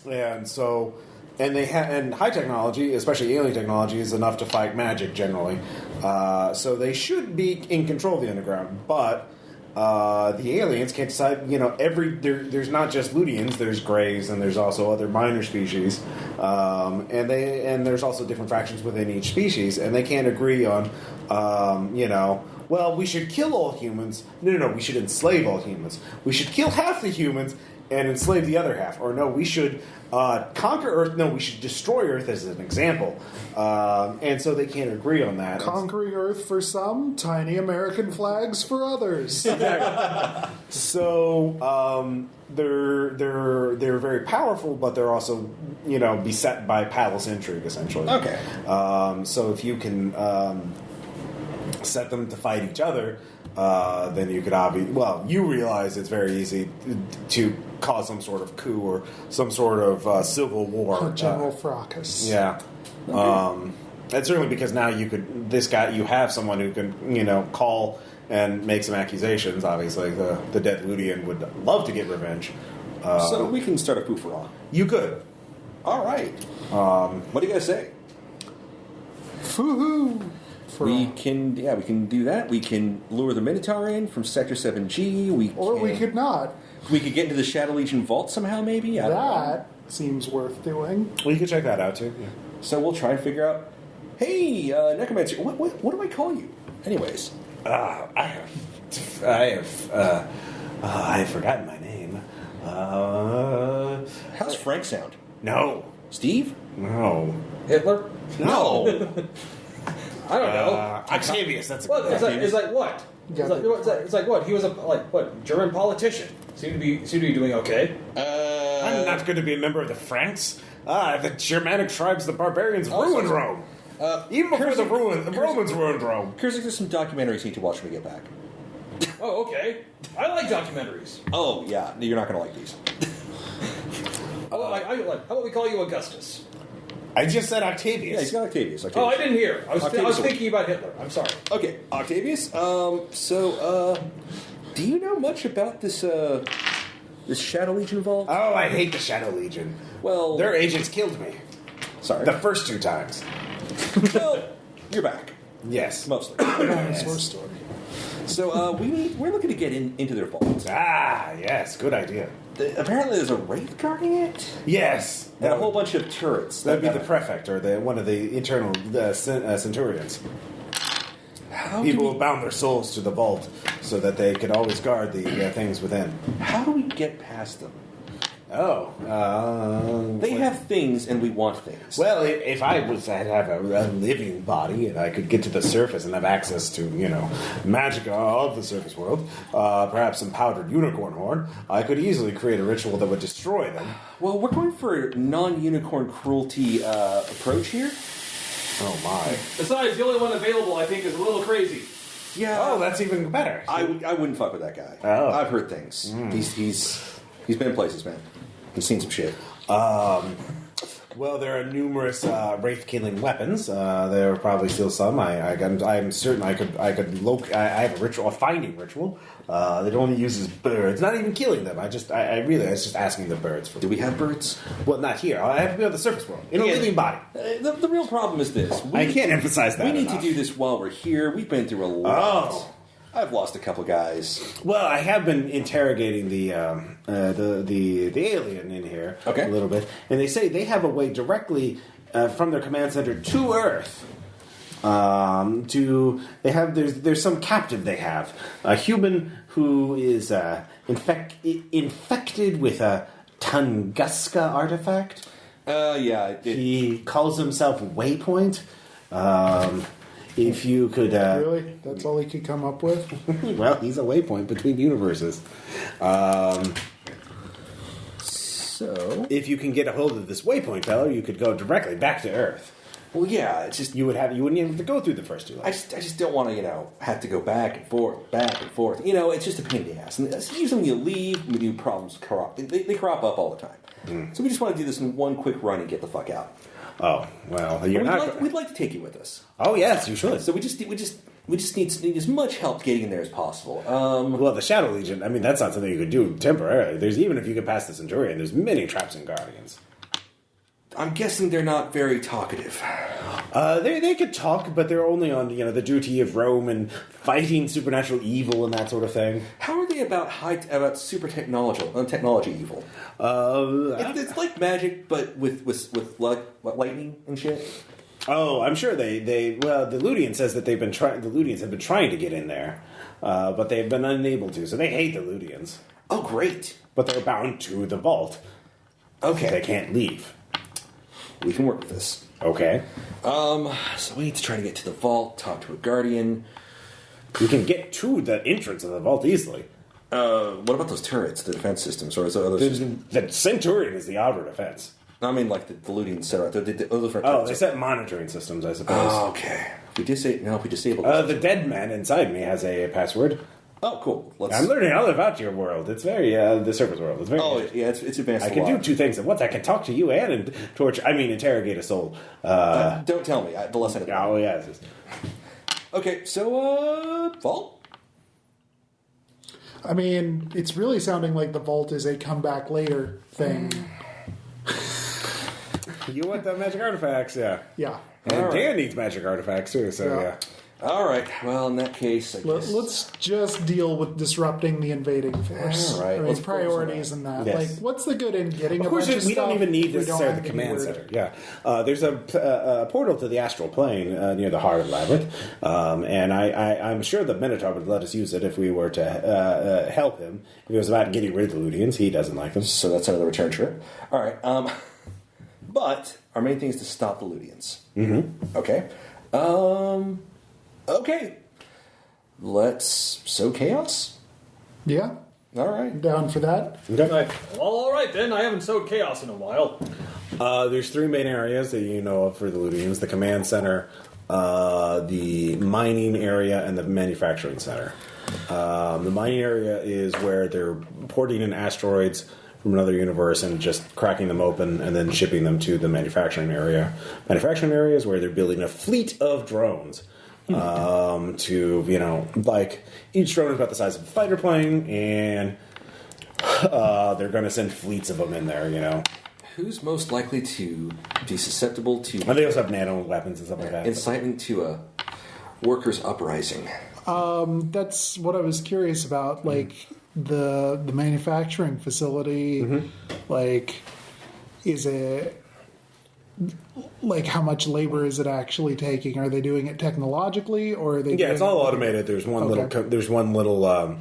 And so, and high technology, especially alien technology, is enough to fight magic generally. So they should be in control of the underground, but the aliens can't decide. There's not just Ludians. There's Greys, and there's also other minor species, and there's also different factions within each species, and they can't agree on, well, we should kill all humans. No, we should enslave all humans. We should kill half the humans and enslave the other half. Or no, we should conquer Earth. No, we should destroy Earth as an example. And so they can't agree on that. Conquering Earth for some, tiny American flags for others. Exactly. So they're very powerful, but they're also beset by palace intrigue essentially. Okay. So if you can set them to fight each other, then you could you realize it's very easy to cause some sort of coup or some sort of civil war. General fracas. Yeah. And certainly because now you have someone who can, call and make some accusations. Obviously, the dead Ludian would love to get revenge. So we can start a coup for all. You could. All right. What do you guys say? Foo-hoo! We can do that. We can lure the Minotaur in from Sector 7G. We could not. We could get into the Shadow Legion vault somehow, maybe. I don't know. That seems worth doing. Well, you can check that out too. Yeah. So we'll try and figure out. Hey, Necromancer, what do I call you? Anyways, I have forgotten my name. how's Frank sound? No. Steve? No. Hitler? No. I don't know. Octavius. That's Well, it's like what? Yeah. It's like what? He was a German politician. Seemed to be doing okay. I'm not going to be a member of the Franks. The Germanic tribes, the barbarians, ruined Rome. Even before the Romans ruined Rome. Kurzik, there's some documentaries you need to watch when we get back. Oh, okay. I like documentaries. Oh, yeah. You're not going to like these. How about we call you Augustus? I just said Octavius. Yeah, he's got Octavius. Oh, I didn't hear. I was Octavius. thinking about Hitler. I'm sorry. Okay, Octavius. Do you know much about this Shadow Legion vault? Oh, I hate the Shadow Legion. Well, Their agents killed me. sorry. The first 2 times. Well, you're back. Yes. Mostly. Source story. So we're looking to get into their vault. Ah, yes. Good idea. Apparently, there's a wraith guarding it. Yes. And a whole bunch of turrets. That'd be the prefect or one of the internal centurions. People who bound their souls to the vault so that they could always guard the things within. How do we get past them? They have things, and we want things. Well, if I'd have a living body and I could get to the surface and have access to, magic of the surface world, perhaps some powdered unicorn horn, I could easily create a ritual that would destroy them. Well, we're going for a non-unicorn cruelty approach here. Oh, my. Besides, the only one available, I think, is a little crazy. Yeah. Oh, that's even better. I wouldn't fuck with that guy. Oh. I've heard things. He's been places, man. He's seen some shit. Well, there are numerous wraith-killing weapons. There are probably still some. I'm certain I could I have a ritual, a finding ritual that only uses birds. Not even killing them. I was just asking the birds for. Do we have birds? Well, not here. I have to be on the surface world in a living body. The real problem is this. I can't emphasize that. We need enough. to do this while we're here. We've been through a lot. Oh. I've lost a couple guys. Well, I have been interrogating the alien in here a little bit, and they say they have a way directly from their command center to Earth. There's some captive they have, a human who is infected with a Tunguska artifact. He calls himself Waypoint. If you could... really? That's all he could come up with? Well, he's a waypoint between universes. So... If you can get a hold of this waypoint fellow, you could go directly back to Earth. Well, yeah, it's just... You wouldn't even have to go through the first two levels. I just don't want to, have to go back and forth. It's just a pain in the ass. And usually when you leave, new problems crop. They crop up all the time. So we just want to do this in one quick run and get the fuck out. Oh, well, We'd like to take you with us. Oh, yes, you should. So we just need as much help getting in there as possible. Well, the Shadow Legion, that's not something you could do temporarily. Even if you could pass the Centurion, there's many traps and guardians. I'm guessing they're not very talkative. They could talk, but they're only on the duty of Rome and fighting supernatural evil and that sort of thing. How are they about super technology evil? It's like magic, but with lightning and shit. Oh, I'm sure the Ludian says that the Ludians have been trying to get in there, but they've been unable to. So they hate the Ludians. Oh, great! But they're bound to the vault. Okay, so they can't leave. We can work with this. Okay. So we need to try to get to the vault, talk to a guardian. We can get to the entrance of the vault easily. What about those turrets, the defense systems, or is there other systems? The Centurion is the outer defense. I mean, like the Ludian set out. They set monitoring systems, I suppose. Oh, okay. If we disable the dead man inside me has a password. Oh, cool. I'm learning all about your world. It's very the surface world. It's very. Oh, yeah, it's advanced. I can do two things at once. I can talk to you and interrogate a soul. Don't tell me. The less I know. Oh yeah. Okay, so vault. It's really sounding like the vault is a come back later thing. You want the magic artifacts, yeah. Yeah. And Dan needs magic artifacts too, so yeah. All right. Well, in that case, I guess... Let's just deal with disrupting the invading force. All right. Let's priorities and that. Yes. What's the good in getting of a bunch of stuff? We don't even need necessarily the command center. Yeah. There's a portal to the astral plane near the heart of the labyrinth, and I'm sure the Minotaur would let us use it if we were to help him. If it was about getting rid of the Ludians, he doesn't like them. So that's another return trip. All right. But our main thing is to stop the Ludians. Mm-hmm. Okay. Okay. Let's sow chaos? Yeah. All right. Down for that. Okay. Well, all right then. I haven't sowed chaos in a while. There's three main areas that you know of for the Ludians: the command center, the mining area, and the manufacturing center. The mining area is where they're porting in asteroids from another universe and just cracking them open and then shipping them to the manufacturing area. Manufacturing area is where they're building a fleet of drones. Each drone is about the size of a fighter plane, and they're going to send fleets of them in there, Who's most likely to be susceptible to... And they also have nano weapons and stuff like that. Incitement to a workers' uprising. That's what I was curious about, the manufacturing facility, is it like how much labor is it actually taking? Are they doing it technologically, or are they? Yeah, it's all automated. There's one little.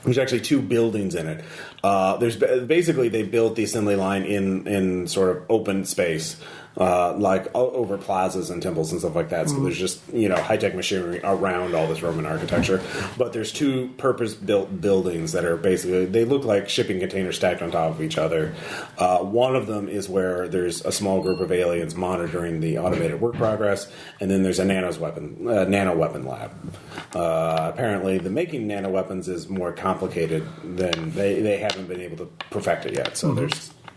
There's actually 2 buildings in it. There's basically they built the assembly line in sort of open space, like over plazas and temples and stuff like that. So there's just high tech machinery around all this Roman architecture. But there's 2 purpose built buildings that are basically they look like shipping containers stacked on top of each other. One of them is where there's a small group of aliens monitoring the automated work progress, and then there's a nano weapon lab. Apparently, the making nano weapons is more complicated than they haven't been able to perfect it yet. So they're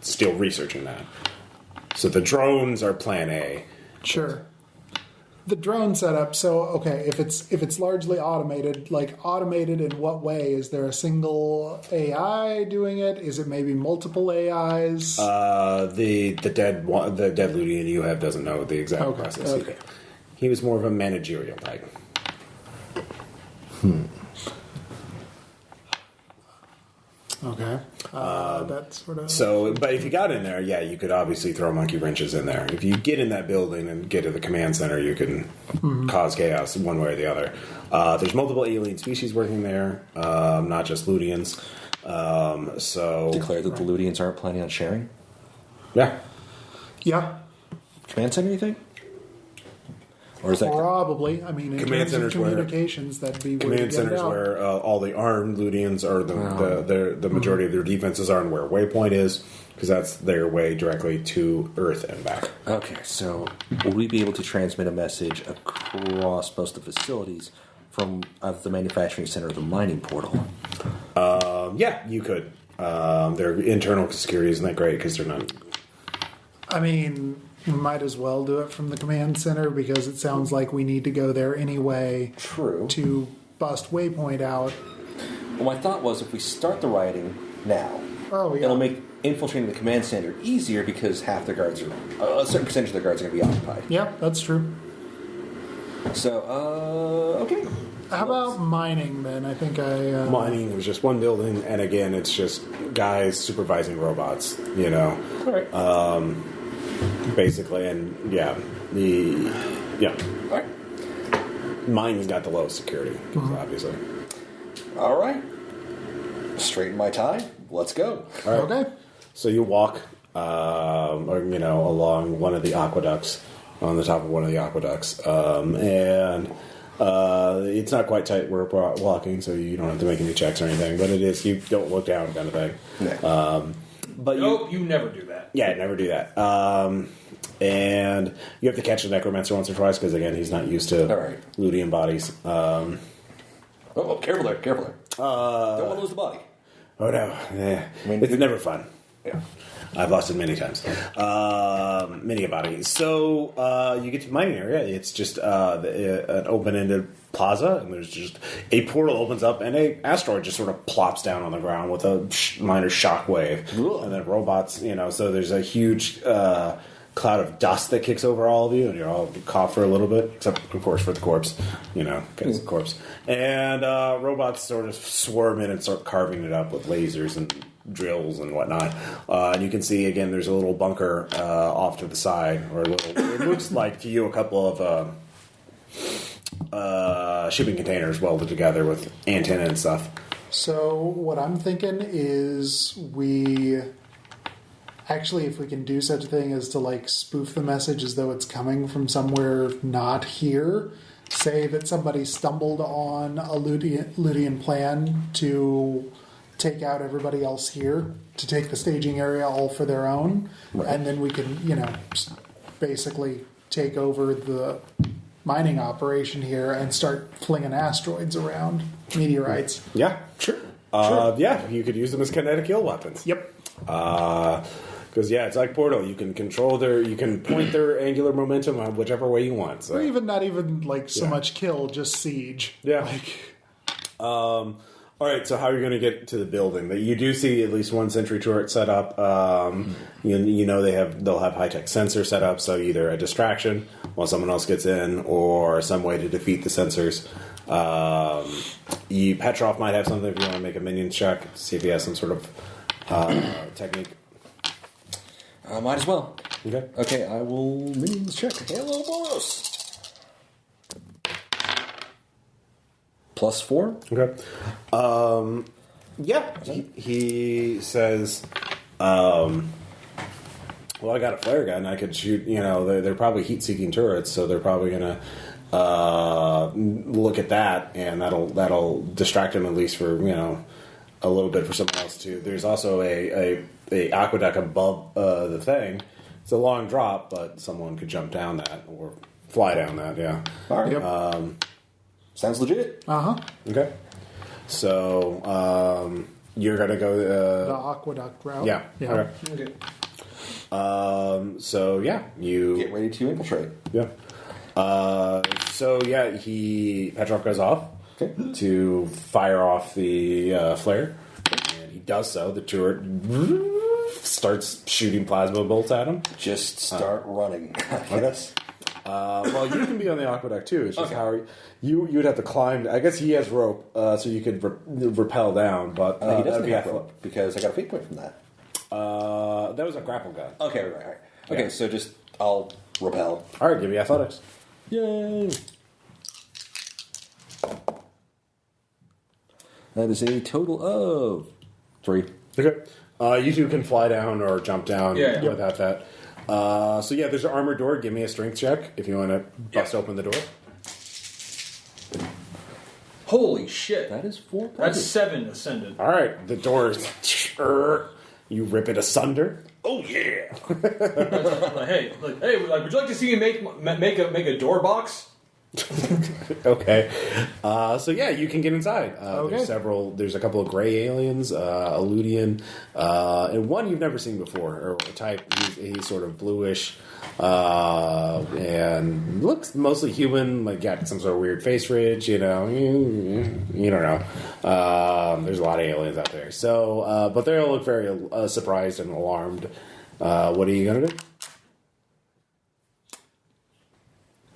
still researching that. So the drones are plan A. Sure. The drone setup. So okay, if it's largely automated, like automated in what way? Is there a single AI doing it? Is it maybe multiple AIs? The dead Ludian you have doesn't know the exact process. Okay. He was more of a managerial type. Okay. That sort of. So, but if you got in there, yeah, you could obviously throw monkey wrenches in there. If you get in that building and get to the command center, you can cause chaos one way or the other. There's multiple alien species working there, not just Ludians. So Declare that the Ludians aren't planning on sharing? yeah. Yeah. Command center, you think? Or is that Probably. I mean, in Command terms of centers where- communications, that'd be where Command you get it centers out. where all the armed Ludians are the majority of their defenses are, and where Waypoint is, because that's their way directly to Earth and back. Okay, so will we be able to transmit a message across most of the facilities from the manufacturing center of the mining portal? Yeah, you could. Their internal security isn't that great because they're not. I mean, we might as well do it from the command center because it sounds like we need to go there anyway. True. To bust Waypoint out. Well, my thought was if we start the rioting now, it'll make infiltrating the command center easier because half the guards are a certain percentage of the guards are going to be occupied. Yeah, that's true. So, okay. How about mining then? I think Mining was just one building, and again, it's just guys supervising robots. All right. Basically, and yeah. All right. Mining's got the lowest security, obviously. All right. Straighten my tie. Let's go. All right. Okay. So you walk, along one of the aqueducts, on the top of one of the aqueducts, and it's not quite tight where we're walking, so you don't have to make any checks or anything. But it is you don't look down kind of thing. Yeah. But you never do that. Yeah, never do that. And you have to catch the necromancer once or twice because again, he's not used to All right. Ludian bodies. Careful there. Don't want to lose the body. Oh no, it's never fun. Yeah. I've lost it many times. Many a body. So you get to the mining area. It's just an open-ended plaza, and there's just a portal opens up, and an asteroid just sort of plops down on the ground with a minor shock wave. And then robots, so there's a huge cloud of dust that kicks over all of you, and you're all cough for a little bit, except, of course, for the corpse, because the corpse. And robots sort of swarm in and start carving it up with lasers and drills and whatnot. And you can see, again, there's a little bunker off to the side, or it looks like to you a couple of shipping containers welded together with antenna and stuff. So what I'm thinking is if we can do such a thing as to spoof the message as though it's coming from somewhere not here. Say that somebody stumbled on a Ludian plan to take out everybody else here, to take the staging area all for their own, right. And then we can, basically take over the mining operation here and start flinging asteroids around, meteorites. Yeah, sure. Yeah, you could use them as kinetic kill weapons. Yep. Because it's like Portal. You can you can point their angular momentum on whichever way you want. So. Or even not even so much kill, just siege. Yeah. All right. So how are you going to get to the building? You do see at least one sentry turret set up. They'll have high tech sensors set up. So either a distraction while someone else gets in, or some way to defeat the sensors. Petrov might have something if you want to make a minion check. See if he has some sort of technique. Might as well. Okay. Okay, I will minions check. Hello, bonus. +4. Okay. Yeah. He says, well, I got a flare gun. I could shoot, they're probably heat-seeking turrets, so they're probably going to look at that, and that'll distract him at least for, a little bit for someone else, too. There's also a aqueduct above the thing. It's a long drop, but someone could jump down that or fly down that, yeah. All right. Yep. Sounds legit. Okay. So, you're going to go... The aqueduct route. Yeah. Okay. So, yeah, you... Get ready to infiltrate. Yeah. Petrov goes off to fire off the flare. And he does so. The turret starts shooting plasma bolts at him. Just start running. Yes. Well, you can be on the aqueduct too. It's just how you would have to climb. I guess he has rope, so you could rappel down. But He doesn't have rope because I got a fate point from that. That was a grapple gun. Okay, right. Okay, Yeah. so just I'll repel. All right, give me athletics. Yay! That is a total of 3. Okay. You two can fly down or jump down Yeah. without that. There's an armored door. Give me a strength check if you want to bust open the door. Holy shit. That is 4. That's 7 ascended. All right, the door is... You rip it asunder. Oh, yeah. Hey, would you like to see me make a door box? Okay. You can get inside. Okay. There's a couple of gray aliens, a Ludian, and one you've never seen before, or a type. He's sort of bluish, and looks mostly human, like got some sort of weird face ridge, you don't know. There's a lot of aliens out there. So, but they all look very surprised and alarmed. What are you going to do?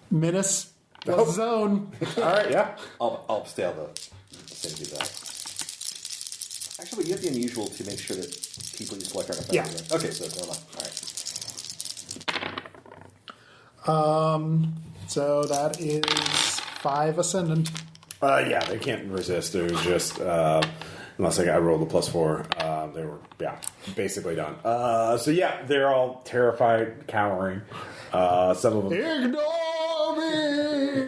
Menace. Plus zone. All right, yeah. I'll stay on the safety of that. Actually, you have the unusual to make sure that people you select aren't affected. Yeah. Right? Okay, so never mind. All right. So that is 5 ascendant. They can't resist. They're just unless I rolled a +4, they were basically done. They're all terrified, cowering. Some of them Ignore me!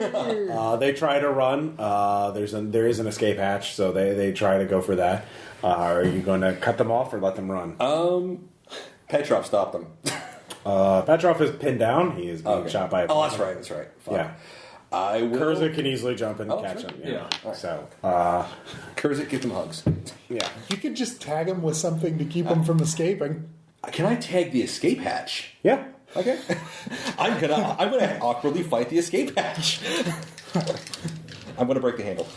they try to run. There is an escape hatch, so they try to go for that. Are you going to cut them off or let them run? Petrov stopped them. Petrov is pinned down. He is being shot by a that's right. Fuck. Yeah. I will. Kurza can easily jump and catch sure. him. Yeah. Right. So, Kurzik, give them hugs. yeah. You could just tag him with something to keep him from escaping. Can I tag the escape hatch? Yeah. Okay. I'm gonna awkwardly fight the escape hatch. I'm gonna break the handle.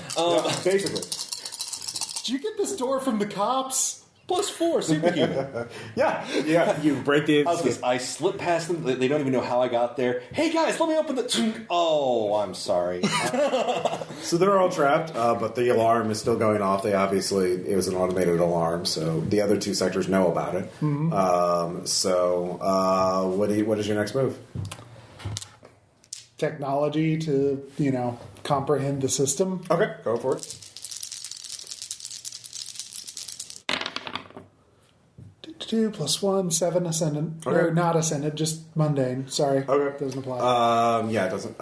Basically. Did you get this door from the cops? +4, superhuman. Yeah. You break the escape. I slip past them. They don't even know how I got there. Hey guys, let me open the. Oh, I'm sorry. So they're all trapped, but the alarm is still going off. It was an automated alarm, so the other 2 sectors know about it. Mm-hmm. What is your next move? Technology to, comprehend the system. Okay, go for it. 2 + 1, 7 ascendant. Okay. Or not ascendant, just mundane. Sorry. Okay. Doesn't apply. It doesn't.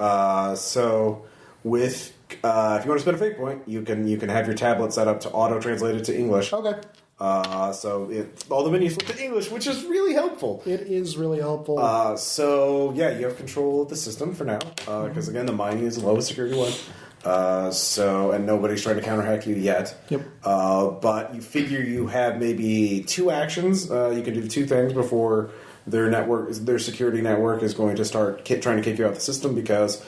So with if you want to spend a fate point, you can have your tablet set up to auto translate it to English. Okay. So all the menus flip to English, which is really helpful. It is really helpful. You have control of the system for now, because again, the mining is the lowest security one. And nobody's trying to counterhack you yet. Yep. But you figure you have maybe 2 actions. You can do 2 things before their security network is going to start trying to kick you out of the system because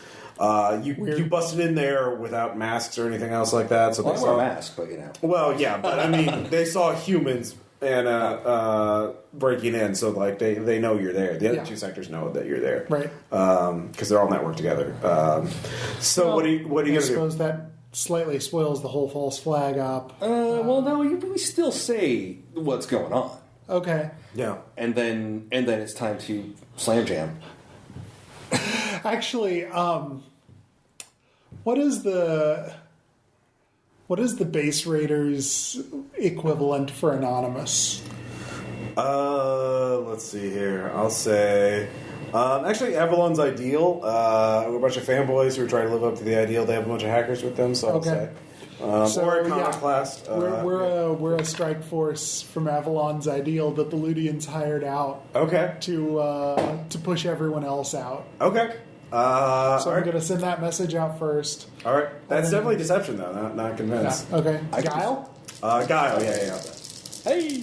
you busted in there without masks or anything else like that. So Well, they I wear saw a mask, but Well, yeah, but I mean, they saw humans and breaking in, so like they know you're there. The other 2 sectors know that you're there, right? Because they're all networked together. What are you going to do? I suppose that slightly spoils the whole false flag up. No, we still say what's going on. Okay. Yeah. and then it's time to slam jam. Actually, what is the base rater's equivalent for anonymous? Let's see here. I'll say. Actually, Avalon's ideal. We're a bunch of fanboys who are trying to live up to the ideal. They have a bunch of hackers with them, so I'll say. Or Iconoclast. We're a strike force from Avalon's ideal that the Ludians hired out Okay. to push everyone else out. Okay. So I'm going to send that message out first. All right. That's definitely deception, though. Not convinced. Okay. Guile? Guile. Yeah. Hey,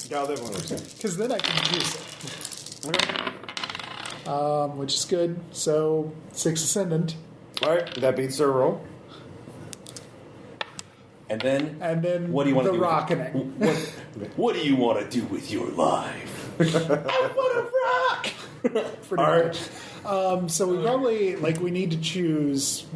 Guile definitely works. Because then I can use it. Okay. Which is good. So 6 ascendant. All right. That beats their roll. and then What do you want to the do? rocketing. What do you want to do with your life? I want to rock. Pretty All much. So we probably we need to choose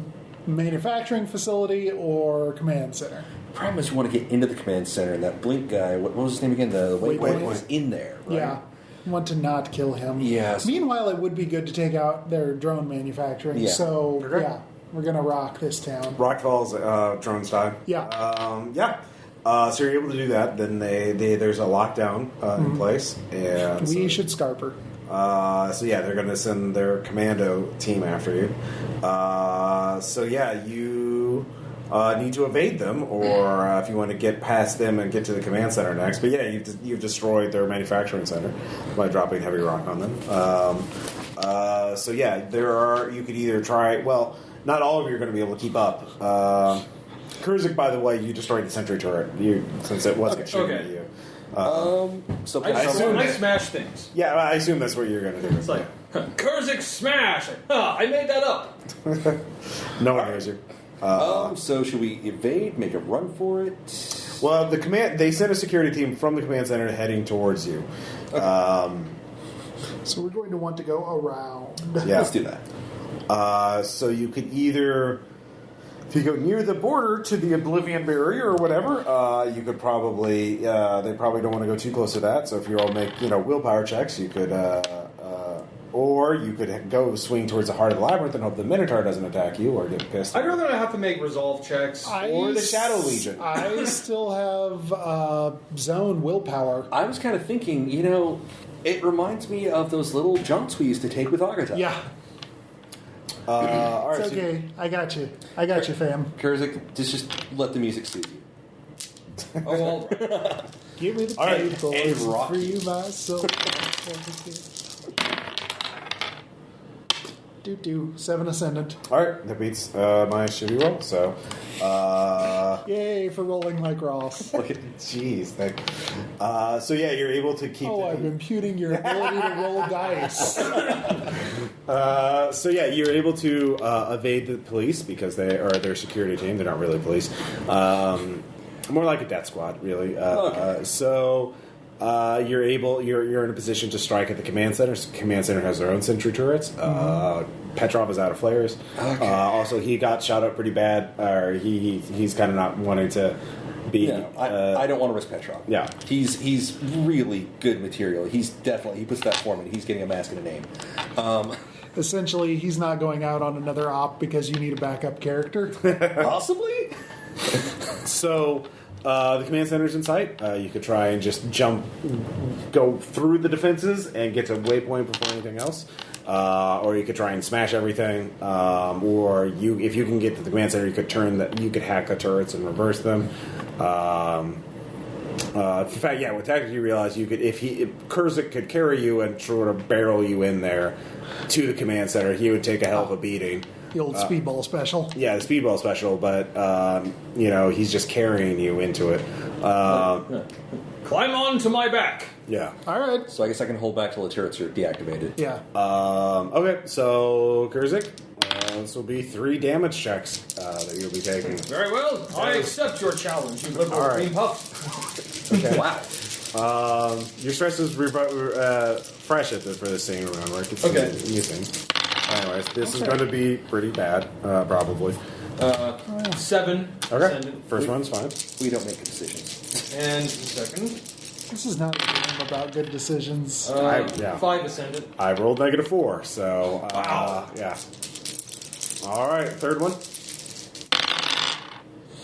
manufacturing facility or command center. Problem is, you want to get into the command center, and that Blink guy. What was his name again? The Waypoint. was in there. Right? Yeah. Want to not kill him. Yes. Meanwhile, it would be good to take out their drone manufacturing. Yeah. So Okay. yeah, we're gonna rock this town. Rockfall's drones die. Yeah. So you're able to do that. Then there's a lockdown in place, and We should Scarper. they're going to send their commando team after you. You need to evade them, or if you want to get past them and get to the command center next. But yeah, you've destroyed their manufacturing center by dropping heavy rock on them. You could either try. Well, not all of you are going to be able to keep up. Kurzik, by the way, you destroyed the sentry turret. Since it wasn't shooting at you. So I smash things. Yeah, I assume that's what you're going to do. It's like, Kurzik smash! I made that up. No one hears you. So should we evade? Make a run for it? Well, they sent a security team from the command center heading towards you. Okay. So we're going to want to go around. Yeah. Let's do that. So you could either, if you go near the border to the Oblivion Barrier or whatever, you could probably. They probably don't want to go too close to that. So if you all make willpower checks, you could. Or you could go swing towards the heart of the labyrinth and hope the Minotaur doesn't attack you or get pissed. I'd rather not have to make resolve checks. Or the Shadow Legion. I still have zone willpower. I was kind of thinking, it reminds me of those little jumps we used to take with Agatai. Yeah. All right, It's okay. I got you, fam. Kurzik, just let the music soothe you. Oh, all right. Give me the All right, trade boys and and rock. free my soul. Do 7 ascendant. All right, that beats my shitty roll. So, Yay for rolling like Ross. jeez. You're able to keep. I'm imputing your ability to roll dice. You're able to evade the police because they are their security team. They're not really police. More like a death squad, really. You're in a position to strike at the command center. So command center has their own sentry turrets. Petrov is out of flares. Okay. Also, he got shot up pretty bad. Or he's kind of not wanting to be. I don't want to risk Petrov. Yeah. He's really good material. He puts that form in. He's getting a mask and a name. Essentially, he's not going out on another op because you need a backup character. Possibly. So. The command center's in sight. You could try and just go through the defenses and get to waypoint before anything else. Or you could try and smash everything. If you can get to the command center, you could hack the turrets and reverse them. In fact, with tactics, you realize you could, if Kurzik could carry you and sort of barrel you in there to the command center, he would take a hell of a beating. The old speedball special. Yeah, the speedball special, but he's just carrying you into it. Climb on to my back. Yeah. All right. So I guess I can hold back till the turrets are deactivated. Yeah. Okay, so Kurzik, this will be 3 damage checks that you'll be taking. Very well. I accept your challenge, you good All old right. green puff. Okay. Wow. Your stress is fresh for this scene, remember? It's Okay. a new thing. Anyways, this is going to be pretty bad, probably. 7. Okay. Ascendant. First one's fine. We don't make decisions. And the second. This is not a game about good decisions. 5 ascendant. I rolled -4, so yeah. All right, third one.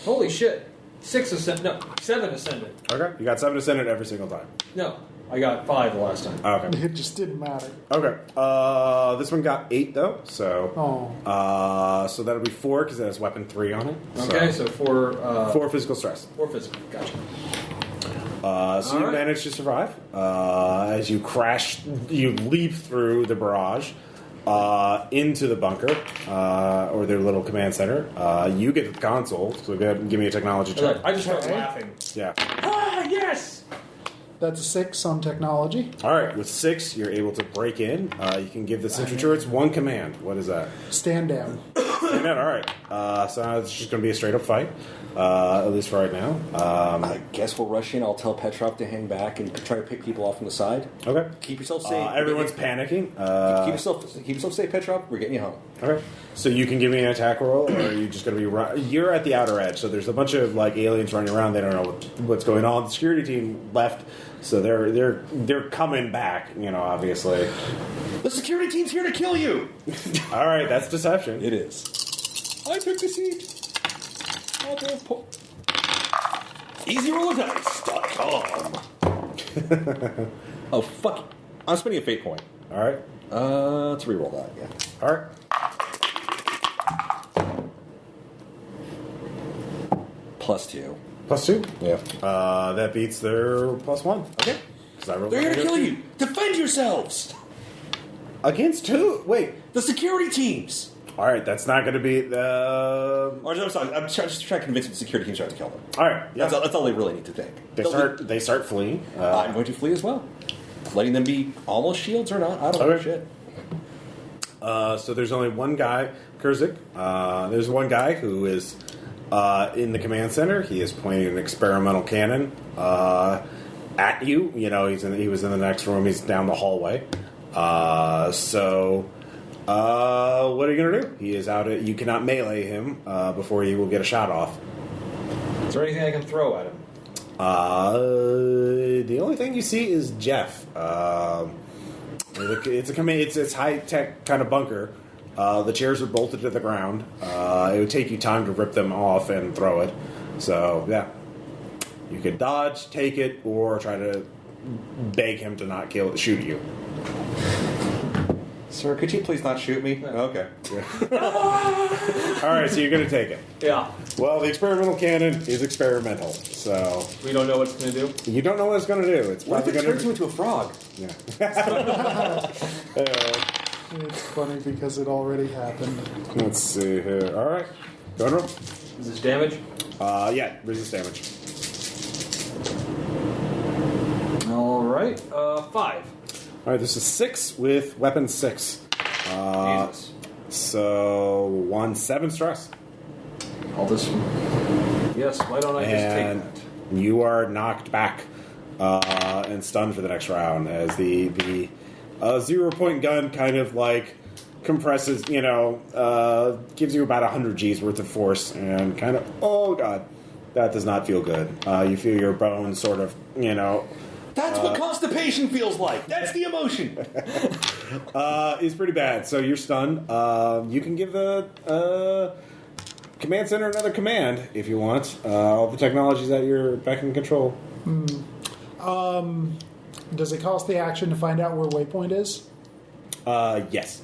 Holy shit. 6 ascendant. No, 7 ascendant. Okay, you got 7 ascendant every single time. No, I got 5 the last time. Okay. It just didn't matter. Okay. This one got 8 though, so so that'll be 4 because it has weapon 3 on it. Okay, so 4 4 physical stress. 4 physical. Gotcha. So you manage to survive as you crash. You leap through the barrage into the bunker or their little command center. You get the console, so go ahead and give me a technology check. I just started laughing. Yeah. Ah, yes! That's a 6 on technology. All right, with 6, you're able to break in. You can give the sentry turrets one command. What is that? Stand down. Stand down. All right. So now it's just going to be a straight up fight, at least for right now. I guess we'll rush in. I'll tell Petrov to hang back and try to pick people off on the side. Okay. Keep yourself safe. Everyone's panicking. keep yourself safe, Petrov. We're getting you home. Okay. So you can give me an attack roll, or are you just going to be? You're at the outer edge, so there's a bunch of like aliens running around. They don't know what's going on. The security team left, so they're coming back. You know, obviously. The security team's here to kill you. All right, that's deception. It is. I took the seat. EasyRollerDice.com. Oh fuck! I'm spending a fate point. All right. Let's reroll that. Yeah. All right. +2. +2. Yeah. That beats their +1. Okay. I rolled They're here to negative kill 2. you. Defend yourselves. Against who? Wait. The security teams. All right, that's not going to be the. Or, I'm sorry. I'm just trying to convince the security teams to kill them. All right. Yeah. That's all they really need to think. They start fleeing. I'm going to flee as well. Letting them be almost shields or not, I don't know shit. So there's only one guy, Kurzik. There's one guy who is in the command center. He is pointing an experimental cannon at you. You know, he was in the next room. He's down the hallway. What are you going to do? He is out. You cannot melee him before he will get a shot off. Is there anything I can throw at him? The only thing you see is Jeff. It's high tech kind of bunker. The chairs are bolted to the ground. It would take you time to rip them off and throw it. So yeah, you could dodge, take it, or try to beg him to not shoot you. Sir, could you please not shoot me? Okay. All right, so you're going to take it. Yeah. Well, the experimental cannon is experimental, so We don't know what it's going to do? you don't know what it's going to do. It's What probably if it going turns you to. into a frog? Yeah. It's funny because it already happened. Let's see here. All right, go and roll. Is this damage? Yeah, resist damage. All right. 5. All right, this is 6 with weapon 6. Jesus. So 7 stress, All this. Yes, why don't I just and take that? you are knocked back and stunned for the next round as the 0-point gun kind of like compresses, gives you about 100 G's worth of force, and kind of, oh god, that does not feel good. You feel your bones sort of, That's what constipation feels like. That's the emotion. is pretty bad. So you're stunned. You can give the command center another command if you want. All the technologies that you're back in control. Does it cost the action to find out where waypoint is? Yes.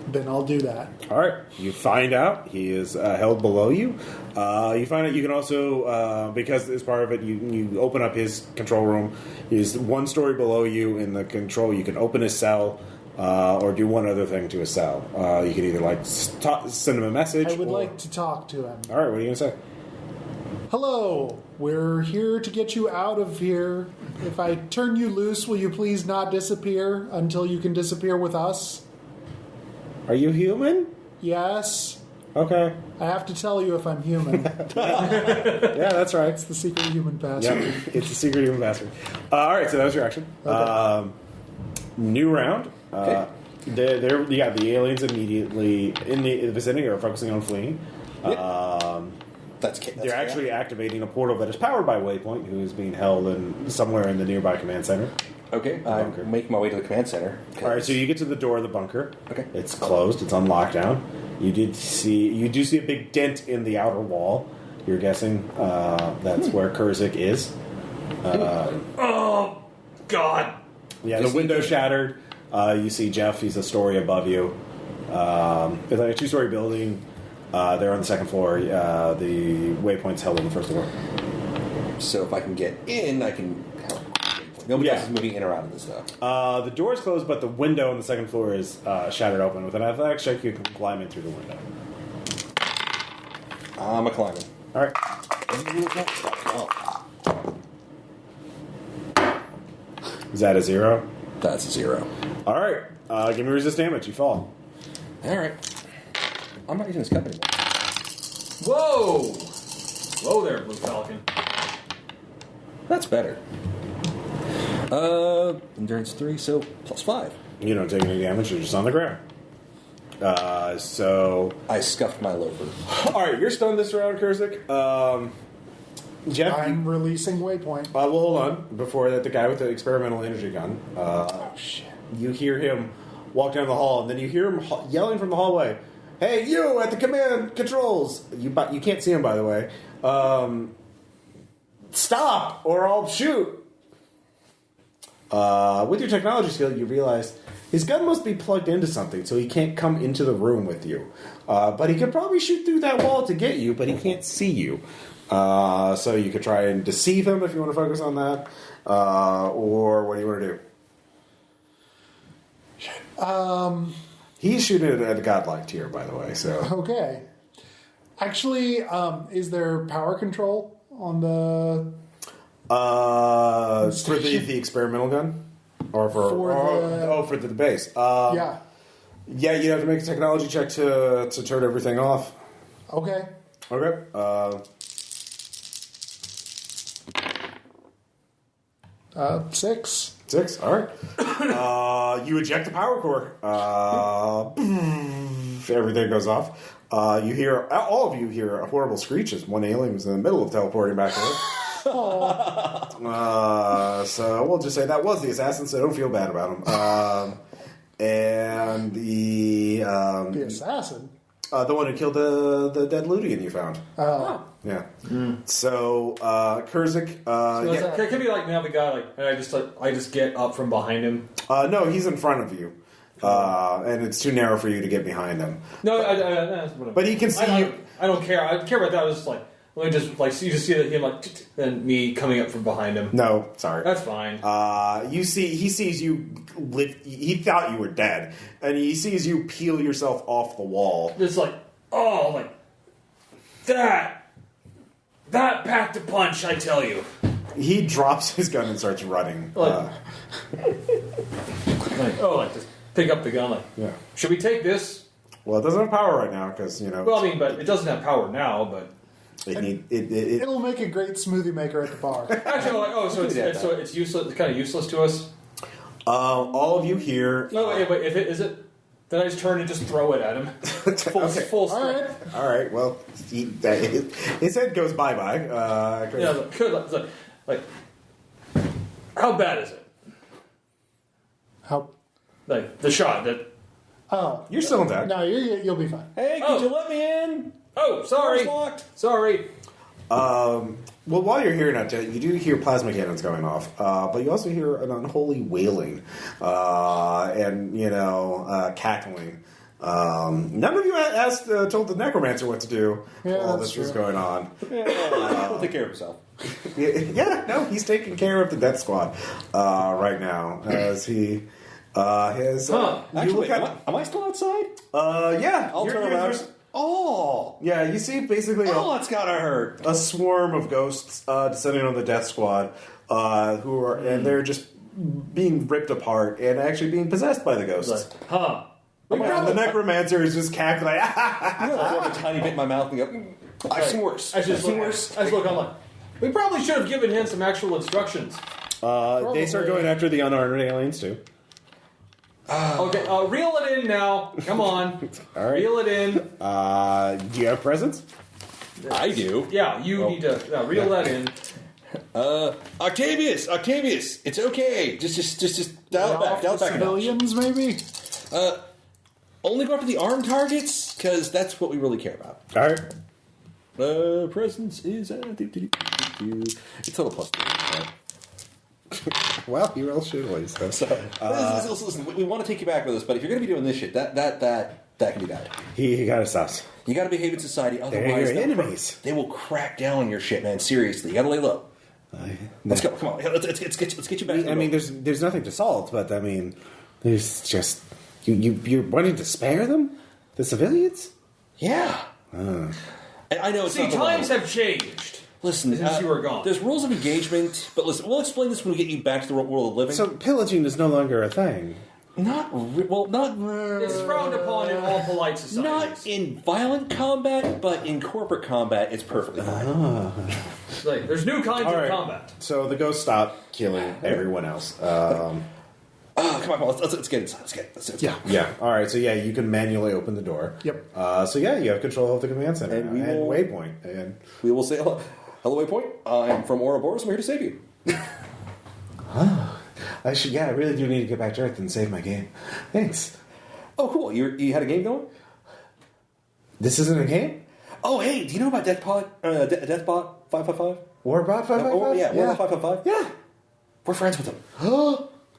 Then I'll do that. All right. You find out he is held below you. You find out you can also, because as part of it, you open up his control room. He's 1 story below you in the control. You can open his cell or do one other thing to his cell. You can either send him a message. I would like to talk to him. All right. What are you going to say? Hello, we're here to get you out of here. If I turn you loose, will you please not disappear until you can disappear with us? Are you human? Yes. Okay. I have to tell you if I'm human. Yeah, that's right. It's the secret human password. Yep, it's the secret human bastard. All right, so that was your action. Okay. New round. Okay. The aliens immediately in the vicinity are focusing on fleeing. Yep. They're actually activating a portal that is powered by Waypoint, who is being held somewhere in the nearby command center. Okay, I make my way to the command center. All right, so you get to the door of the bunker. Okay, it's closed. It's on lockdown. You do see a big dent in the outer wall. You're guessing that's where Kurzik is. Oh God! Yeah, the window shattered. You see Jeff. He's a story above you. It's like a 2-story building. They're on the second floor. The Waypoint's held on the first floor. So if I can get in, I can help. Nobody else is moving in or out of this, though. The door is closed, but the window on the second floor is shattered open. With an athletics check, you can climb in through the window. I'm a climbing. All right. Is that a 0? That's a 0. All right. Give me resist damage. You fall. All right. I'm not using this cup anymore. Whoa! Whoa there, Blue Falcon. That's better. Endurance 3, so +5. You don't take any damage. You're just on the ground. So I scuffed my loafer. All right, you're stunned this round, Kurzik. Jeff, I'm releasing Waypoint. well, hold on. Before that, the guy with the experimental energy gun. Oh shit! You hear him walk down the hall, and then you hear him yelling from the hallway, "Hey, you at the command controls!" You can't see him, by the way. Stop, or I'll shoot. With your technology skill, you realize his gun must be plugged into something, so he can't come into the room with you. But he could probably shoot through that wall to get you, but he can't see you. So you could try and deceive him if you want to focus on that. Or what do you want to do? He's shooting at a godlike tier, by the way. So Okay. Actually, is there power control on the... for the experimental gun? Or for the base? yeah. Yeah, you have to make a technology check to turn everything off. Okay. Okay. 6. 6. All right. You eject the power core. Everything goes off. You hear all of you hear a horrible screech as one alien was in the middle of teleporting back there. So we'll just say that was the assassin, so don't feel bad about him. And the assassin? The one who killed the dead Ludian you found. Oh. Yeah. So Kurzik. Can be like now the guy like I just get up from behind him. No, he's in front of you, and it's too narrow for you to get behind him. No, but he can see you. I don't care. I care about that. I was just like. Let me just like so you just see that him like and me coming up from behind him. No, sorry. That's fine. He sees you he thought you were dead, and he sees you peel yourself off the wall. It's like that packed a punch, I tell you. He drops his gun and starts running. Just pick up the gun. Like, yeah. Should we take this? Well, it doesn't have power right now because Well, I mean, but it doesn't have power now, but. It'll make a great smoothie maker at the bar. Actually, so it's useless. It's kind of useless to us. All of you here. No, wait. If it is it, then I just turn and just throw it at him. Full strength. All right. Well, his head goes bye. Like, how bad is it? How? Like the shot that. Oh, you're still intact. No, you'll be fine. Hey, could you let me in? Oh, sorry. Sorry. Well, while you're hearing that, you do hear plasma cannons going off, but you also hear an unholy wailing and cackling. None of you told the necromancer what to do while all this was going on. He'll take care of himself. No, he's taking care of the death squad right now as he. Actually, am I still outside? Yeah. I'll turn around. Yeah, you see basically that's gotta hurt. A swarm of ghosts descending on the death squad who are and they're just being ripped apart and actually being possessed by the ghosts. Like, and the necromancer is just cackling. I throw a tiny bit in my mouth and go, I've seen worse. I just look, I'm like, we probably should have given him some actual instructions. They start going after the unarmed aliens too. Okay, reel it in now. Come on. All right. Reel it in. Do you have presents? I do. Yeah, you need to reel that in. Octavius, it's okay. Just dial it back. Dial it back. Civilians, maybe. Only go after the armed targets, because that's what we really care about. All right. Presence is it's total plus 3. Right? Well, you roll shittily, so. Listen, we want to take you back with us, but if you're going to be doing this shit, that can be bad. He got us out. You got to behave in society, otherwise They're your enemies. They will crack down on your shit, man. Seriously, you got to lay low. Let's go. Come on. Let's get you back. I mean, there's nothing to salt, but I mean, there's just you're wanting to spare them, the civilians. Yeah. I know. It's See, not the times right. have changed. Listen, since you were gone. There's rules of engagement, but listen, we'll explain this when we get you back to the world of living. So pillaging is no longer a thing. Not. It's frowned upon in all polite societies. Not in violent combat, but in corporate combat, it's perfectly fine. Like, there's new kinds of combat. So the ghosts stop killing everyone else. Come on, let's get inside. Let's get. Yeah. All right. So you can manually open the door. Yep. So you have control of the command center And we and will- waypoint. And We will say hello, Waypoint. I'm from Ouroboros. I'm here to save you. I really do need to get back to Earth and save my game. Thanks. Oh, cool. You had a game going? This isn't a game. Oh, hey, do you know about Deathbot 555? Warbot 555. Yeah, Warbot 555. Yeah. We're friends with him.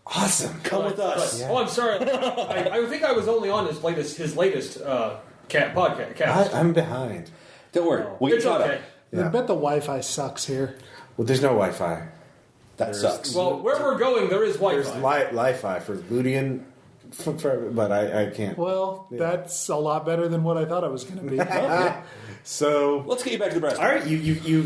Awesome. Come with us. Yeah. Oh, I'm sorry. I think I was only on his latest podcast. I'm behind. Don't worry. We'll get It's caught okay. up. Yeah. I bet the Wi-Fi sucks here. Well, there's no Wi-Fi. That sucks. Well, where we're going, there is There's Wi-Fi. Li-Fi for Ludian, but I can't. Well, that's a lot better than what I thought it was going to be. So Let's get you back to the brass. all right, you've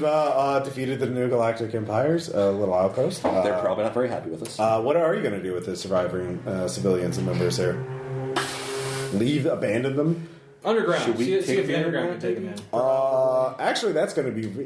defeated the New Galactic Empire's little outpost. They're probably not very happy with us. What are you going to do with the surviving civilians and members here? Leave, abandon them? Underground. Should we see take if the the underground can take underground? him in. Actually,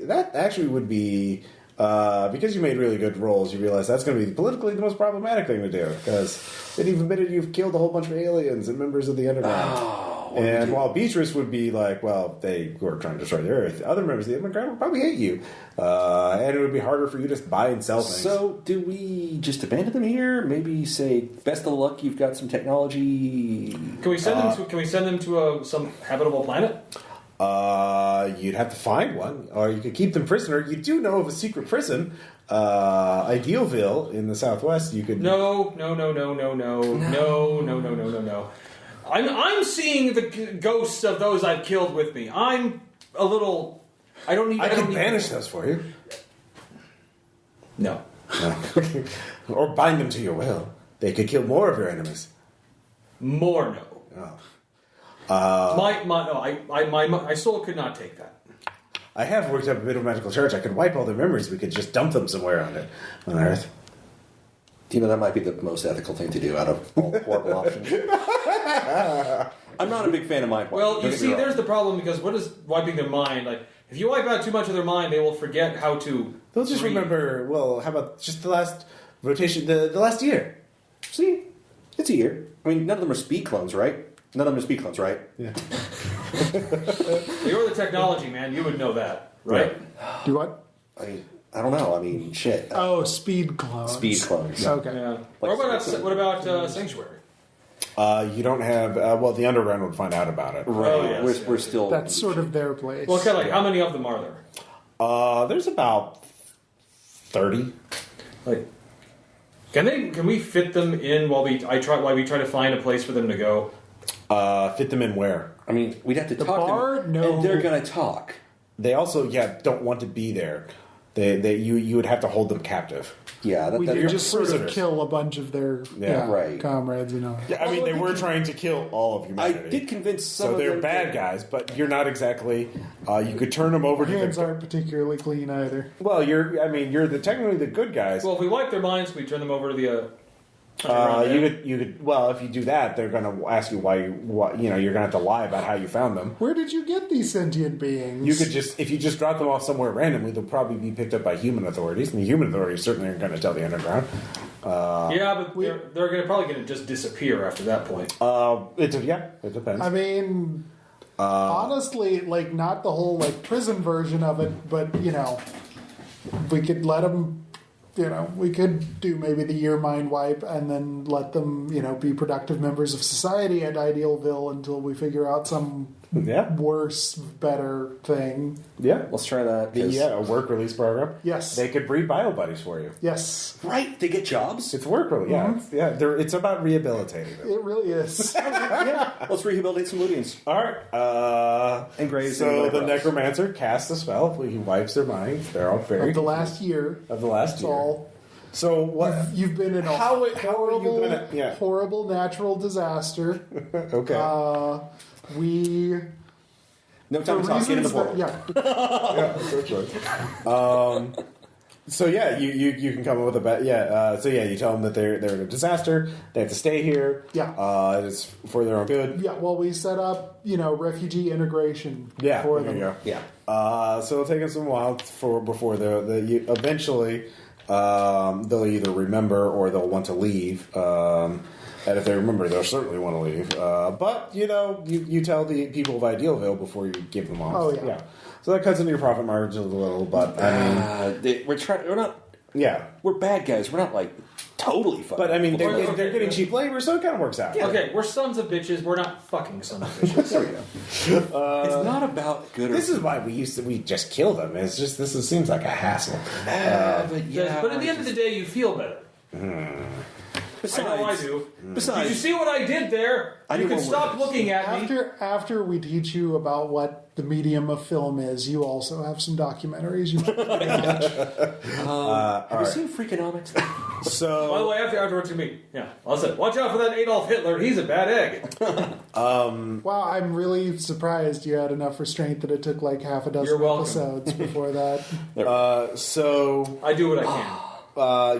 that actually would be because you made really good rolls. You realize that's going to be politically the most problematic thing to do because you've admitted you've killed a whole bunch of aliens and members of the underground. And while Beatrice would be like, well, they were trying to destroy the Earth, other members of the underground would probably hate you, and it would be harder for you to buy and sell things. So, do we just abandon them here? Maybe say, best of luck. You've got some technology. Can we send them to some habitable planet? You'd have to find one, or you could keep them prisoner. You do know of a secret prison, Idealville in the Southwest. You could No. I'm seeing the ghosts of those I've killed with me. I'm a little. I can banish those for you. No. Or bind them to your will. They could kill more of your enemies. More no. Oh. My soul could not take that. I have worked up a bit of a medical charge. I could wipe all their memories. We could just dump them somewhere on Earth. Do you know that might be the most ethical thing to do out of all horrible options? I'm not a big fan of mind. Well, you see, there's the problem because what is wiping their mind? Like, if you wipe out too much of their mind, they will forget how to. They'll just breathe. remember. Well, how about just the last rotation, the last year? See, it's a year. I mean, none of them are speed clones, right? Yeah. You're the technology man. You would know that, right? Do what? I don't know. I mean, shit. Oh, speed clones. Speed clones. Okay. Yeah. Like What about Sanctuary? You don't have. Well, the underground would find out about it. Right. Oh, yes, we're still. That's sort of their place. Well, kind of like how many of them are there? There's about 30. Like, can we fit them in while we try to find a place for them to go? Fit them in where? I mean, we'd have to The talk bar? to them, No. and they're going to talk. They also, don't want to be there. You would have to hold them captive. Yeah, we did just sort of prisoners. kill a bunch of their right. comrades, you know. Yeah, I mean, they were trying to kill all of I humanity. did convince some So of they're them bad that- guys, but you're not exactly. You could turn them over to Hands the. aren't particularly clean either. Well, you're technically the good guys. Well, if we wipe their minds, we turn them over to the. You could. Well, if you do that, they're going to ask you why. You're going to have to lie about how you found them. Where did you get these sentient beings? You could if you just drop them off somewhere randomly, they'll probably be picked up by human authorities, and the human authorities certainly aren't going to tell the underground. Yeah, but they're probably going to just disappear after that point. It depends. I mean, Honestly, like, not the whole, like, prison version of it, but, we could let them, we could do maybe the year mind wipe and then let them, be productive members of society at Idealville until we figure out some worse, better thing. Yeah. Let's try that. A work release program. Yes. They could breed bio buddies for you. Yes. Right, they get jobs? It's work release. Yeah. It's about rehabilitating them. It really is. Let's rehabilitate some Ludians. All right. And Grays. So and the necromancer casts a spell. He wipes their minds. They're all very Of the last year. of the last That's year. all. So what? You've been in a How are you horrible, gonna- horrible natural disaster. Okay. We... No time to talk. Get in the portal. That's right. So you can come up with a bet. You tell them that they're in a disaster. They have to stay here. Yeah. It's for their own good. Yeah, well, we set up, refugee integration for them. Yeah. So it'll take them some while before eventually they'll either remember or they'll want to leave. And if they remember, they'll certainly want to leave. But you tell the people of Idealville before you give them off. Oh yeah. So that cuts into your profit margins a little, but I mean, we're not. Yeah, we're bad guys. We're not like totally fucking. But I mean, they're getting cheap labor, so it kind of works out. Yeah. Okay, we're sons of bitches. We're not fucking sons of bitches. There we go. It's not about good. This is why we just kill them. It's just seems like a hassle. But at the end of the day, you feel better. Besides, I know I do. Besides, did you see what I did there? You can stop looking at me. After we teach you about what the medium of film is, you also have some documentaries you might watch. have you seen Freakonomics? So, by the way, afterwards to me. Yeah, I'll say, watch out for that Adolf Hitler. He's a bad egg. Wow, I'm really surprised you had enough restraint that it took like half a dozen episodes before that. So I do what I can.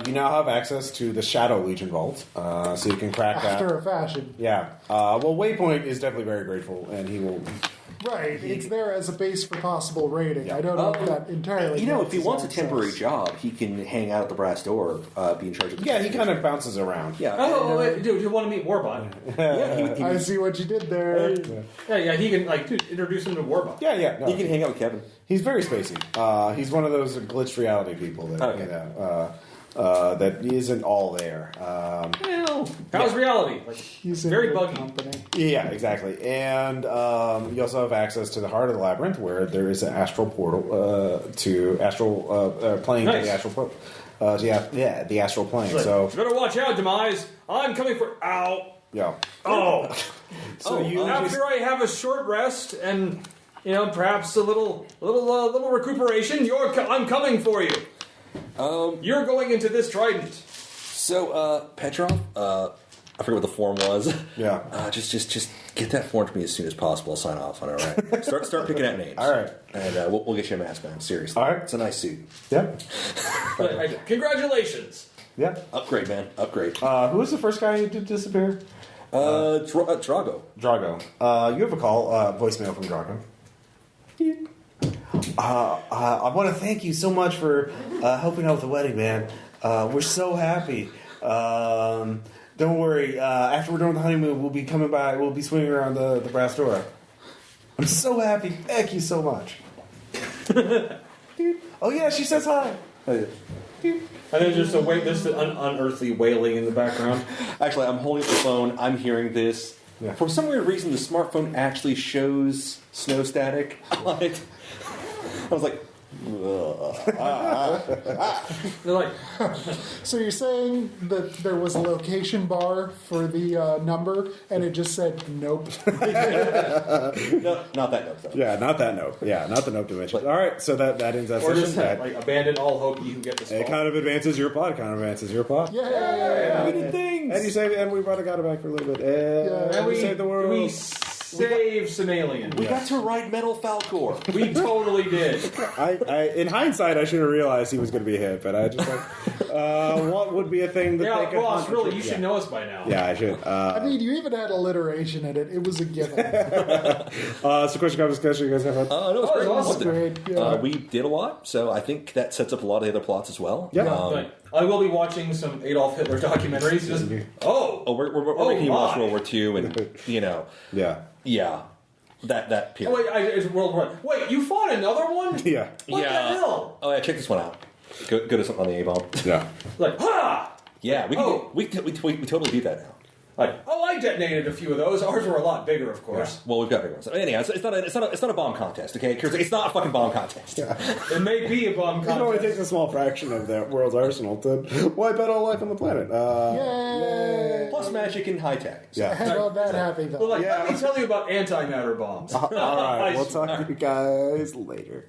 You now have access to the Shadow Legion Vault, so you can crack that. After a fashion. Yeah. Well, Waypoint is definitely very grateful, and he will... Right, it's there as a base for possible raiding. Yeah. I don't know if that entirely... if he wants a temporary job, he can hang out at the brass door, be in charge of the... Yeah, he kind of bounces around. Yeah. Wait, dude, you want to meet Warbot? Yeah, I see what you did there. Yeah, he can, introduce him to Warbot. Yeah. No. He can hang out with Kevin. He's very spacey. He's one of those glitched reality people that, that isn't all there. How's reality? He's very buggy. Company. Yeah, exactly. And you also have access to the heart of the labyrinth, where there is an astral portal to astral plane to the astral portal. The astral plane. So you better watch out, Demise. I'm coming for. Ow. Yeah. Oh. After I have a short rest and perhaps a little recuperation, I'm coming for you. You're going into this trident. So, Petrov, I forget what the form was. Yeah. Just get that form to me as soon as possible. I'll sign off on it. All right. Start picking out names. All right. And we'll get you a mask, man. Seriously. All right. It's a nice suit. Yeah. Congratulations. Yeah. Upgrade, man. Upgrade. Who was the first guy who did disappear? Drago. Drago. You have a call, voicemail from Drago. I want to thank you so much for helping out with the wedding, man. We're so happy. Don't worry. After we're done with the honeymoon, we'll be coming by. We'll be swinging around the brass door. I'm so happy. Thank you so much. Oh yeah, she says hi. And then just this unearthly wailing in the background. Actually, I'm holding up the phone. I'm hearing this. Yeah. For some weird reason, the smartphone actually shows snow static on it. I was like, They're like, So you're saying that there was a location bar for the number, and it just said nope. no, not that note, though. Yeah, not that note. Yeah, not the note dimension. All right, so that ends that or session. just abandon all hope you can get this. It kind of advances your plot. Yeah. We did things. And you save, and we brought a guy back for a little bit. And we saved the world. We saved some alien. We got to ride Metal Falcor. We totally did. I in hindsight, I should have realized he was going to be a hit, but I just what would be a thing that they could... Ross, really, you should know us by now. Yeah, I should. I mean, you even had alliteration in it. It was a given. So question, you guys have fun? No, it was great. Awesome. Great. Yeah. We did a lot, so I think that sets up a lot of the other plots as well. Yeah. Right. I will be watching some Adolf Hitler documentaries. We're making you watch World War II, and Yeah. yeah. that period. Oh, wait, it's World War. Wait, you fought another one? Yeah. What the hell? Oh yeah, check this one out. Go to something on the A-bomb. Yeah. Like, ha! Yeah, we totally do that now. Like, I detonated a few of those. Ours were a lot bigger, of course. Yeah. Well, we've got bigger ones. Anyhow, it's not a bomb contest, okay? It's not a fucking bomb contest. Yeah. It may be a bomb It only contest. takes a small fraction of that world's arsenal to wipe out all life on the planet. Yay! Plus magic and high tech. Yeah. How about that happening, But though? like, Yeah. let me tell you about antimatter bombs. All right, we'll talk to you guys later.